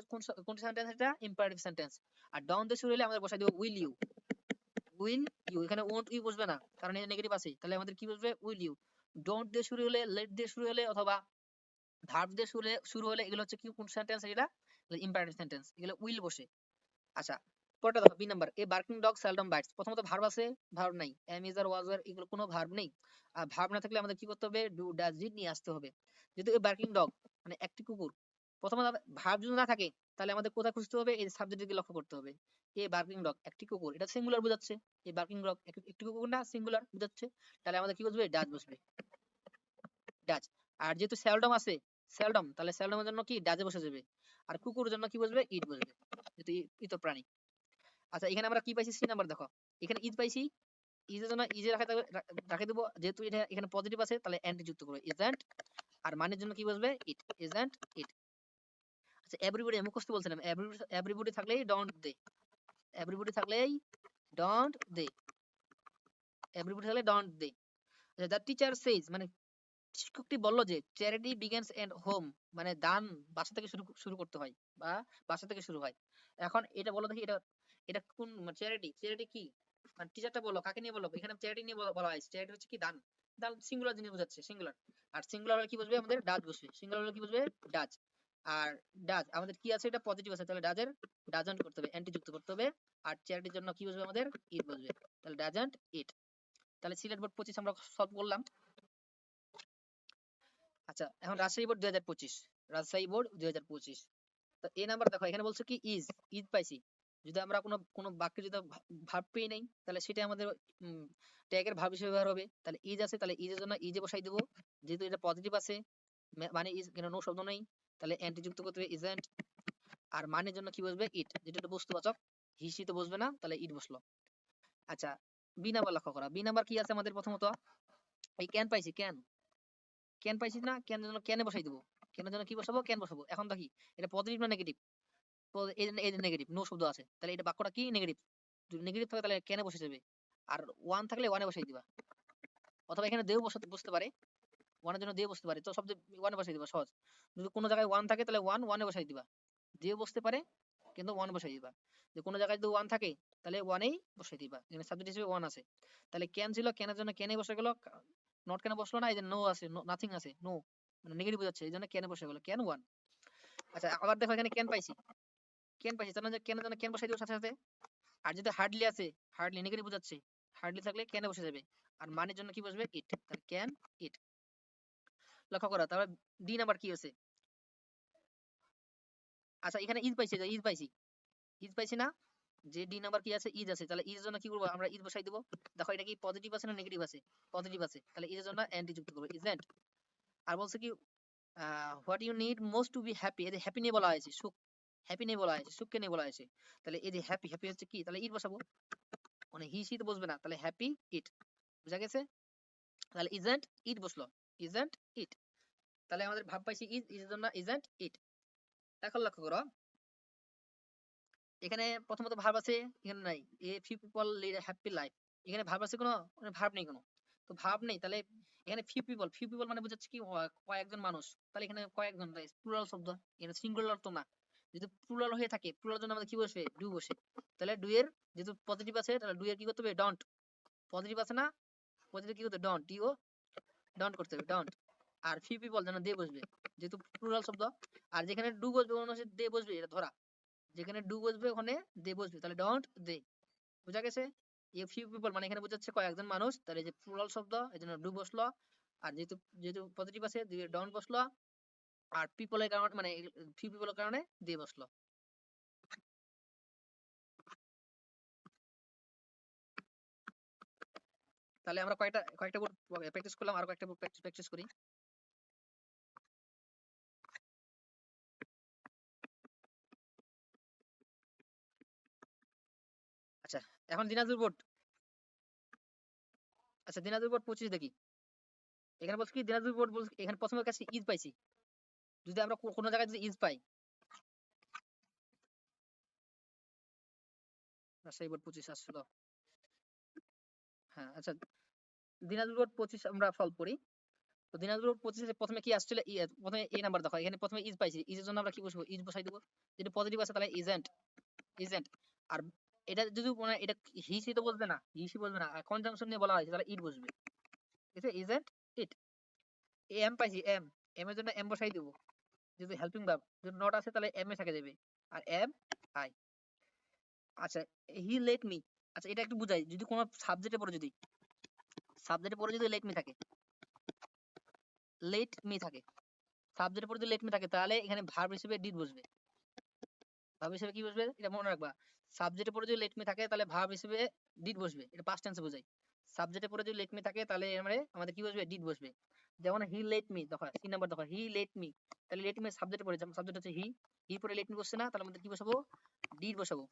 কোন সেন্টেন্স, এটা ইম্পারেটিভ সেন্টেন্স। আর ডন্ট দিয়ে শুরু হলে আমাদের বসাই দেব উইল ইউ। উইল ইউ, এখানে ওন্ট ইউ বসবে না কারণ এটা নেগেটিভ আছে, তাহলে আমাদের কি বসবে উইল ইউ। ডোন্ট দিয়ে শুরু হলে, লেট দিয়ে শুরু হলে, অথবা ভার্ব দিয়ে শুরু হলে এগুলো হচ্ছে কি কোন সেন্টেন্স, এটা ইম্পারেটিভ সেন্টেন্স, এগুলো উইল বসে। আচ্ছা, পরেরটা দেখো, B number, a barking dog seldom bites. প্রথমত ভার্ব আছে, ভার্ব নাই, এম ইজ আর ওয়াজ আর এগুলো কোনো ভার্ব নেই। আর ভার্ব না থাকলে আমাদের কি করতে হবে, ডু ডাজ ডিড নিয়ে আসতে হবে। যেহেতু এ বার্কিং ডগ মানে একটি কুকুর, প্রথমত ভার্ব যদি না থাকে তাহলে আমাদের কোথায় খুঁজতে হবে, এই সাবজেক্টের দিকে লক্ষ্য করতে হবে। এ বার্কিং ডগ একটি কুকুর, এটা সিঙ্গুলার বোঝাচ্ছে। এ বার্কিং ডগ একটি কুকুর না, সিঙ্গুলার বোঝাচ্ছে, তাহলে আমাদের কি বসবে, ডাজ বসবে, ডাজ। আর যেহেতু সেলডম আছে, সেলডম, তাহলে সেলডমের জন্য কি ডাজে বসে যাবে। আর কুকুরের জন্য কি বসবে, ইট বসবে, যেহেতু ইত প্রাণী। আচ্ছা, এখানে আমরা কি পাইছি, সি নাম্বার দেখো, এখানে ইজ পাইছি, ইজের জন্য ইজে রাখে দেবো, যেহেতু এটা এখানে পজিটিভ আছে তাহলে এন্ড যুক্ত করবো, ইজন্ট। আর মানের জন্য কি বসবে, ইট, ইজন্ট ইট। আচ্ছা, এভরিবডি মুখস্থ বলছিলাম, এভরিবডি থাকলেই ডোন্ট দে, এভরিবডি থাকলেই ডোন্ট দে, এভরিবডি থাকলে ডোন্ট দে। আচ্ছা, দ্য টিচার সেইজ মানে শিক্ষকটি বলল যে চ্যারিটি বিগিনস এন্ড হোম, মানে দান বাসা থেকে শুরু শুরু করতে হয়, বা বাসা থেকে শুরু হয়। এখন এটা বলো দেখি, এটা এটা কোন চ্যারিটি, চ্যারিটি কি, মানে টিচারটা বললো, কাকে নিয়ে বললো, এখানে চ্যারিটি নিয়ে বলা হয়েছে। চ্যারিটি হচ্ছে কি দান, দান সিঙ্গুলার জিনিস বোঝাচ্ছে, সিঙ্গুলার। আর সিঙ্গুলার হলে কি বুঝবে, আমাদের ডাজ বসবে, সিঙ্গুলার হলে কি বুঝবে, ডাজ। আর ডাজ আমাদের কি আছে, এটা পজিটিভ আছে, তাহলে ডাজের ডাজন্ট করতে হবে, অ্যান্টি যুক্ত করতে হবে। আর চ্যারিটির জন্য কি বুঝবে, আমাদের ইট বুঝবে, তাহলে ডাজন্ট ইট। তাহলে সিলেট বোর্ড 25 আমরা সলভ করলাম। আচ্ছা, এখন রাজশাহী বোর্ড 2025, রাজশাহী বোর্ড 2025। তো এই নাম্বার দেখো, এখানে বলছে কি ইজ, ইজ পাইছি। যদি আমরা কোনো কোনো বাক্যে যদি ভার্ব পেয়ে নেই তাহলে সেটা আমাদের ট্যাগের ভার্ব হিসেবে ব্যবহার হবে। তাহলে ইজ আছে, তাহলে ইজের জন্য ইজে বসাই দেবো, যেহেতু এটা পজিটিভ আছে, মানে ইজ কেন নো শব্দ নেই, তাহলে এন্টি যুক্ত করতে হবে, ইজেন্ট। আর মানের জন্য কি বসবে, ইট, যেটা একটা বস্তুবাচক, হিসি তো বসবে না, তাহলে ইট বসলো। আচ্ছা, বি নাম্বার লক্ষ্য করা, বি নাম্বার কি আছে আমাদের, প্রথমত এই ক্যান পাইছি, ক্যান, ক্যান পাইছি না, ক্যান জন্য ক্যানে বসাই দেবো, ক্যানের জন্য কি বসাবো, ক্যান বসাবো। এখন দেখি এটা পজিটিভ না নেগেটিভ, এই যে নেগেটিভ, নো শব্দ আছে, তাহলে এটা বাক্যটা কি, নেগেটিভ। যদি নেগেটিভ থাকে তাহলে ক্যানে বসে যাবে, আর ওয়ান থাকলে ওয়ানে বসাই দিবা, অথবা এখানে দেও বসতে পারে, ওয়ানের জন্য দিয়ে বসতে পারে, তো সব ওয়ানে বসাই দিবা, সহজ। যদি কোনো জায়গায় ওয়ান থাকে তাহলে ওয়ানে বসাই দিবা, দিয়ে বসতে পারে কিন্তু ওয়ান বসাই দিবা। যে কোনো জায়গায় যদি ওয়ান থাকে তাহলে ওয়ানেই বসাই দিবা, এখানে সাবজেক্ট হিসেবে ওয়ান আছে। তাহলে ক্যান ছিল, ক্যানের জন্য ক্যানে বসে গেল, নট কেন বসলো না, এই যে নো আছে, নাথিং আছে, নো মানে নেগেটিভ বোঝাচ্ছে, এই জন্য ক্যানে বসে গেল, ক্যান ওয়ান। আচ্ছা, আবার দেখো এখানে ক্যান পাইছি, ক্যান পাইছি, তার মানে ক্যানের জন্য ক্যান বসাই দিব সাথে সাথে। আর যদি হার্ডলি আছে, হার্ডলি নেগেটিভ বোঝাচ্ছে, হার্ডলি থাকলে ক্যানে বসে যাবে। আর মানের জন্য কি বসবে, ইট, তাহলে ক্যান ইট। লক্ষ্য করা, তারপর ডি নাম্বার কি আছে, আচ্ছা এখানে ইজ পাইছি, ইজ পাইছি, ইজ পাইছি না, যে ডি নাম্বার কি আছে, ইজ আছে, তাহলে ইজ জন্য কি করবো, আমরা ইজ বসাই দেবো। দেখো এটা কি পজিটিভ আছে না নেগেটিভ আছে, পজিটিভ আছে, তাহলে ইজের জন্য এন্টি যুক্ত করবো, ইজেন্ট। আর বলছে কি what you need most to be happy, এই যে হ্যাপি নিয়ে বলা হয়েছে, সুখ, হ্যাপি নিয়ে বলা হয়েছে, সুখকে নিয়ে বলা হয়েছে, তাহলে এই যে হ্যাপি, হ্যাপি হচ্ছে কি, তাহলে ইট বসাবো, মানে হি সি তো বসবে না, তাহলে হ্যাপি ইট, বুঝা গেছে। তাহলে ইজেন্ট ইট বসলো, ইজেন্ট ইট। তাহলে আমাদের ভাব পাইছি ইজ, ইজের জন্য ইজেন্ট ইট। এখন লক্ষ্য করো, এখানে প্রথমত ভার্ব আছে, এখানে নাই, a few people lead a happy life, এখানে ভার্ব আছে কোনো, ভার্ব নেই কোনো, তো ভার্ব নেই, তাহলে এখানে ফিউ পিপল, ফিউ পিপল মানে বোঝাচ্ছে কি কয়েকজন মানুষ, তাহলে এখানে কয়েকজন প্লুরাল শব্দ, এখানে সিঙ্গুলার তো না। যদি প্লুরাল হয়ে থাকে, প্লুরাল জন্য আমাদের কি বসবে, ডু বসে, তাহলে ডু এর যেহেতু পজিটিভ আছে তাহলে ডু এর কি করতে হবে, ডন্ট, পজিটিভ আছে না, পজিটিভ কি করতে হবে, ডন্ট, ডিও ডন্ট করতে হবে, ডন্ট। আর ফিউ পিপল যেন দে বসবে, যেহেতু প্লুরাল শব্দ। আর যেখানে ডু বসবে ওখানে দে বসবে, এটা ধরা, যেখানে ডু বসবে ওখানে দে বসবে, তাহলে ডোন্ট দে, বুঝা গেছে। এ ফিউ পিপল মানে এখানে বোঝাচ্ছে কয়েকজন মানুষ, তাহলে এই যে প্লুরাল শব্দ এই জন্য ডু বসলো। আর যেহেতু যেহেতু পজিটিভ আছে ডোন্ট বসলো। আর পিপলের কারণে মানে ফিউ পিপলের কারণে দে বসলো। তাহলে আমরা কয়েকটা কয়েকটা বোর্ড প্র্যাকটিস করলাম, আর কয়েকটা বোর্ড প্র্যাকটিস করি। আচ্ছা, এখন দিনাজপুর বোর্ড, আচ্ছা দিনাজপুর বোর্ড 25 দেখি। এখানে বলছি কি দিনাজপুর বোর্ড বলছি, এখানে প্রথমে কাছে ইজ পাইছি, যদি আমরা কোনো জায়গায় যদি ইজ পাই রাজশাহী বোর্ড 25 আসছিল। হ্যাঁ আচ্ছা, দিনাজপুর বোর্ড 25 আমরা সলভ করি। তো দিনাজপুর বোর্ড 25 এ প্রথমে কি আসছিল? প্রথমে এ নাম্বার দেখো, এখানে প্রথমে ইজ পাইছি, ইজের জন্য আমরা কি বসবো? ইজ বসাই দেবো। যদি পজিটিভ আছে তাহলে ইজেন্ট, ইজেন্ট। আর এটা যদি মানে এটা হি সি তো বসবে না, হি সি বসবে না, কনজাংশন নিয়ে বলা হয়েছে তাহলে ইট বসবে, ঠিক আছে? Isn't it. এম পাইছি, এম, এম এর জন্য এম বসাই দেবো। যদি হেল্পিং ভার্ব যদি নট আছে তাহলে এম এ থেকে যাবে, আর এম আই। আচ্ছা, হি লেট মি। আচ্ছা এটা একটু বুঝাই, যদি কোনো সাবজেক্টে পড়ে, যদি সাবজেক্টে পড়ে যদি লেট মি থাকে, লেট মি থাকে, সাবজেক্টে পড়ে যদি লেট মি থাকে তাহলে এখানে ভার্ব হিসেবে ডিড বসবে। ভার্ব হিসেবে কি বসবে এটা মনে রাখবা। সাবজেক্টে পড়ে যদি লেট মি থাকে তাহলে ভার্ব হিসেবে ডিড বসবে, এটা পাস্ট টেন্সে বোঝায়। সাবজেক্টে পড়ে যদি লেট মি থাকে তাহলে মানে আমাদের কি বসবে? ডিড বসবে। যেমন হি লেট মি, দেখো 3 নাম্বার দেখো, হি লেট মি, তাহলে লেট মি সাবজেক্টে পড়ে, সাবজেক্ট হচ্ছে হি, হি পরে লেট মি বসছে না, তাহলে আমাদের কি বসাবো? ডিড বসাবো।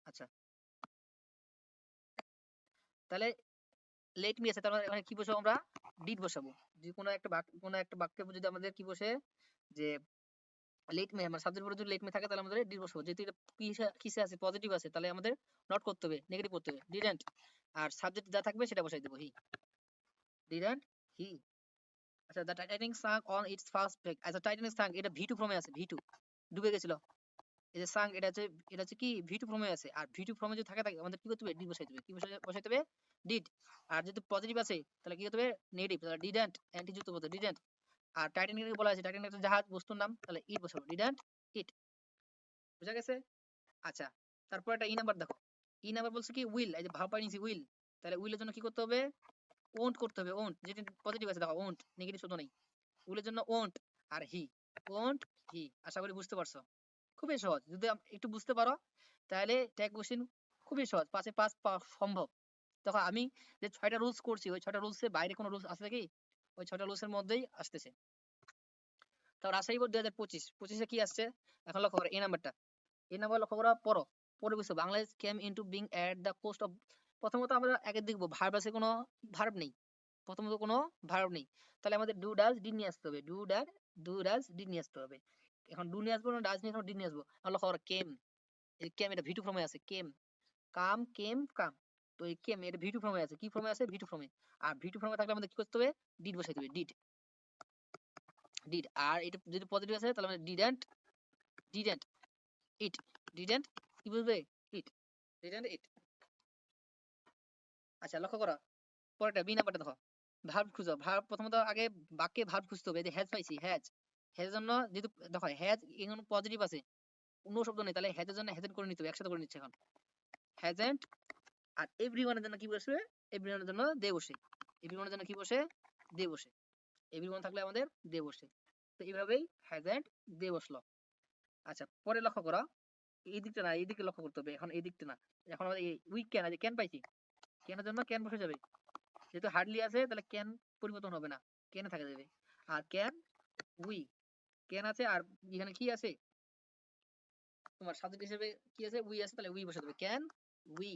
আচ্ছা, তাহলে লেট মি আছে, তাহলে এখানে কি বসাবো আমরা? ডিড বসাবো। যে কোনো একটা বাক্য, কোনো একটা বাক্যে যদি আমাদের কি বসে যে লেট মি, আমার সাবজেক্ট পরে যদি লেট মি থাকে তাহলে আমাদের ডিড বসাবো। যেহেতু এটা কিসে আছে? পজিটিভ আছে, তাহলে আমাদের নট করতে হবে, নেগেটিভ করতে হবে, ডিডন্ট। আর সাবজেক্ট যা থাকবে সেটা বসাই দেবো, হি, ডিডন্ট হি। আচ্ছা, the Titanic sank on its first break। আচ্ছা, টাইটানিক sank এটা ভি টু ফর্মে আছে, ভি টু ডুবে গেছিল। এই যে sank এটা হচ্ছে কি ভি টু ফর্মে আছে, আর ভি টু ফর্মে যদি থাকে থাকে আমাদের কি করতে হবে? ডি বসাইতে হবে। কি বসাইতে হবে? ডিড। আর যদি পজিটিভ আছে তাহলে কি করতে হবে? নেগেটিভ, তাহলে ডিডন্ট, অ্যান্টি যুক্ত করতে ডিডন্ট। আর টাইটানিক বলা আছে টাইটানিক একটা জাহাজ, বস্তুর নাম, তাহলে ইট বসাবো, ডিডন্ট ইট। বুঝা গেছে? আচ্ছা, তারপর একটা ই নাম্বার দেখো, ই নাম্বার বলছে কি উইল, এই যে ভাব পাইছি উইল, তাহলে উইলের জন্য কি করতে হবে? ওন্ট করতে হবে, ওন্ট, যেটা পজিটিভ আছে দেখো, ওন্ট, নেগেটিভ শব্দ নেই। উইলের জন্য ওন্ট, আর হি, ওন্ট হি। আশা করি বুঝতে পারছো, খুবই সহজ। যদি একটু বুঝতে পারো তাহলে ট্যাগ কোশ্চেন খুবই সহজ, 5-এ 5 পাওয়া সম্ভব। দেখো আমি যে 6টা রুলস করছি, ওই 6টা রুলসের বাইরে কোনো রুলস আছে কি? ওই 6টা রুলসের মধ্যেই আসতেছে। তো রাজশাহী বোর্ড 2025, 25-এ কি আসছে? এখন লক্ষ্য করো এই নাম্বারটা, এই নাম্বার লক্ষ্য করা পড়ো, পরে বুঝছো। Bangladesh came into being at the coast of. প্রথমত আমরা আগে দেখবো ভার্ব আছে, কোনো ভার্ব নেই, প্রথমত কোনো ভার্ব নেই, তাহলে আমাদের ডু ডাজ ডিড নিয়ে আসতে হবে, ডু ডাজ ডিড নিয়ে আসতে হবে। এখন ডু নিয়ে আসবো না ডাজ নিয়ে আসবো, ডিড নিয়ে আসবো। এখন লক্ষ্য করো কেম, এই কেম এটা ভি2 ফর্মে আছে, কেম, কাম, কেম, কাম। তো এই কেম এটা ভি2 ফর্মে আছে, কি ফর্মে আছে? ভি2 ফর্মে। আর ভি2 ফর্মে থাকলে আমাদের কি করতে হবে? ডিড বসাইতে হবে, ডিড, ডিড। আর এটা যদি পজিটিভ আছে তাহলে আমাদের ডিডেন্ট ইট, ডিডেন্ট কি বুঝবে? ইট, ডিডেন্ট ইট। আচ্ছা লক্ষ্য করো পরেরটা, বি নাম্বারটা দেখো, ভার্ব খুঁজো। ভার্ব প্রথমত আগে বাক্যে ভার্ব খুঁজতে হবে। এই যে হ্যাজ পাইছি, হ্যাজ, হ্যাজের জন্য যেহেতু দেখো হ্যাজ এখানে পজিটিভ আছে, অন্য শব্দ নেই, তাহলে হ্যাজের জন্য হ্যাজেন্ট করে নিতে হবে, একসাথে করে নিচ্ছে এখন, হ্যাজেন্ট। আর এভরিওয়ানের জন্য কি বসবে? এভরিওয়ানের জন্য দে বসে, এভরিওয়ানের জন্য কি বসে? দে বসে। এভরিওয়ান থাকলে আমাদের দে বসে। তো এইভাবেই হ্যাজেন্ট দে বসলো। আচ্ছা পরে লক্ষ্য করো, এই দিকটা না, এই দিকে লক্ষ্য করতে হবে, এখন এই দিকটা না। এখন আমাদের উই ক্যান আছে, ক্যান পাইছি, ক্যানের জন্য ক্যান বসে যাবে। যেহেতু হার্ডলি আছে তাহলে ক্যান পরিবর্তন হবে না, ক্যানে থাকা যাবে। আর ক্যান উই, ক্যান আছে, আর এখানে কি আছে তোমার সাবজেক্ট হিসেবে কি আছে? উই আছে, তাহলে উই বসে দেবে, ক্যান উই।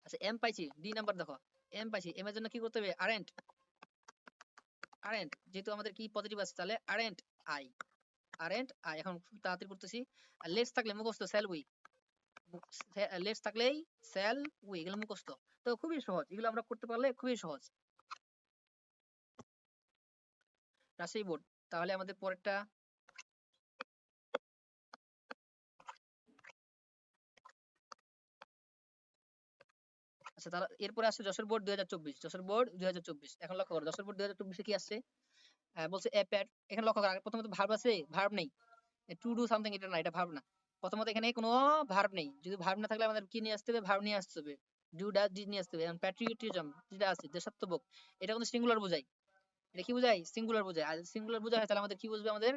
আচ্ছা এম পাইছি, ডি নাম্বার দেখো, এম পাইছি, এম এর জন্য কি করতে হবে? আরেন্ট, আরেন্ট, যেহেতু আমাদের কি পজিটিভ আছে তাহলে আরেন্ট আই, আরেন্ট আই। এখন খুব তাড়াতাড়ি করতেছি। আর লেটস থাকলে মুখস্থ, সেল উই, লেটস থাকলেই সেল উই, এগুলো মুখস্থ। তো খুবই সহজ, এগুলো আমরা করতে পারলে খুবই সহজ। রাজশাহী বোর্ড, তাহলে আমাদের পরেরটা, আচ্ছা তাহলে এরপরে আসছে যশোর বোর্ড 2024, যশোর বোর্ড 2024। এখন লক্ষ্য করো যশোর বোর্ড 2024 কি আসছে? বলছে এ প্যাড। এখানে লক্ষ্য করো, প্রথমত ভার্ব আছে, ভার্ব নেই, টু ডু সামথিং এটা না, এটা ভার্ব না। প্রথমত এখানে কোনো ভার্ব নেই, যদি ভার্ব না থাকলে আমাদের কি নিয়ে আসতে হবে? ভার্ব নিয়ে আসতে হবে, ডু ডাজ ডিড নিয়ে আসতে হবে। এখন প্যাট্রিয়টিজম যেটা আছে, দেশাত্মবোধ, এটা কিন্তু সিঙ্গুলার বোঝায়। এটা কি বোঝায়? সিঙ্গুলার বোঝায়। আর সিঙ্গুলার বোঝায় তাহলে আমাদের কি বুঝবে? আমাদের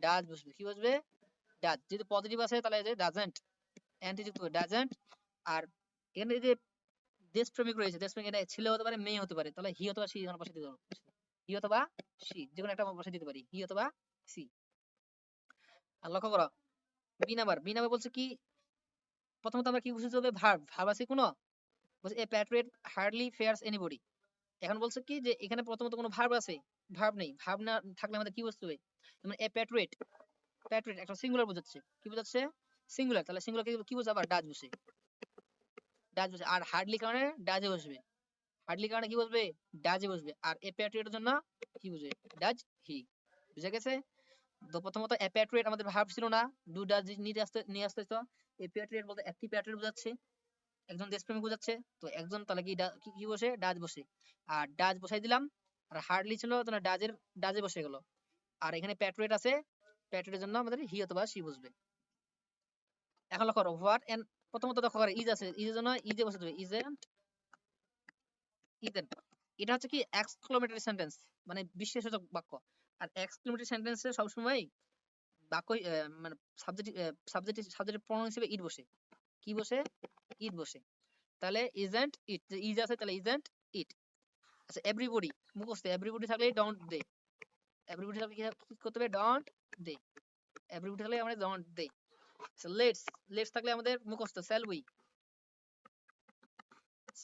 ডাজ বুঝবে। কি বুঝবে? ডাজ। যদি পজিটিভ আছে তাহলে যে ডাজন্ট, অ্যান্টি যুক্ত হবে, ডাজন্ট। আর এখানে এই যে দেশপ্রেমিক রয়েছে, দেশপ্রেমিক এটা ছেলে হতে পারে, মেয়ে হতে পারে, তাহলে হি অথবা সি এখানে বসে দিতে পারবো, হি অথবা সি, যে কোনো একটা বসে দিতে পারি, হি অথবা সি। আর লক্ষ্য করো বি নাম্বার, বি নাম্বার বলছে কি, প্রথমত আমরা কি বুঝতে হবে? ভার্ব, ভার্ব আছে কোনো, বলছে এ প্যাট্রিয়ট হার্ডলি ফেয়ারস এনিবডি। এখন বলছে কি যে এখানে প্রথমত কোনো ভার্ব আছে, ভার্ব নেই, ভার্ব না থাকলে আমাদের কি বুঝতে হবে? যেমন এ প্যাট্রিয়ট, প্যাট্রিয়ট একটা সিঙ্গুলার বোঝাচ্ছে, কি বোঝাচ্ছে? সিঙ্গুলার, তাহলে সিঙ্গুলার কি বুঝাবে? আবার ডাজ বসে, ডাজ বসে। আর হার্ডলি কারণে ডাজে বসবে, হার্ডলি কারণে কি বসবে? ডাজে বসবে। আর এ প্যাট্রিয়টের জন্য কি বুঝবে? Does he. বুঝা গেছে? তো প্রথমত এ প্যাট্রিয়ট আমাদের ভার্ব ছিল না, ডু ডাজ নিয়ে আসতে হতো। এ প্যাট্রিয়ট বলতে একটি প্যাট্রিয়ট বোঝাচ্ছে, একজন দেশপ্রেমিক বোঝাচ্ছে। তো একজন তাহলে কি বসে? ডাজ বসে। আর ডাজ বসাই দিলাম। আর হার্ডলি ছিল তাহলে ডাজে বসে গেল। আর এখানে প্যাট্রিয়ট আছে, প্যাট্রিয়টের জন্য আমাদের হি অথবা সি বসবে। এখন লক্ষ্য করো হোয়াট এন্ড, প্রথমত লক্ষ্য করো ইজ আছে, ইজের জন্য ইজে বসে দেবে, ইজেন্ট ইজেন্ট। এটা হচ্ছে কি এক্সক্লেমেটরি সেন্টেন্স, মানে বিশেষসূচক বাক্য। আর এক্সক্লেমেটরি সেন্টেন্সে সবসময় বাক্য মানে সাবজেক্টের প্রনাউন হিসেবে ইট বসে। কি বসে? ইট বসে। তাহলে ইজেন্ট ইট, ইজ আছে তাহলে ইজেন্ট ইট। আচ্ছা এভরিবডি, মুখস্থ, এভরিবডি থাকলে ডোন্ট দে, এভরিবডি থাকলে কি করতে হবে? ডোন্ট দে, এভরিবডি থাকলে আমরা ডোন্ট দে। লেটস, লেটস থাকলে আমাদের মুখস্থ শ্যাল উই,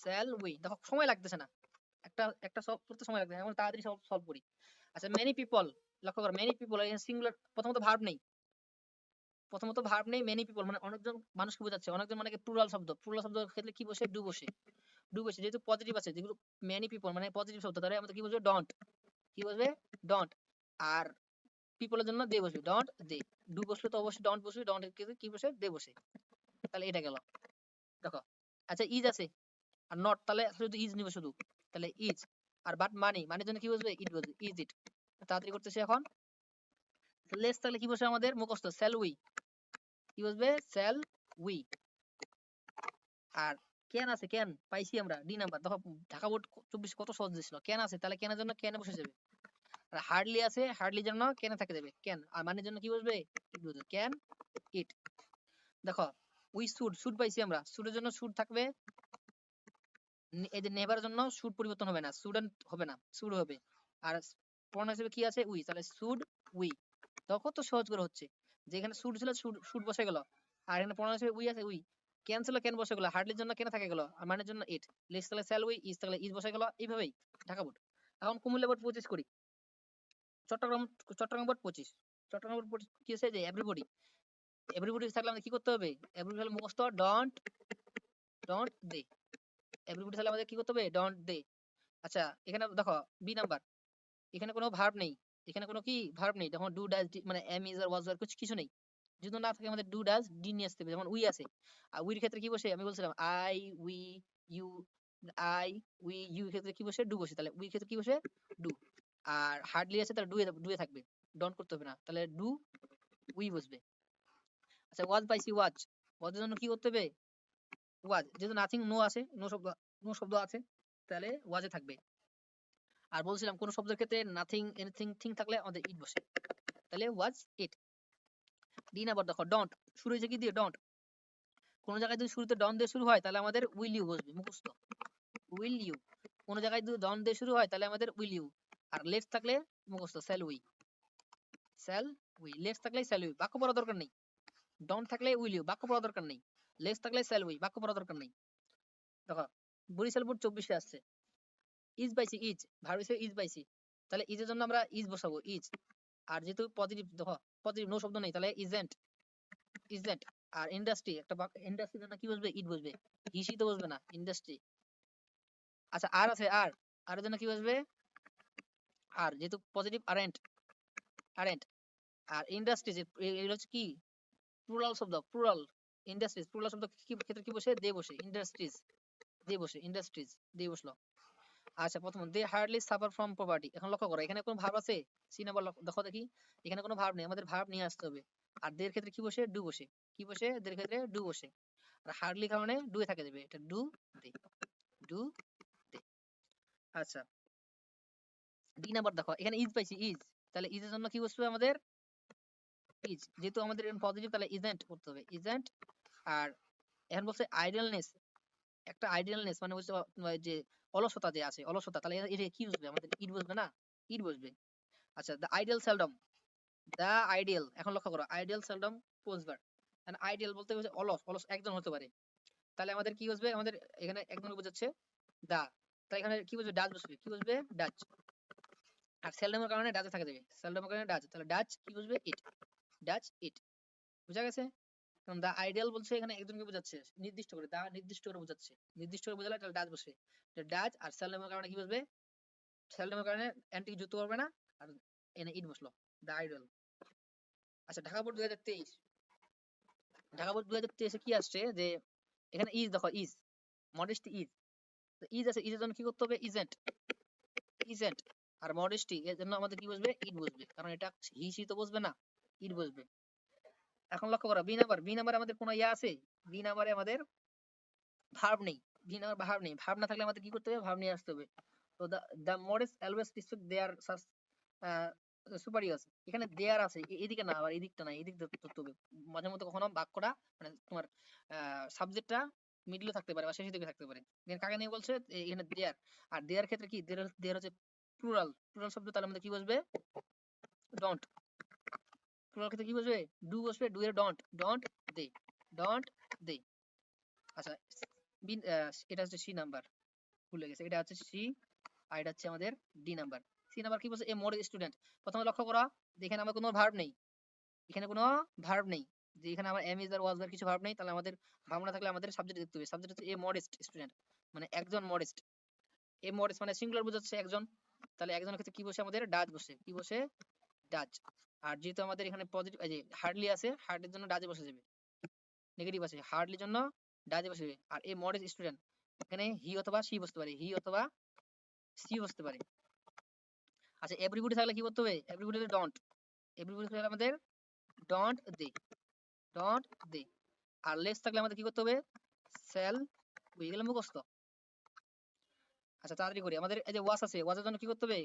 শ্যাল উই। দেখো সময় লাগতেছে না, একটা একটা সলভ করতে সময় লাগবে না, এখন তাড়াতাড়ি সলভ করি। আচ্ছা মেনি পিপল, লক্ষ্য করো মেনি পিপল সিঙ্গুলার, প্রথমত ভার্ব নেই, প্রথমত ভার্ব নেই, মেনি পিপল মানে অনেকজন মানুষকে বোঝাচ্ছে, অনেকজন মানে প্লুরাল শব্দ, প্লুরাল শব্দ ক্ষেত্রে কি বসে? ডু বসে, ডু বসে। যেহেতু পজিটিভ আছে, যেগুলো মেনি পিপল মানে পজিটিভ শব্দ, তাহলে আমাদের কি বসবে? ডন্ট, কি বসবে? ডন্ট। আর পিপলের জন্য দে বসবে, ডন্ট দে। ডু বসলে তো অবশ্যই ডন্ট বসবে, ডন্ট কি বসে? দে বসে। তাহলে এটা গেল, দেখো। আচ্ছা ইজ আছে, আর নট তাহলে শুধু ইজ নিবে শুধু, তাহলে ইজ। আর বাট মানি, মানির জন্য কি বসবে? ইট বসবে, ইজ ইট। তাড়াতাড়ি করতেছি এখন। লেস তাহলে কি বসে আমাদের? মুখস্থ শ্যাল উই, কি বসবে? Shall we. আর ক্যান আছে, ক্যান পাইছি আমরা ডি নাম্বার। দেখো ঢাকা বোর্ড 24 কত সহজ দিছিল, ক্যান আছে তাহলে ক্যানের জন্য ক্যানে বসে যাবে। আর হার্ডলি আছে, হার্ডলির জন্য ক্যানে থাকে যাবে, ক্যান। আর মানের জন্য কি বসবে? ইট বসবে, ক্যান ইট। দেখো উই শুড, শুড পাইছি আমরা, শুডের জন্য শুড থাকবে। এই যে নেভারের জন্য শুড পরিবর্তন হবে না, স্টুডেন্ট হবে না, শুড হবে। আর প্রনাউন হিসেবে কি আছে? উই, তাহলে শুড উই। দেখো তো সহজ করে হচ্ছে, যেখানে শুড ছিল শুড, শুড বসে গেল। আর এখানে প্রনাউন হিসেবে উই আছে, উই। ক্যান ছিল ক্যান বসে গেল, হার্ডলির জন্য কেন থাকে গেল, আর মানের জন্য ইট। লেস তাহলে স্যাল উই, ইজ তাহলে ইজ বসে গেল, এইভাবেই ঢাকা বোর্ড। এখন কুমিল্লা বোর্ড 25 করি। চট্টগ্রাম, চট্টগ্রাম বোর্ড 25, চট্টগ্রাম বোর্ড 25 কি আছে? যে এভরিবডি, এভরিবডি থাকলে আমাদের কি করতে হবে? এভরিবডি হলে মুখস্থ ডন্ট, ডন্ট দে। এভরিবডি তাহলে আমাদের কি করতে হবে? ডন্ট দে। আচ্ছা এখানে দেখো বি নাম্বার, এখানে কোনো ভার্ব নেই, এখানে কোনো কি ভার্ব নেই। দেখো ডু ডাজ মানে এম ইজ আর ওয়াজ আর কিছু নেই। যদি না থাকে আমাদের ডু ডাজ ডি নিয়ে আসতে হবে। যেমন উই আছে, আর উইর ক্ষেত্রে কি বসে? আমি বলছিলাম I we you, I we you ক্ষেত্রে কি বসে? ডু বসে, তাহলে উই ক্ষেত্রে কি বসে? ডু। আর হার্ডলি আছে তাহলে ডুয়ে থাকবে, ডন্ট করতে হবে না, তাহলে ডু উই বসবে। আচ্ছা ওয়াজ পাইছি, ওয়াজ, ওয়াজের জন্য কি করতে হবে? ওয়াজ। যেহেতু নাথিং নো আছে, নো শব্দ আছে, তাহলে ওয়াজে থাকবে। আর বলছিলাম কোন শব্দের ক্ষেত্রে নাথিং এনিথিং থিং থাকলে আমাদের ইট বসে, তাহলে ওয়াজ ইট। ডি নাম্বার দেখো ডন্ট, শুরু হয়েছে কি দিয়ে? ডন্ট। কোন জায়গায় যদি শুরুতে ডন দিয়ে শুরু হয় তাহলে আমাদের উইল ইউ বসবে, মুখস্থ উইল ইউ। কোন জায়গায় যদি ডন দিয়ে শুরু হয় তাহলে আমাদের উইল ইউ। আর লেটস থাকলে মুখস্থ shall we, shall we. Let's থাকলে স্যাল উই, বাক্য পড়ার দরকার নেই। ডন থাকলে উইল ইউ, বাক্য পড়ার দরকার নেই। লেটস থাকলে স্যাল উই, বাক্য পড়ার দরকার নেই। দেখো বরিশাল বোর্ড 24 আসছে, ইজ পাইছি, ইজ ভার্ব হিসেবে ইজ পাইছি, তাহলে ইজের জন্য আমরা ইজ বসাবো, ইজ। আর যেহেতু পজিটিভ, দেখো পজিটিভ নো শব্দ নেই, তাহলে ইজেন্ট, ইজেন্ট। আর ইন্ডাস্ট্রি একটা ইন্ডাস্ট্রির জন্য কি বসবে? ইট বসবে, হিসি তো বসবে না, ইন্ডাস্ট্রি। আচ্ছা আর আছে, আর, আর এর জন্য কি বসবে? আর যেহেতু পজিটিভ আরেন্ট, আরেন্ট। আর ইন্ডাস্ট্রিজ এগুলো হচ্ছে কি? প্লুরাল শব্দ, প্লুরাল। ইন্ডাস্ট্রিজ প্লুরাল শব্দ কি ক্ষেত্রে কি বসে? দে বসে, ইন্ডাস্ট্রিজ দে বসে, ইন্ডাস্ট্রিজ দে বসলো। আচ্ছা প্রথম দে হার্ডলি সাফার ফ্রম পভার্টি। এখন লক্ষ্য করো এখানে কোনো ভার্ব আছে? সি নাম্বার দেখো দেখি, এখানে কোনো ভার্ব নেই, আমাদের ভার্ব নিয়ে আসতে হবে। আর দের ক্ষেত্রে কি বসে? ডু বসে, কি বসে? দের ক্ষেত্রে ডু বসে। আর হার্ডলি কারণে ডুয়ে থাকে দেবে, এটা ডু দে, ডু দে। আচ্ছা ডি নাম্বার দেখো এখানে ইজ পাইছি, ইজ, তাহলে ইজের জন্য কি বসবে আমাদের? ইজ। যেহেতু আমাদের পজিটিভ তাহলে ইজেন্ট করতে হবে, ইজেন্ট। আর এখন বলছে আইডিয়ালনেস, একটা আইডিয়ালনেস মানে হচ্ছে যে অলসতা যে আছে, অলসতা, তাহলে এটা কি বসবে? আমাদের ইট বসবে না, ইট বসবে। আচ্ছা the ideal seldom, the ideal. এখন লক্ষ্য করো আইডিয়াল সেলডম পোস্টভার, এন্ড আইডিয়াল বলতে হচ্ছে অলস, অলস একজন হতে পারে, তাহলে আমাদের কি বসবে? আমাদের এখানে একজন বোঝাচ্ছে দা, তাই এখানে কি বসবে? ডাচ বসবে, কি বসবে? ডাচ। আর সেলডমের কারণে ডাজে থাকে যাবে, সেলডমের কারণে ডাজ, তাহলে ডাজ কি বুঝবে? ইট, ডাজ ইট। বুঝা গেছে? কারণ দা আইডিয়াল বলছে এখানে একজনকে বোঝাচ্ছে নির্দিষ্ট করে, দা নির্দিষ্ট করে বোঝাচ্ছে, নির্দিষ্ট করে বোঝালে তাহলে ডাজ বসে, ডাজ আর সেলডমের কারণে কি বুঝবে? সেলডমের কারণে অ্যান্টি যুক্ত করবে না, আর এনে ইট বসলো, দা আইডিয়াল। আচ্ছা, ঢাকা বোর্ড 2023, ঢাকা বোর্ড 2023 কি আসছে যে এখানে ইজ দেখো, ইজ মডেস্টি ইজ, তো ইজ আছে, ইজের জন্য কি করতে হবে? Isn't, isn't. আর মডেস্টি এর জন্য আমাদের কি বসবে? ইট বসবে, কারণ এটা হি সি তো বসবে না, ইট বসবে। এখন লক্ষ্য করো বি নাম্বার, বি নাম্বার আমাদের কোনো ইয়া আছে? বি নাম্বারে আমাদের ভার্ব নেই, বি নাম্বার ভার্ব নেই, ভার্ব না থাকলে আমাদের কি করতে হবে? ভার্ব নিয়ে আসতে হবে। তো দ্য মডেস্ট অলওয়েজ রিসপেক্ট দেয়ার সুপারিয়র্স, এখানে দেয়ার আছে, এদিকে না, আবার এদিকটা না, এদিক ধরতে হবে। মাঝে মধ্যে কখনো বাক্যটা মানে তোমার সাবজেক্টটা মিডলে থাকতে পারে বা শেষের দিকে থাকতে পারে। দেন কাকে নিয়ে বলছে? এখানে দেয়ার। আর দেয়ার ক্ষেত্রে কি? দেয়ার হচ্ছে প্লুরাল, প্লুরাল শব্দ, তাহলে আমাদের কি বসবে? ডন্ট। প্লুরাল ক্ষেত্রে কি বসবে? ডু বসবে, ডু এর ডন্ট, ডন্ট দে, ডন্ট দে। আচ্ছা, এটা হচ্ছে সি নাম্বার, ভুলে গেছে, এটা হচ্ছে সি, আর এটা হচ্ছে আমাদের ডি নাম্বার। সি নাম্বার কি বলছে? এ মোর স্টুডেন্ট। প্রথমে লক্ষ্য করা, এখানে আমার কোনো ভার্ব নেই, এখানে কোনো ভার্ব নেই, যে এখানে আমার এম ইজ আর ওয়াজ আর কিছু ভার্ব নেই, তাহলে আমাদের ভার্ব না থাকলে আমাদের সাবজেক্ট দেখতে হবে। সাবজেক্ট হচ্ছে এ মডেস্ট স্টুডেন্ট, মানে একজন মডেস্ট। এ মডেস্ট মানে সিঙ্গুলার বোঝাচ্ছে একজন, তাহলে একজনের ক্ষেত্রে কি বসে? আমাদের ডাজ বসে, কি বসে? ডাজ। আর যেহেতু আমাদের এখানে পজিটিভ, এই যে হার্ডলি আছে, হার্ডলির জন্য ডাজে বসে যাবে। নেগেটিভ আছে, হার্ডলির জন্য ডাজে বসে যাবে। আর এ মডেস্ট স্টুডেন্ট, এখানে হি অথবা সি বসতে পারে, হি অথবা সি বসতে পারে। আচ্ছা, এভরিবডি থাকলে কি করতে হবে? এভরিবডি ডন্ট, এভরিবডি থাকলে আমাদের ডন্ট দে, ডন্ট দে। আর লেস থাকলে আমাদের কি করতে হবে? সেল উই, এগুলো মুখস্থ। আচ্ছা, তাড়াতাড়ি করি, আমাদের এই যে ওয়াজ আছে, ওয়াজের জন্য কি করতে হবে?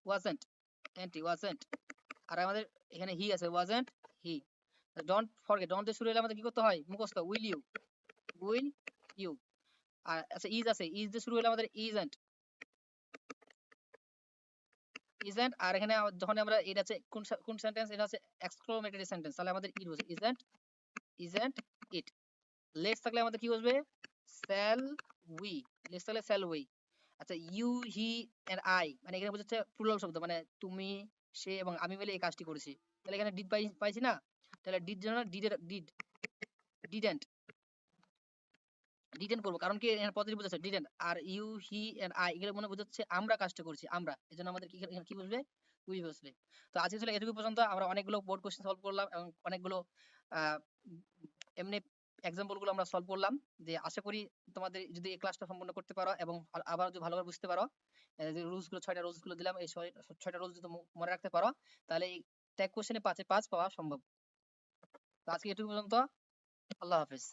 Wasn't, anti wasn't. আর আমাদের এখানে হি আছে, wasn't he. Don't forget, don't দিয়ে শুরু হলে আমাদের কি করতে হয়? মুখস্থ, উইল ইউ, উইল ইউ। আর আচ্ছা, ইজ আছে, ইজ দিয়ে শুরু হলে আমাদের ইজেন্ট, ইজেন্ট। আর এখানে যখন আমরা, এটা আছে কোন সেন্টেন্স? এটা আছে এক্সক্লেমেটরি সেন্টেন্স, তাহলে আমাদের ইট বসে, ইজেন্ট, ইজেন্ট ইট। লেটস থাকলে আমাদের কি বসবে? শ্যাল উই, লেটস থাকলে শ্যাল উই। আচ্ছা, ইউ হি এন্ড আই, মানে এখানে বোঝাচ্ছে প্লুরাল শব্দ, মানে তুমি, সে এবং আমি মিলে এই কাজটি করেছি। তাহলে এখানে ডিড পাইছি না, তাহলে ডিড জন্য ডিড, ডিডেন্ট, ডিডেন্ট করবো, কারণ কি এখানে পজিটিভ বোঝাচ্ছে ডিডেন্ট। আর ইউ হি এন্ড আই এগুলো মনে বোঝাচ্ছে আমরা কাজটা করছি, আমরা, এজন্য আমাদের কি এখানে কি বসবে? উই বসবে। তো আজকে ছিল এটুকু পর্যন্ত। আমরা অনেকগুলো বোর্ড কোশ্চেন সলভ করলাম এবং অনেকগুলো আহ, এমনি এক্সাম্পল গুলো আমরা সলভ করলাম। যে আশা করি তোমাদের যদি এই ক্লাসটা সম্পূর্ণ করতে পারো এবং আবার যদি ভালোভাবে বুঝতে পারো, যে রুলস গুলো, 6টা রুলস গুলো দিলাম, এই 6টা রুলস যদি মনে রাখতে পারো, তাহলে এই ট্যাগ কোশ্চেনে 5-এ 5 পাওয়া সম্ভব। তো আজকে এটুকু পর্যন্ত। আল্লাহ হাফেজ।